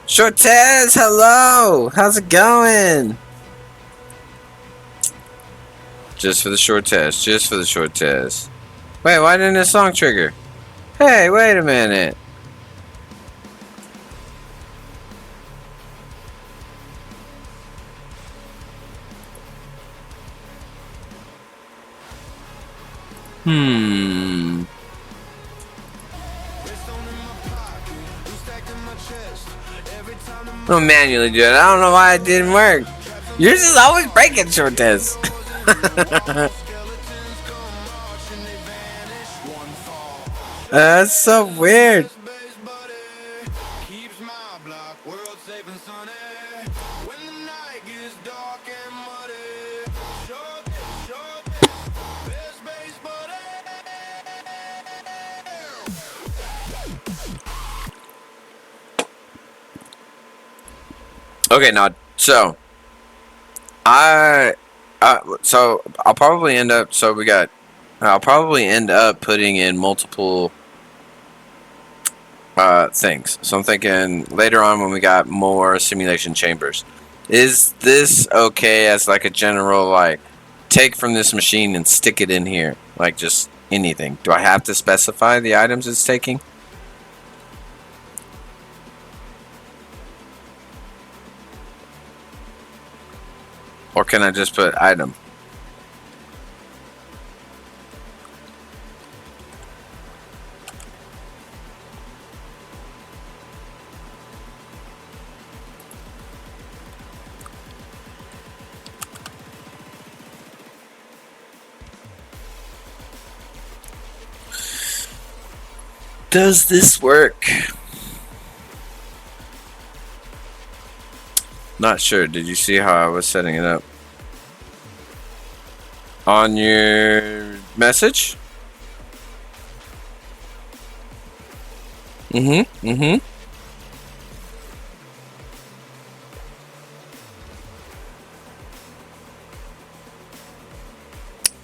Shortez, hello! How's it going? Just for the short test. Just for the short test. Wait, why didn't this song trigger? Hey, wait a minute. I'll manually do it. I don't know why it didn't work. Yours is always breaking, short test. Skeletons come marching, they vanish. One fall. That's so weird. Space buddy keeps my block world safe and sunny. When the night gets dark and muddy, short, best space buddy. Okay, now so so I'll probably end up. So we got. I'll probably end up putting in multiple things. So I'm thinking later on when we got more simulation chambers, is this okay as like a general like take from this machine and stick it in here, like just anything? Do I have to specify the items it's taking? Or can I just put item? Does this work? Not sure. Did you see how I was setting it up? On your message? Mm-hmm.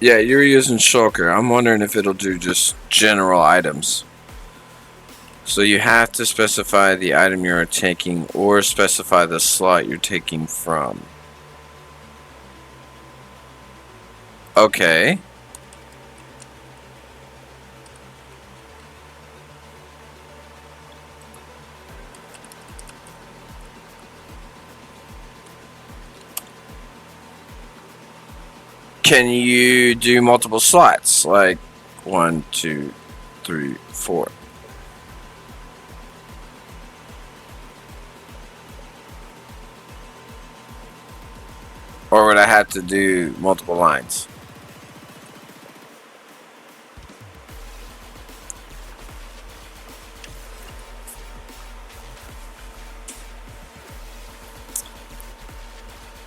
Yeah, you're using Shulker. I'm wondering if it'll do just general items. So you have to specify the item you're taking or specify the slot you're taking from. Okay. Can you do multiple slots? Like 1, 2, 3, 4. Or would I have to do multiple lines?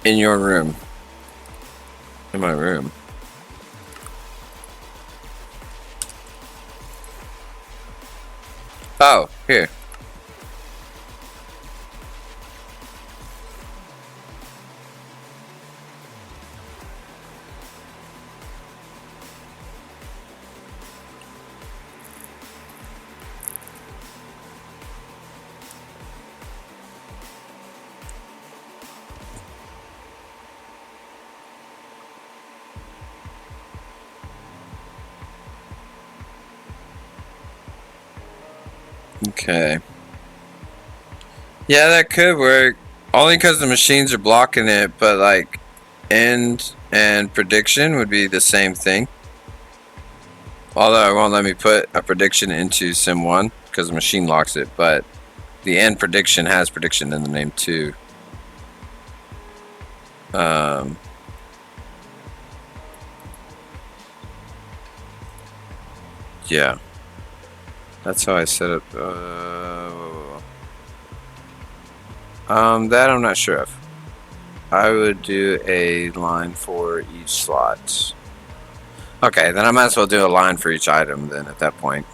In your room. In my room. Oh, here. Okay. Yeah, that could work. Only because the machines are blocking it, but like end and prediction would be the same thing. Although it won't let me put a prediction into Sim 1 because the machine locks it, but the end prediction has prediction in the name too. Yeah. That's how I set up. That I'm not sure of. I would do a line for each slot. Okay, then I might as well do a line for each item then at that point.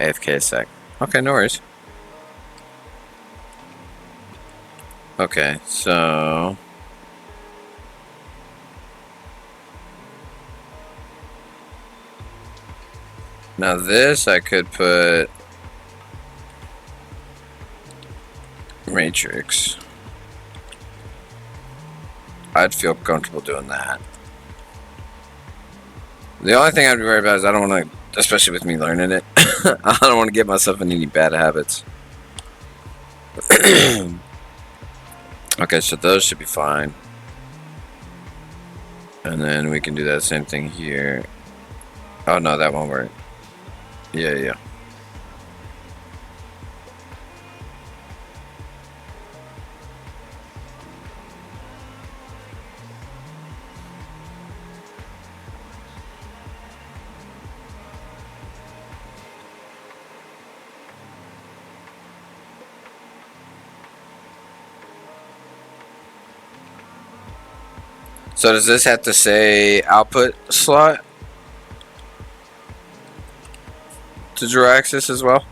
AFK a sec. Okay, no worries. Okay, so... Now this I could put... Matrix. I'd feel comfortable doing that. The only thing I'd be worried about is I don't want to, especially with me learning it, I don't want to get myself in any bad habits. Okay, so those should be fine. And then we can do that same thing here. Oh no, that won't work. Yeah. So does this have to say output slot to draw access as well?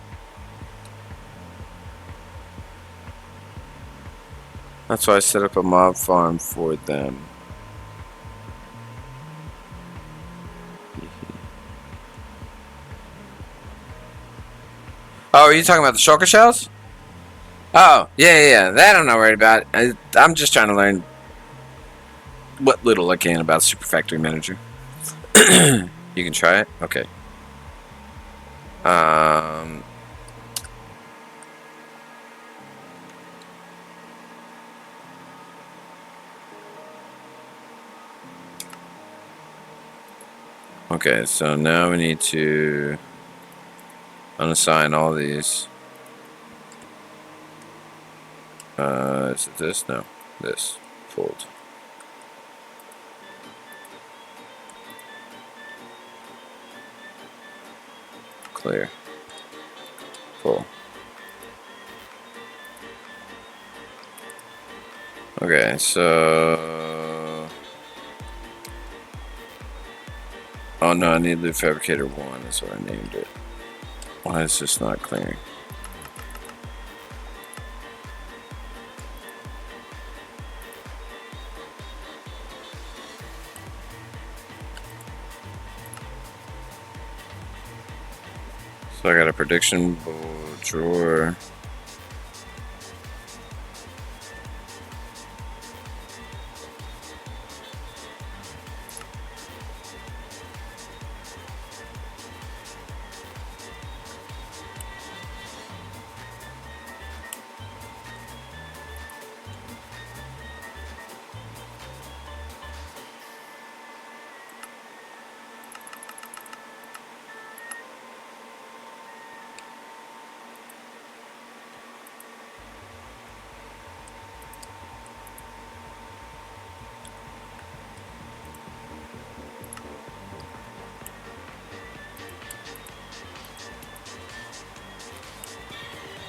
That's why I set up a mob farm for them. Oh, are you talking about the shulker shells? Oh, yeah. That I'm not worried about. I'm just trying to learn what little I can about Super Factory Manager. You can try it? Okay. Okay, so now we need to unassign all these. Is it this? No. This. Fold. Clear. Full. Okay, so... Oh no, I need Loot Fabricator 1, that's what I named it. Why is this not clearing? So I got a prediction board drawer.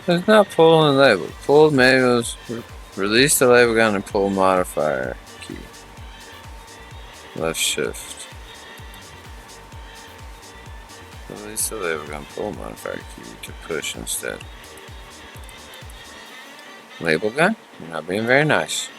It's not pulling the label. Pull manuals, release the label gun and pull modifier key. Left shift. Release the label gun, pull modifier key to push instead. Label gun? You're not being very nice.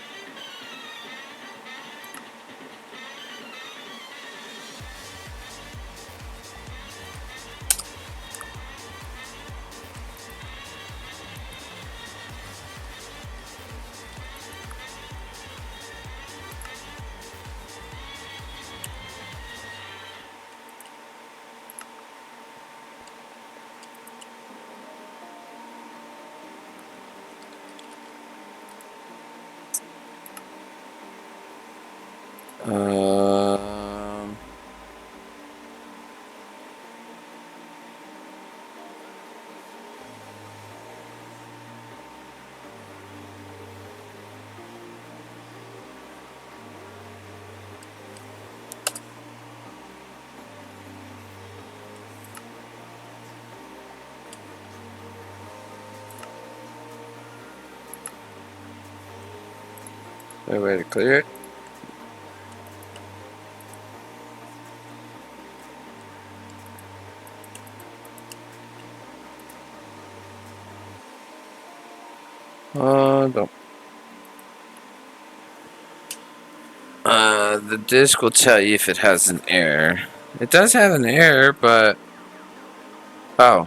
Um, a way to clear it. Don't. The disk will tell you if it has an error. It does have an error, but... Oh.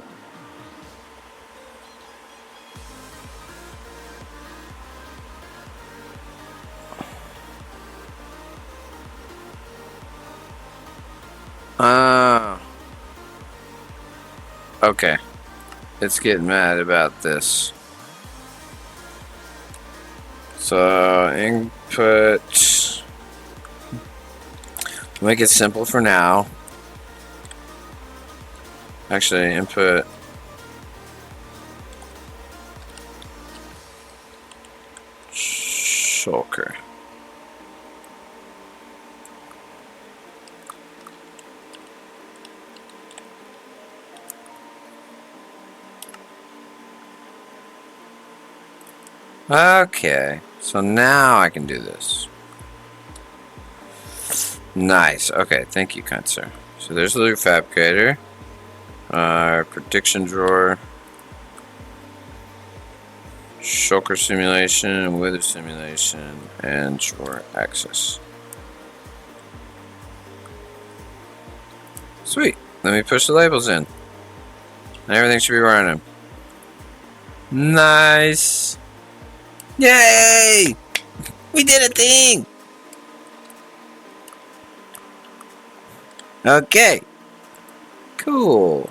Okay. It's getting mad about this. So, input... Make it simple for now. Actually, input... Shulker. Okay, so now I can do this. Nice. Okay, thank you, kind sir. So there's the loot fabricator. Prediction drawer. Shulker simulation, wither simulation, and drawer access. Sweet. Let me push the labels in. And everything should be running. Nice. Yay! We did a thing! Okay. Cool.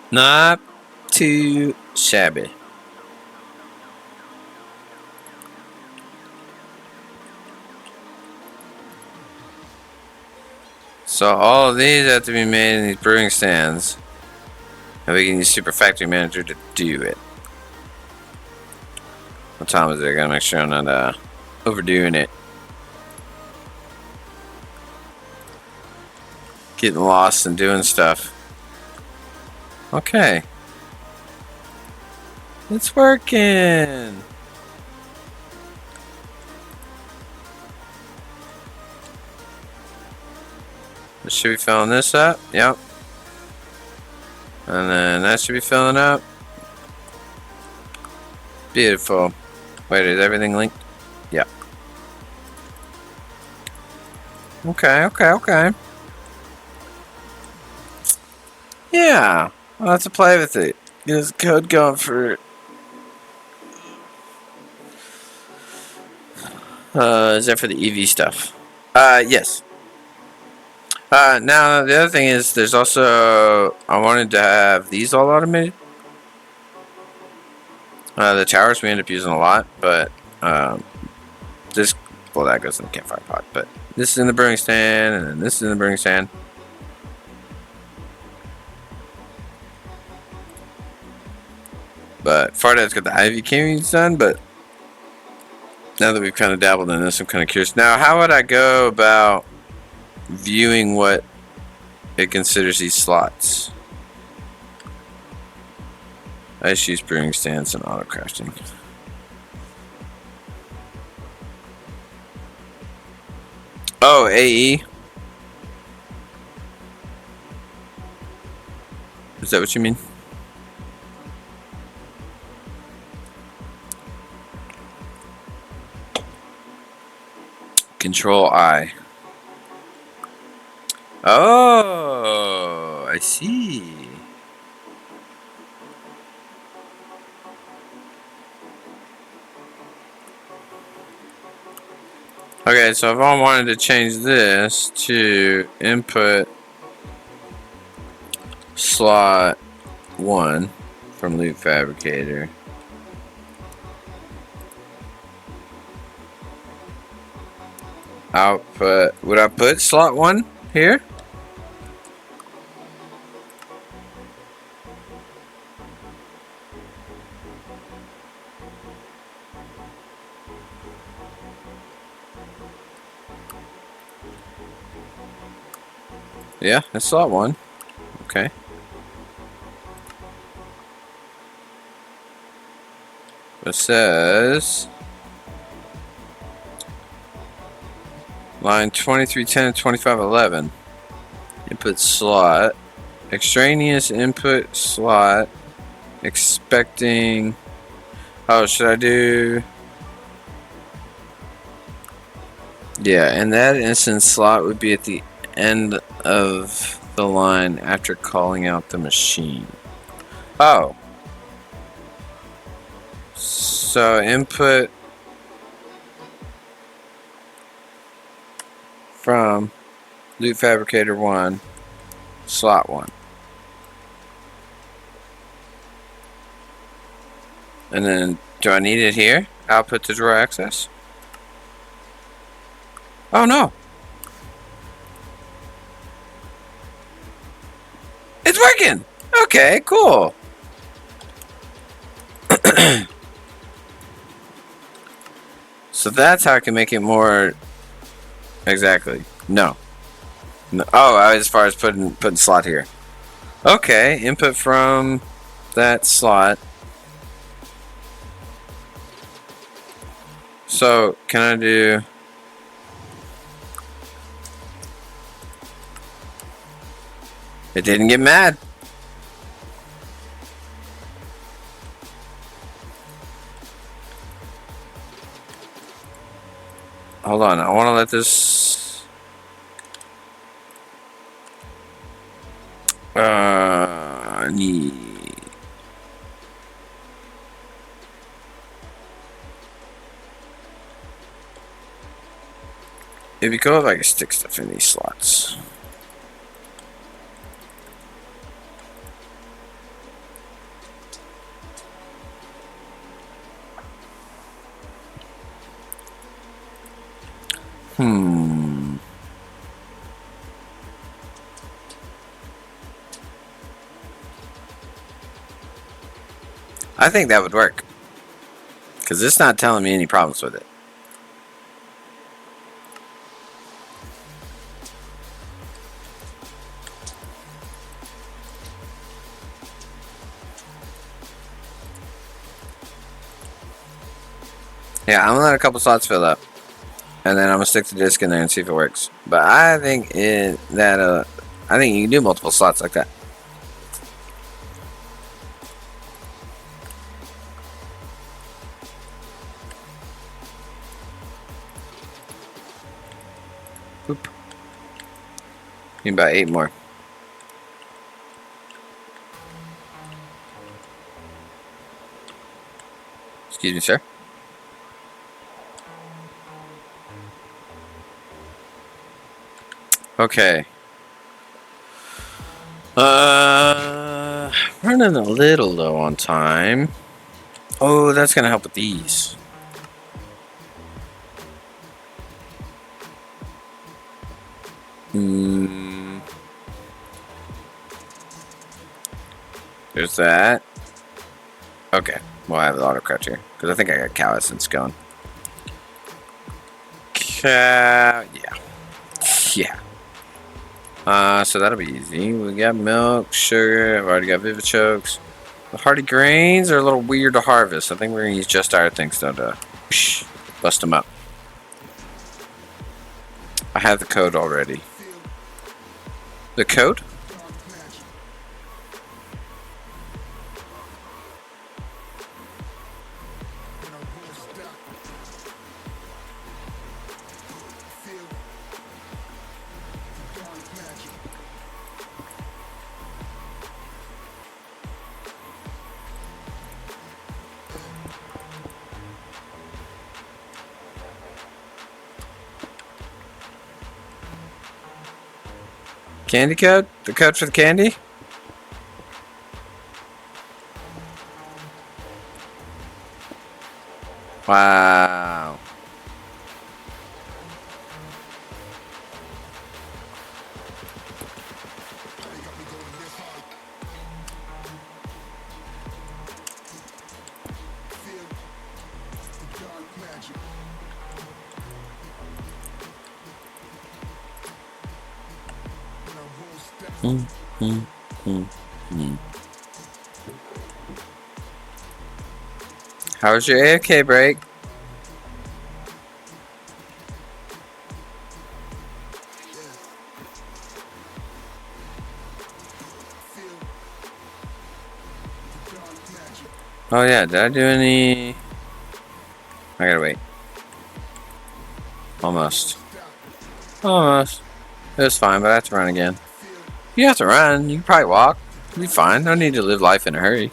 Not too shabby. So all of these have to be made in these brewing stands. And we can use Super Factory Manager to do it. What time is it? I gotta make sure I'm not overdoing it. Getting lost and doing stuff. Okay. It's working. Should be filling this up. Yep. And then that should be filling up. Beautiful. Wait, is everything linked? Yeah. Okay. Yeah. I'll have to play with it. Get this code going for... is that for the EV stuff? Yes. Now the other thing is there's also... I wanted to have these all automated. The towers we end up using a lot, but this... Well, that goes in the campfire pod, but this is in the brewing stand, and then this is in the brewing stand. But Fardad's got the Ivy Canyons done, but now that we've kind of dabbled in this, I'm kind of curious. Now, how would I go about viewing what it considers these slots? I just use brewing stands and autocrafting. Oh, AE? Is that what you mean? Control I. Oh, I see. Okay, so if I wanted to change this to input slot 1 from loot fabricator. Output, would I put slot 1 here? Yeah, that's slot 1. Okay. It says line 2310 and 2511. Input slot. Extraneous input slot. Expecting. Oh, should I do? Yeah, and that instance slot would be at the end of the line after calling out the machine. Oh. So input from loot fabricator 1, slot 1. And then do I need it here? Output to drawer access? Oh no. It's working! Okay, cool. So that's how I can make it more... Exactly. No. Oh, as far as putting slot here. Okay, input from that slot. So, can I do... It didn't get mad. Hold on, I want to let this... It'd be cool if I could stick stuff in these slots. I think that would work. Because it's not telling me any problems with it. Yeah, I'm gonna let a couple slots fill up. And then I'm gonna stick the disc in there and see if it works. But I think I think you can do multiple slots like that. Oop. Need about 8 more. Excuse me, sir. Okay. Running a little low on time. Oh, that's gonna help with these. There's that. Okay, well I have the autocraft here because I think I got cow essence going. Yeah. So that'll be easy. We got milk, sugar. I've already got vivid chokes. The hardy grains are a little weird to harvest. I think we're gonna use just our things though to bust them up. I have the code already. The code? Candy code? The code for the candy? Wow. How was your AFK break? Oh yeah, did I do any... I gotta wait. Almost. Almost. It was fine, but I have to run again. You have to run. You can probably walk. You'll be fine. No need to live life in a hurry.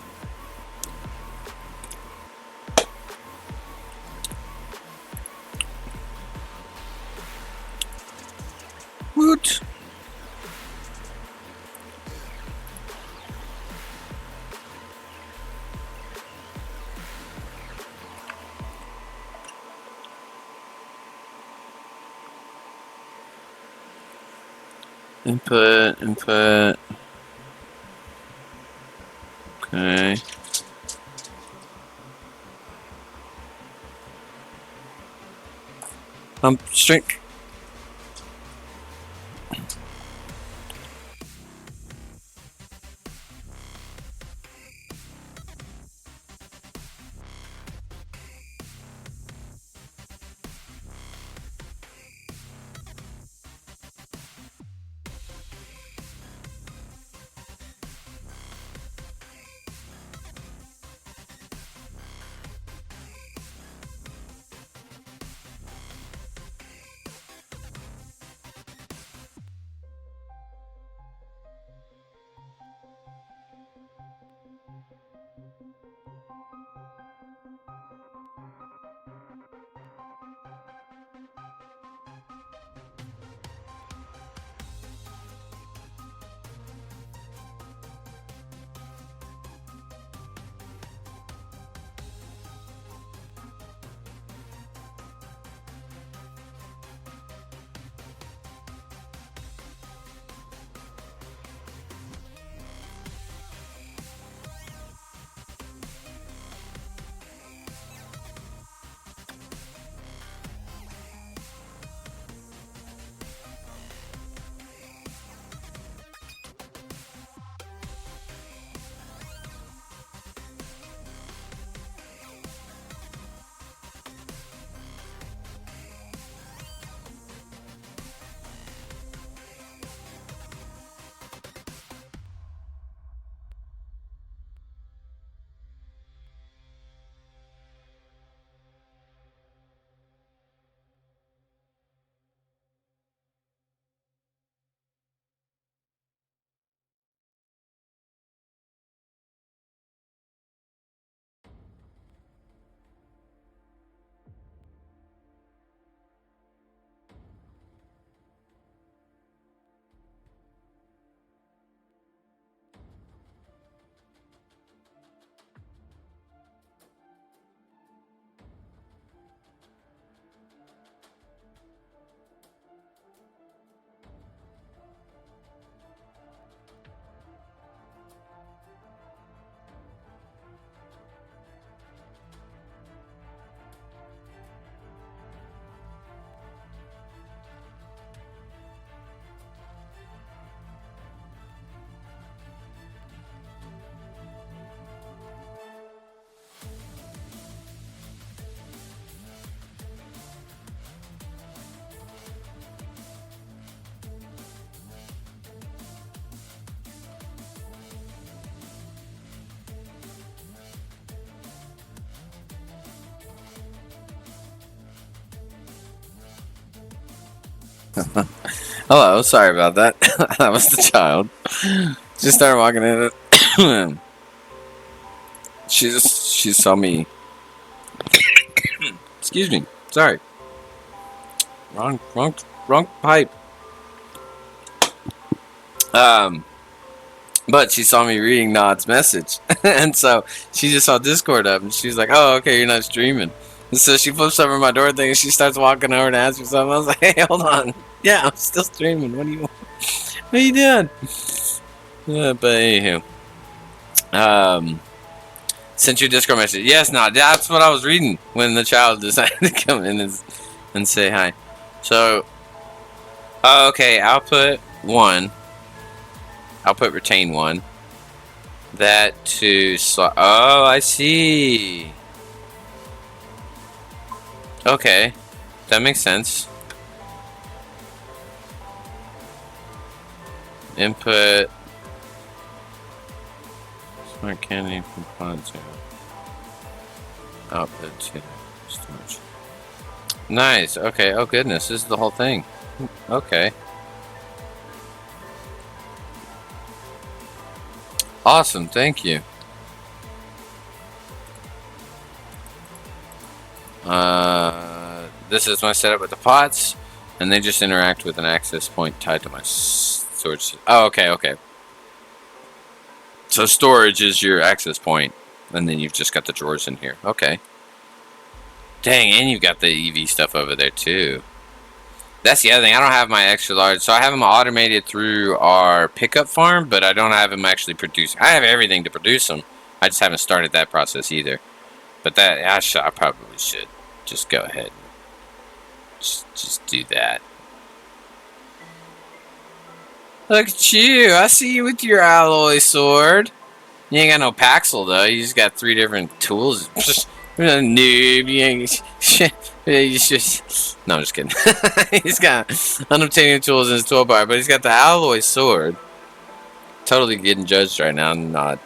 Woot. Input. Okay. Straight. Hello, sorry about that. That was the child. She started walking in it. She saw me. Excuse me. Sorry. Wrong pipe. But she saw me reading Nod's message, and so she just saw Discord up, and she's like, "Oh, okay, you're not streaming." And so she flips over my door thing, and she starts walking over to ask me something. I was like, "Hey, hold on. Yeah, I'm still streaming. What are you doing?" Yeah, but anywho, sent you a Discord message. Yes, Nod. That's what I was reading when the child decided to come in and say hi. So, okay, output 1. Output retain 1. That to slot. Oh, I see. Okay, that makes sense. Input. Smart candy from pod 0. Output 2. Storage. Nice. Okay. Oh goodness, this is the whole thing. Okay. Awesome, thank you. This is my setup with the pots, and they just interact with an access point tied to my storage. Oh, okay. So storage is your access point, and then you've just got the drawers in here. Okay. Dang, and you've got the EV stuff over there too. That's the other thing. I don't have my extra large, so I have them automated through our pickup farm, but I don't have them actually produce. I have everything to produce them. I just haven't started that process either. But that I probably should just go ahead and just do that. Look at you! I see you with your alloy sword. You ain't got no Paxel though. You just got 3 different tools. Noob, you ain't. No, I'm just kidding. He's got unobtainium tools in his toolbar, but he's got the alloy sword. Totally getting judged right now. I'm not.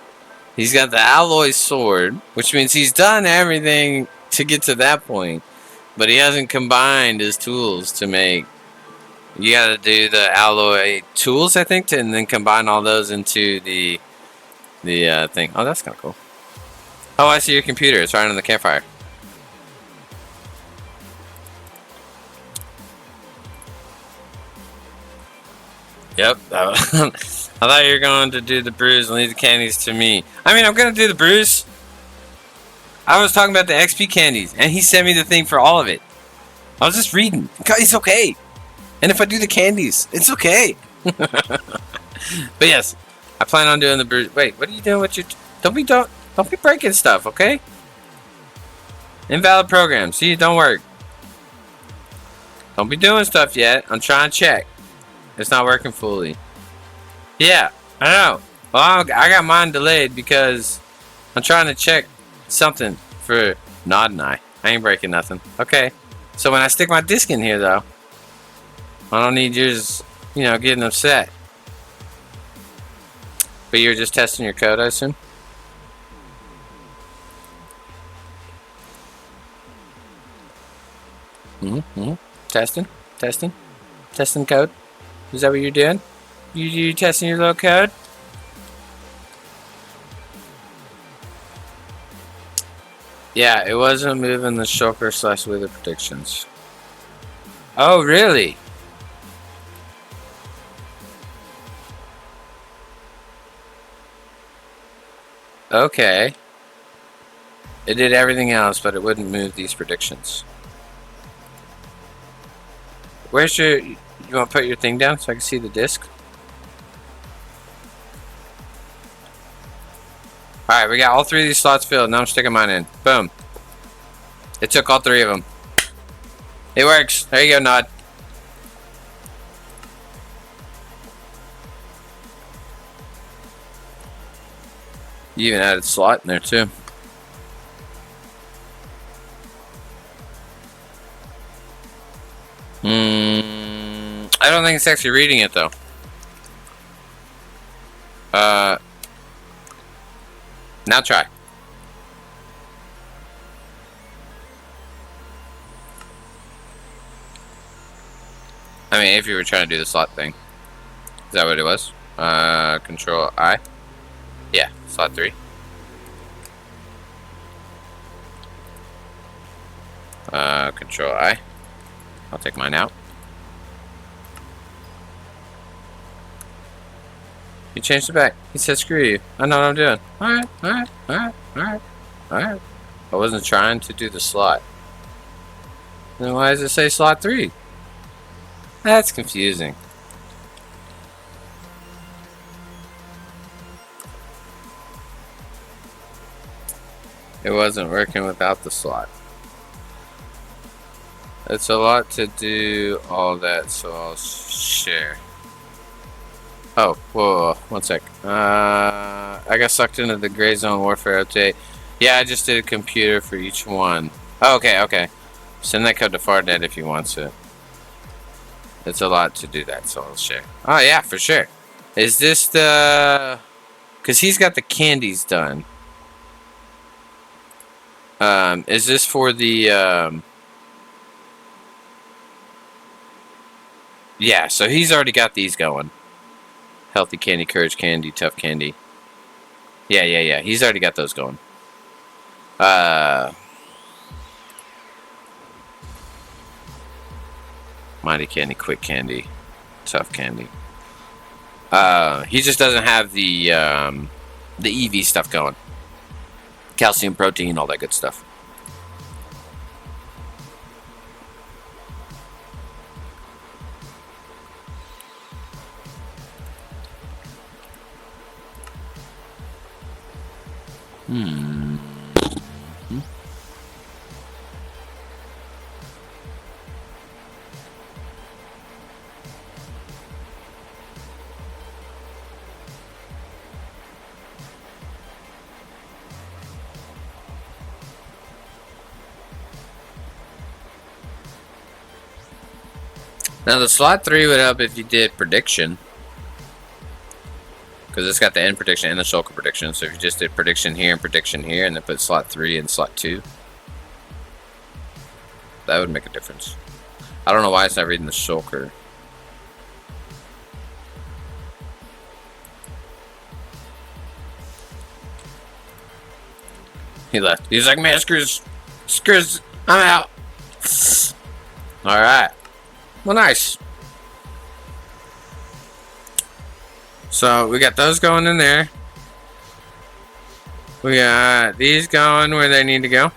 He's got the alloy sword, which means he's done everything to get to that point, but he hasn't combined his tools to make. You got to do the alloy tools, I think, and then combine all those into the thing. Oh, that's kind of cool. Oh, I see your computer. It's right on the campfire. Yep. I thought you were going to do the brews and leave the candies to me. I mean, I'm going to do the brews. I was talking about the XP candies, and he sent me the thing for all of it. I was just reading. It's okay. And if I do the candies, it's okay. But yes, I plan on doing the brews. Wait, what are you doing with your... Don't be breaking stuff, okay? Invalid program. See, it don't work. Don't be doing stuff yet. I'm trying to check. It's not working fully. Yeah, I know. Well, I got mine delayed because I'm trying to check something for Nod and I. I ain't breaking nothing. Okay. So when I stick my disc in here, though, I don't need yours, getting upset. But you're just testing your code, I assume? Testing code. Is that what you're doing? You testing your little code? Yeah, it wasn't moving the shulker / wither predictions. Oh, really? Okay. It did everything else, but it wouldn't move these predictions. Where's your... You want to put your thing down so I can see the disc? Alright, we got all 3 of these slots filled. Now I'm sticking mine in. Boom. It took all 3 of them. It works. There you go, Nod. You even added a slot in there, too. I don't think it's actually reading it, though. Now try. I mean, if you were trying to do the slot thing. Is that what it was? Control I? Yeah, slot 3. Control I. I'll take mine out. He changed it back. He said, screw you. I know what I'm doing. Alright, alright, alright, alright, alright. I wasn't trying to do the slot. Then why does it say slot 3? That's confusing. It wasn't working without the slot. It's a lot to do all that, so I'll share. Oh, whoa, 1 sec. I got sucked into the Gray Zone Warfare update. Yeah, I just did a computer for each one. Oh, okay, okay. Send that code to Farnet if you want to. It's a lot to do that, so I'll share. Oh, yeah, for sure. Is this the... Because he's got the candies done. Is this for the... Yeah, so he's already got these going. Healthy candy, courage candy, tough candy. Yeah. He's already got those going. Mighty candy, quick candy, tough candy. He just doesn't have the EV stuff going. Calcium, protein, all that good stuff. Now the slot 3 would help if you did prediction. Because it's got the end prediction and the shulker prediction. So if you just did prediction here and then put slot 3 and slot 2. That would make a difference. I don't know why it's not reading the shulker. He left. He's like, man, screws, I'm out. Alright. Well, nice. So, we got those going in there. We got these going where they need to go.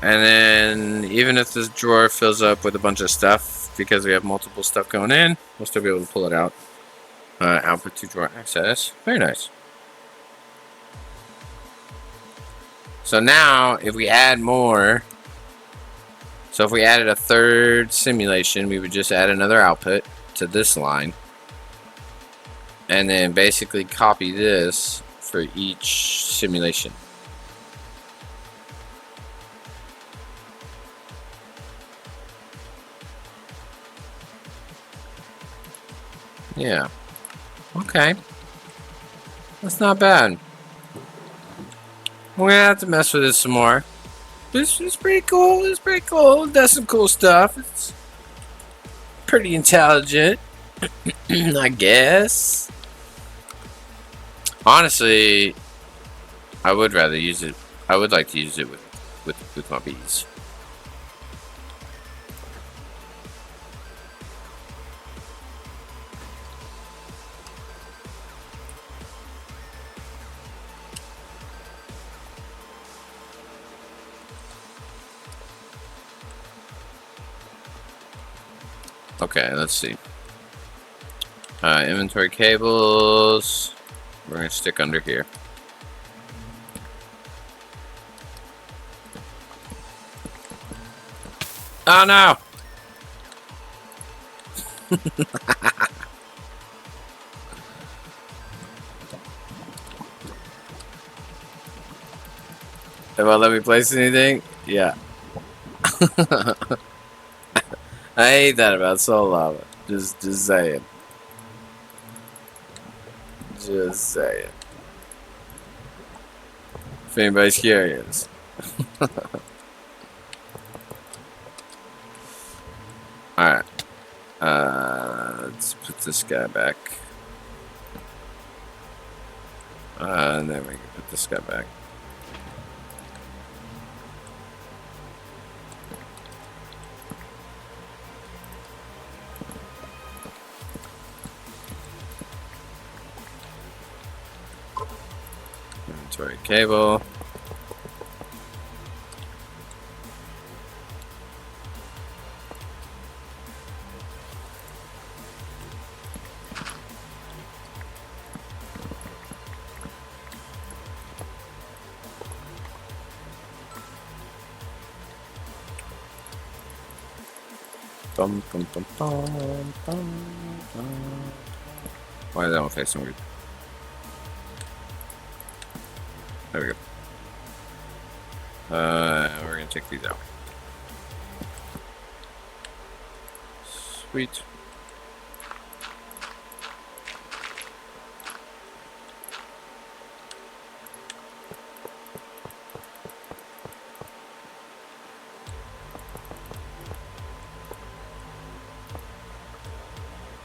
And then, even if this drawer fills up with a bunch of stuff, because we have multiple stuff going in, we'll still be able to pull it out. Output to drawer access. Very nice. So now, if we add more, so if we added a third simulation, we would just add another output to this line. And then basically copy this for each simulation. Yeah. Okay. That's not bad. We're gonna have to mess with this some more. This is pretty cool. It's pretty cool. It does some cool stuff. It's pretty intelligent, I guess. Honestly, I would rather use it. I would like to use it with my bees. Okay, let's see. Inventory cables. We're gonna stick under here. Oh no! They won't let me place anything? Yeah. I hate that about Soul Lava. Just saying. Just saying. If anybody's curious. Alright. Let's put this guy back. And then we can put this guy back. Inventory cable. Bum, bum, bum, bum, bum, bum. Why is that one facing weird? There we go. We're gonna take these out. Sweet.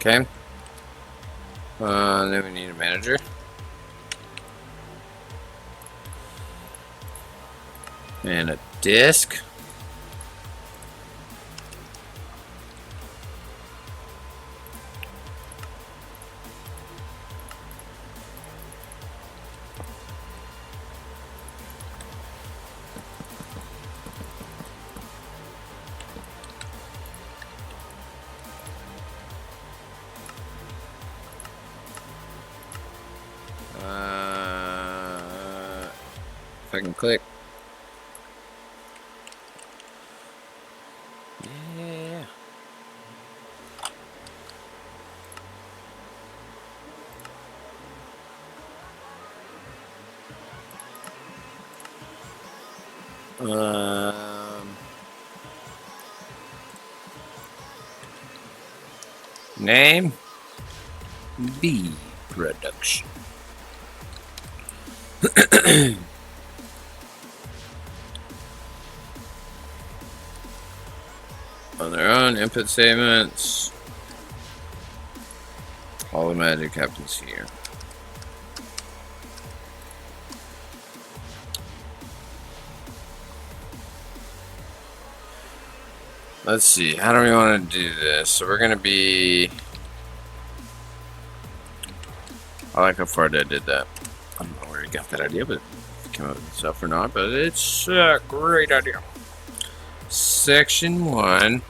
Okay. Then we need a manager. And a disc. If I can click. Yeah. Name B Production. On their own input statements. All the magic happens here. Let's see, how do we want to do this? So we're gonna be. I like how far I did that. I don't know where he got that idea, but it came up with itself or not. But it's a great idea. Section 1.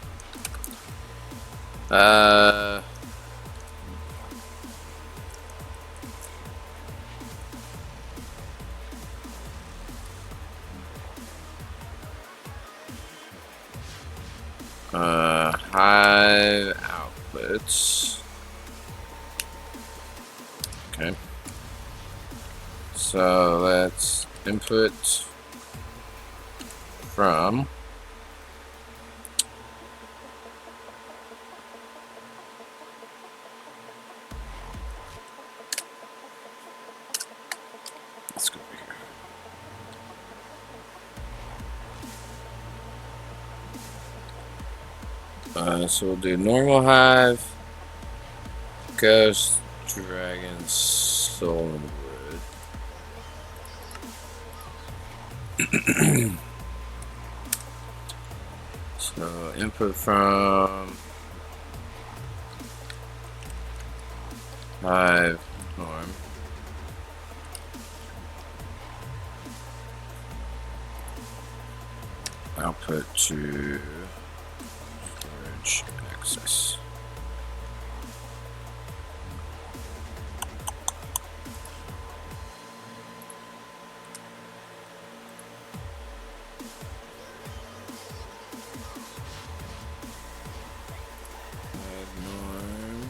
Hive outputs. Okay. So let's input from let's go over here. So we'll do normal hive, ghost, dragon, soul, and wood. So input from hive norm. Output to storage access. Norm.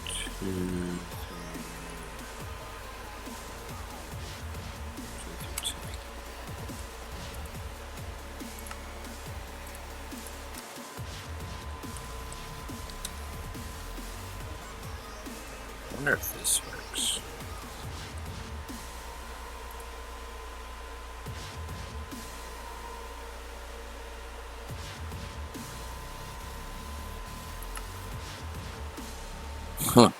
Two, three. wonder if this works. Huh.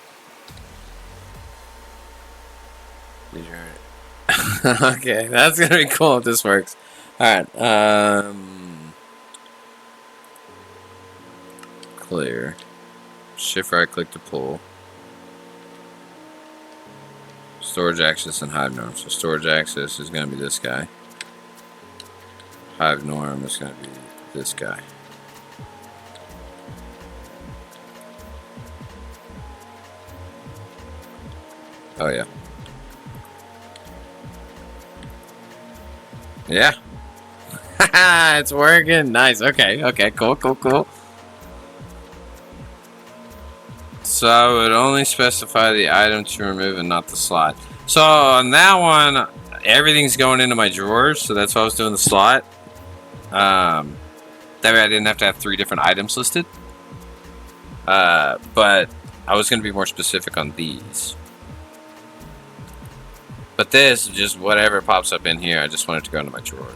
These are okay, that's gonna be cool if this works. Alright, clear. Shift right click to pull. Storage access and hive norm. So storage access is gonna be this guy. Hive norm is gonna be this guy. Oh yeah. Yeah. It's working. Nice. Okay. Okay. Cool. Cool. Cool. So I would only specify the item to remove and not the slot. So on that one, everything's going into my drawers. So that's why I was doing the slot. That way I didn't have to have 3 different items listed. But I was going to be more specific on these. But this, just whatever pops up in here, I just want it to go into my drawer.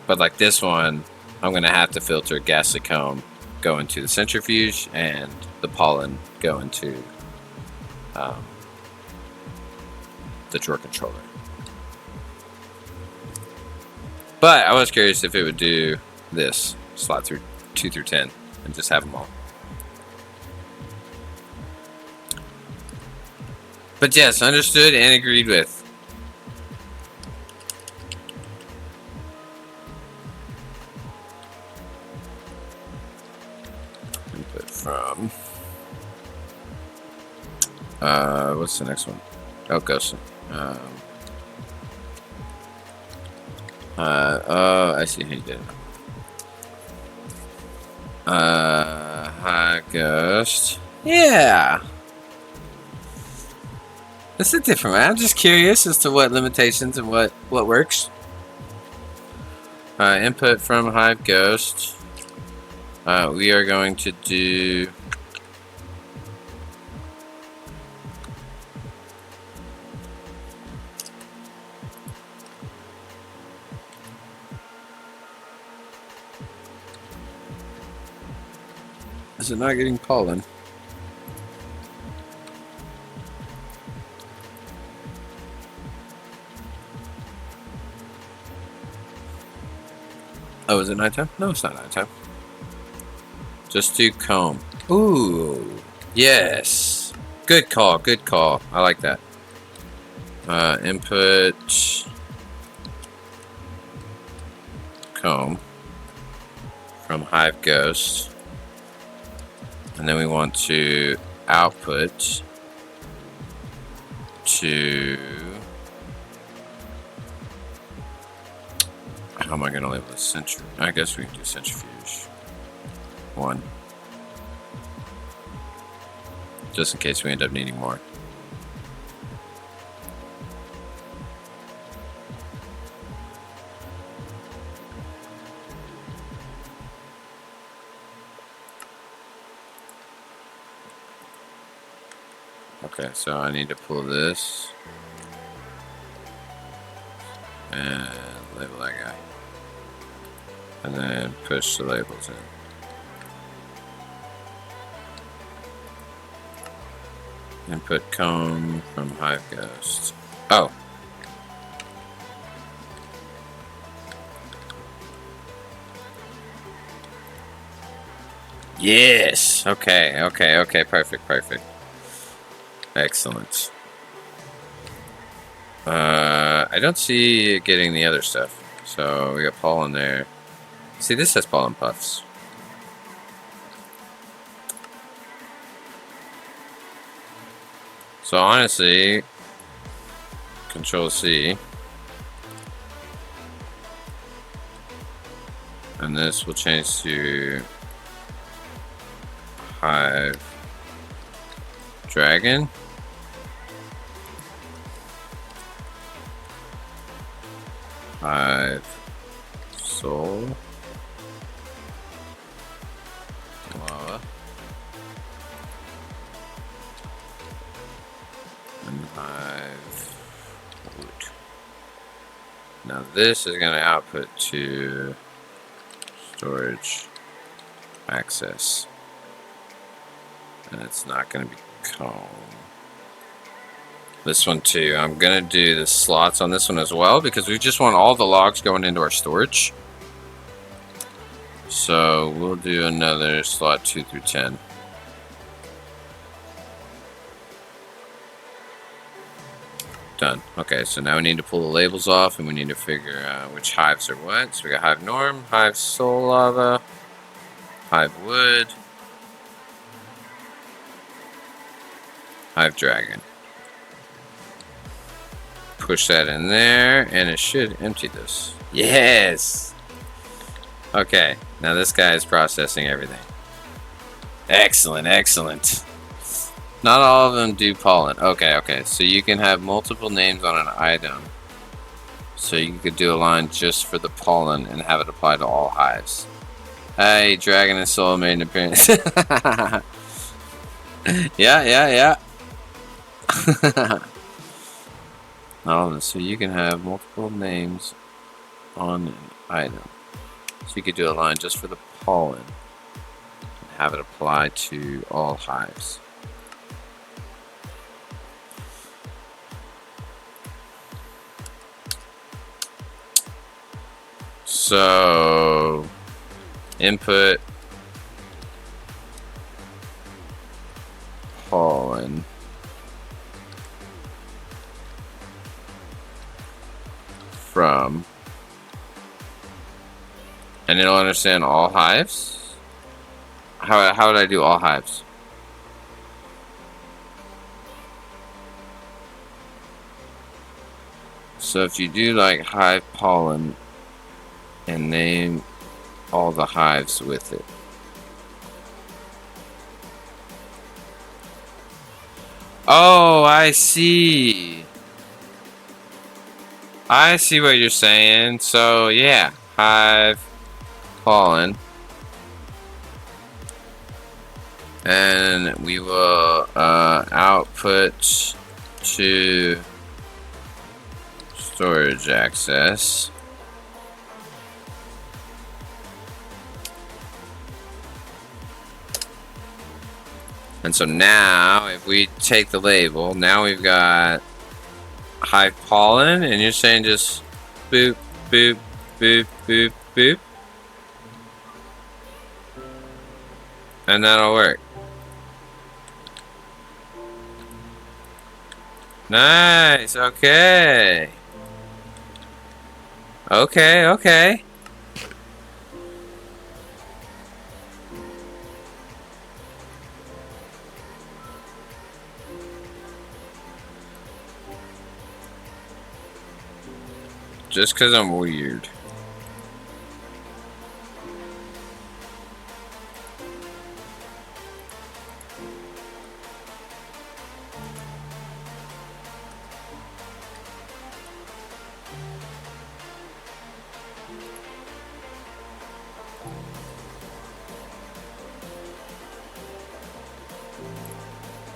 But like this one, I'm going to have to filter ghastly comb, go into the centrifuge, and the pollen go into the drawer controller. But I was curious if it would do this, slot through 2 through 10, and just have them all. But yes, understood and agreed with. Input from. What's the next one? Oh, Ghost. Oh, I see how you did it. Hi, Ghost. Yeah. That's a different one. I'm just curious as to what limitations and what works. Input from Hive Ghost. We are going to do. Is it not getting pollen? Oh, is it nighttime? No, it's not nighttime. Just do comb. Ooh, yes. Good call, good call. I like that. Input comb from Hive Ghost. And then we want to output to. How am I going to label this? Centrifuge. I guess we can do centrifuge 1. Just in case we end up needing more. Okay, so I need to pull this and label that guy. And then push the labels in. Input comb from Hive Ghost. Oh. Yes. Okay, okay, okay. Perfect, perfect. Excellent. I don't see it getting the other stuff. So we got pollen there. See, this has pollen puffs. So honestly, Control C. And this will change to Hive Dragon. Hive Soul. Lava. Now this is going to output to storage access. And it's not going to be calm. This one too. I'm going to do the slots on this one as well because we just want all the logs going into our storage. So we'll do another slot 2 through 10. Done. Okay, so now we need to pull the labels off and we need to figure out which hives are what. So we got hive norm, hive soul lava, hive wood, hive dragon. Push that in there and it should empty this. Yes! Okay, now this guy is processing everything. Excellent, excellent. Not all of them do pollen. Okay, okay. So you can have multiple names on an item. So you could do a line just for the pollen and have it apply to all hives. Hey, Dragon and Soul made an appearance. Yeah. Oh, so you can have multiple names on an item. So you could do a line just for the pollen and have it apply to all hives. So, input pollen from, and it'll understand all hives. How would I do all hives? So if you do like hive pollen and name all the hives with it. Oh, I see. I see what you're saying. So yeah, hive pollen. And we will output to storage access. And so now, if we take the label, now we've got hive pollen, and you're saying just boop, boop, boop, boop, boop. And that'll work. Nice, okay. Okay. Just because I'm weird.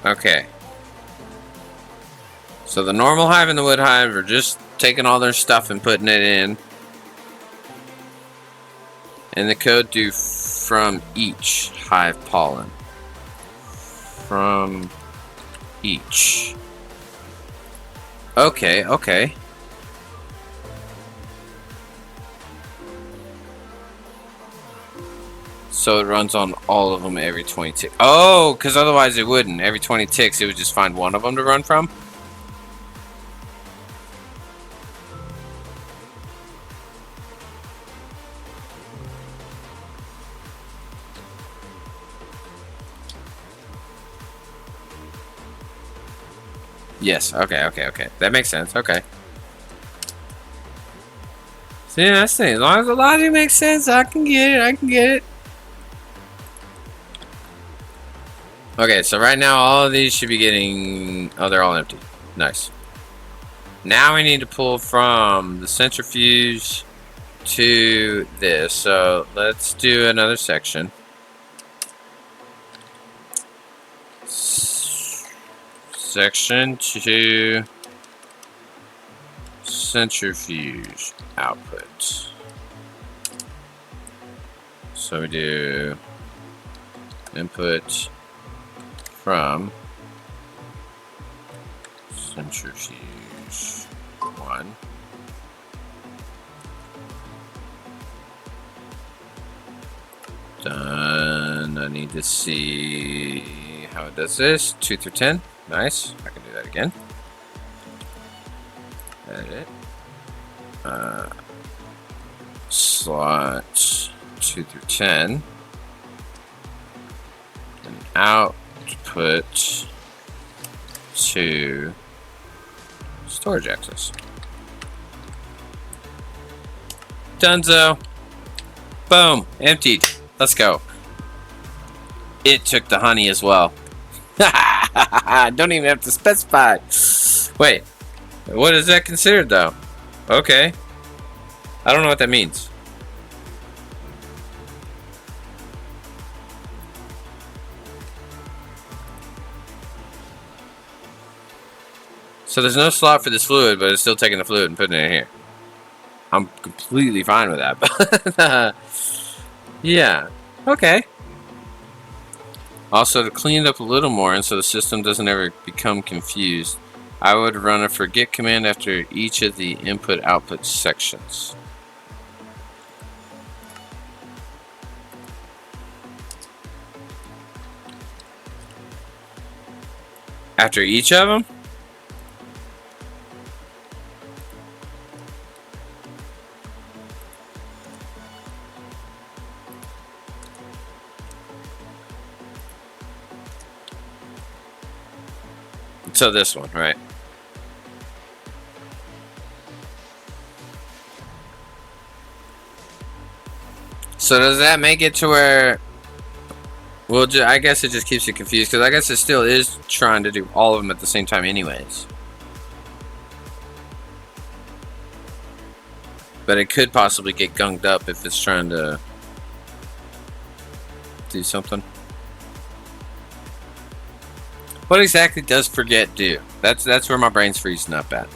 Okay. So the normal hive and the wood hive are just taking all their stuff and putting it in. And the code do from each hive pollen. From each. Okay. So it runs on all of them every 20 ticks. Oh, because otherwise it wouldn't. Every 20 ticks, it would just find one of them to run from. Yes, okay. That makes sense, okay. See, that's the thing. As long as the logic makes sense, I can get it. Okay, so right now all of these should be getting... Oh, they're all empty. Nice. Now we need to pull from the centrifuge to this. So let's do another section. Section 2. centrifuge output. So we do input from centrifuge 1. Done. I need to see how it does this. 2 through 10. Nice. I can do that again. Edit. Slot 2 through 10. And output to storage access. Dunzo. Boom. Emptied. Let's go. It took the honey as well. Don't even have to specify. Wait. What is that considered though? Okay. I don't know what that means. So there's no slot for this fluid, but it's still taking the fluid and putting it in here. I'm completely fine with that. But yeah. Okay. Also, to clean it up a little more and so the system doesn't ever become confused, I would run a forget command after each of the input-output sections. After each of them? So this one, right? So does that make it to where... Well, I guess it just keeps you confused, because I guess it still is trying to do all of them at the same time anyways. But it could possibly get gunged up if it's trying to do something. What exactly does forget do? That's where my brain's freezing up at.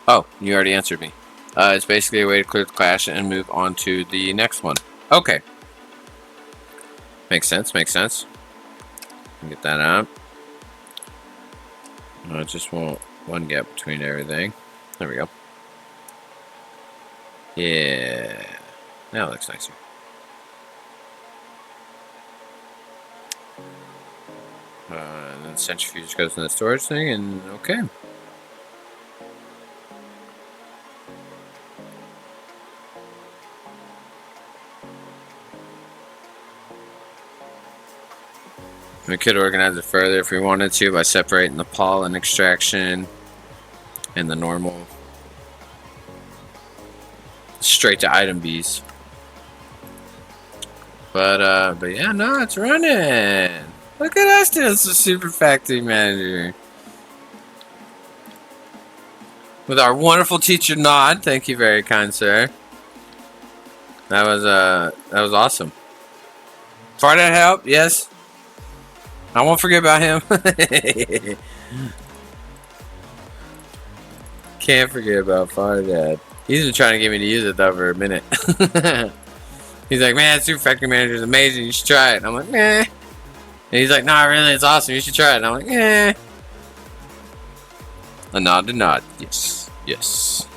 Oh, you already answered me. It's basically a way to clear the cache and move on to the next one. Okay. Makes sense, makes sense. Get that out. I just want one gap between everything. There we go. Yeah. Now it looks nicer. And then centrifuge goes in the storage thing, and okay. We could organize it further if we wanted to by separating the pollen extraction and the normal straight to item bees. But yeah, no, it's running. Look at us doing some super factory manager. With our wonderful teacher Nod. Thank you, very kind sir. That was awesome. For that help, yes. I won't forget about him. Can't forget about Far Dad. He's been trying to get me to use it though for a minute. He's like, man, Super Factory Manager is amazing. You should try it. And I'm like, eh. And he's like, nah, really, it's awesome. You should try it. And I'm like, eh. A nod to nod. Yes. Yes.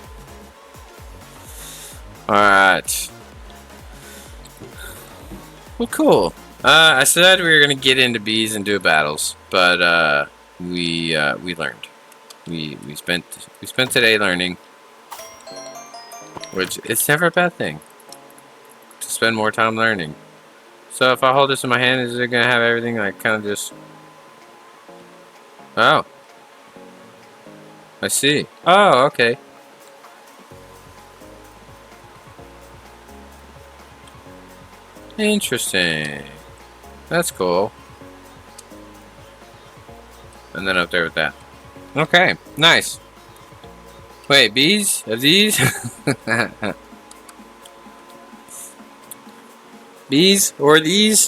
Alright. Well, cool. I said we were gonna get into bees and do battles, but we learned. We spent today learning, which it's never a bad thing to spend more time learning. So if I hold this in my hand, is it gonna have everything like kind of just? Oh, I see. Oh, okay. Interesting. That's cool. And then up there with that. Okay, nice. Wait, bees? Are these? Bees or these?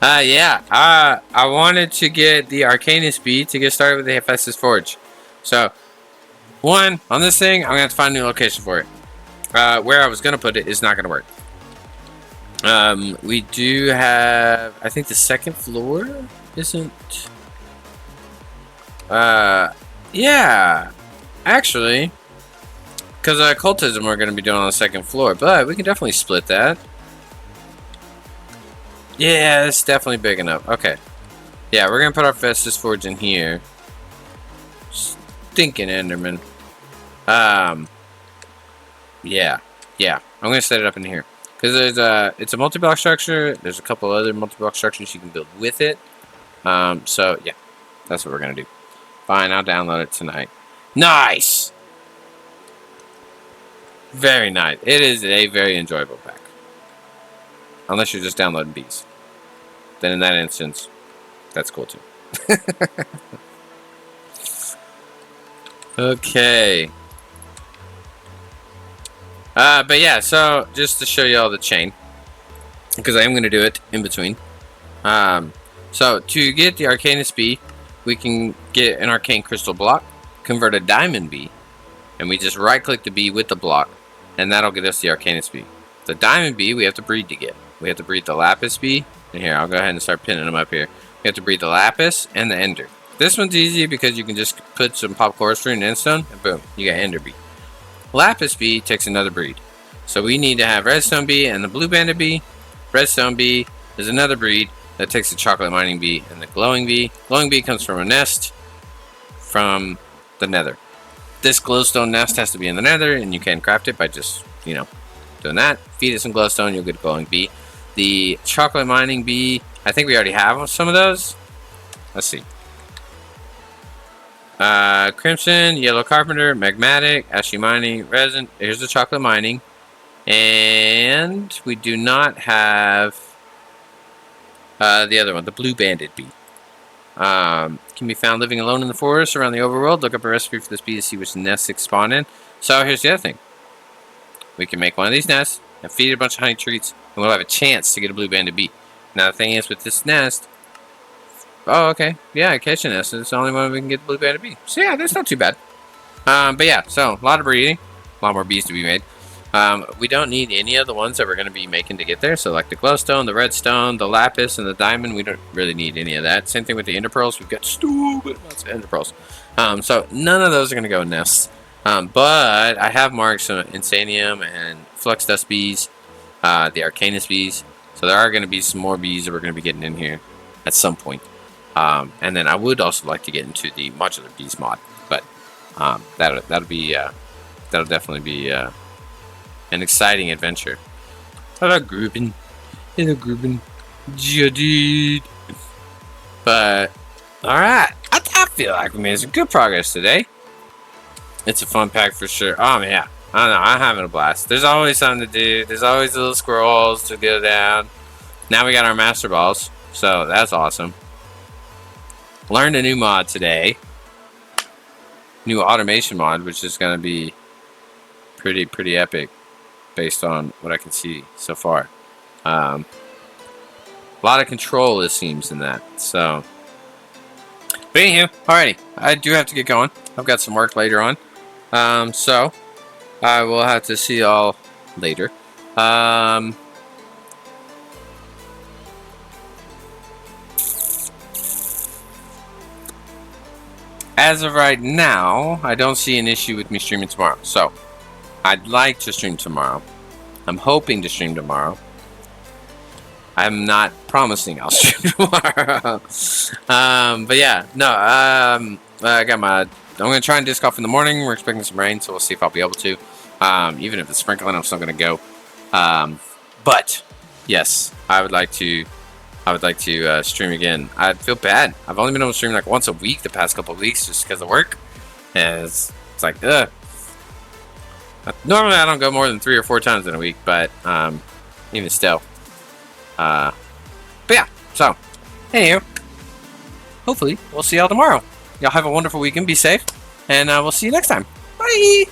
Yeah. I wanted to get the Arcanus Bee to get started with the Hephaestus Forge. So, one, on this thing, I'm going to have to find a new location for it. Where I was going to put it is not going to work. We do have, I think the second floor isn't, yeah, actually, because occultism we're going to be doing on the second floor, but we can definitely split that. Yeah, it's definitely big enough. Okay. Yeah, we're going to put our Festus Forge in here. Stinking Enderman. Yeah. I'm going to set it up in here. Because there's it's a multi-block structure. There's a couple other multi-block structures you can build with it. So, yeah. That's what we're going to do. Fine, I'll download it tonight. Nice! Very nice. It is a very enjoyable pack. Unless you're just downloading bees. Then in that instance, that's cool too. Okay. But yeah, so just to show you all the chain. Because I am going to do it in between. So to get the Arcanus Bee, we can get an Arcane Crystal block, convert a Diamond Bee, and we just right click the bee with the block, and that'll get us the Arcanus Bee. The Diamond Bee we have to breed to get. We have to breed the Lapis Bee, and here, I'll go ahead and start pinning them up here. We have to breed the Lapis and the Ender. This one's easy because you can just put some Pop Chorus and Endstone, and boom, you got Ender Bee. Lapis Bee takes another breed. So we need to have Redstone Bee and the Blue Banded Bee. Redstone Bee is another breed that takes the Chocolate Mining Bee and the Glowing Bee. Glowing Bee comes from a nest from the Nether. This glowstone nest has to be in the Nether, and you can craft it by just, you know, doing that. Feed it some glowstone, you'll get a Glowing Bee. The Chocolate Mining Bee, I think we already have some of those. Let's see. Crimson, Yellow Carpenter, Magmatic, Ashy Mining, Resin. Here's the Chocolate Mining. And we do not have the other one, the Blue Banded Bee. Can be found living alone in the forest around the overworld. Look up a recipe for this bee to see which nests it spawn in. So here's the other thing. We can make one of these nests and feed it a bunch of honey treats, and we'll have a chance to get a Blue Banded Bee. Now the thing is with this nest, oh okay, yeah, catch a nest. It's the only one we can get the Blue Banded Bee. So yeah, that's not too bad. But yeah, so a lot of breeding, a lot more bees to be made. We don't need any of the ones that we're going to be making to get there. So like the glowstone, the redstone, the lapis, and the diamond, we don't really need any of that. Same thing with the ender pearls. We've got stupid amounts of ender pearls. So none of those are going to go in nests. But I have marked some insanium and flux dust bees, the arcanus bees. So there are going to be some more bees that we're going to be getting in here at some point. And then I would also like to get into the modular bees mod, but that'll definitely be an exciting adventure. Hello, Gruben. Hello, Gruben. Jadid. But alright, I feel like we made some good progress today. It's a fun pack for sure. Oh man, yeah. I don't know, I'm having a blast. There's always something to do. There's always little squirrels to go down. Now we got our master balls, so that's awesome. Learned a new mod today. New automation mod, which is going to be pretty epic based on what I can see so far. A lot of control, it seems, in that. So, but anywho, alrighty. I do have to get going. I've got some work later on. So, I will have to see y'all later. As of right now, I don't see an issue with me streaming tomorrow. So, I'd like to stream tomorrow. I'm hoping to stream tomorrow. I'm not promising I'll stream tomorrow. But yeah, no, I got my... I'm going to try and disc off in the morning. We're expecting some rain, so we'll see if I'll be able to. Even if it's sprinkling, I'm still going to go. But, yes, I would like to stream again. I feel bad. I've only been able to stream like once a week the past couple of weeks just because of work. And it's like, ugh. Normally I don't go more than 3 or 4 times in a week, but even still. But yeah, so, anywho, hopefully we'll see y'all tomorrow. Y'all have a wonderful weekend, be safe, and we'll see you next time. Bye!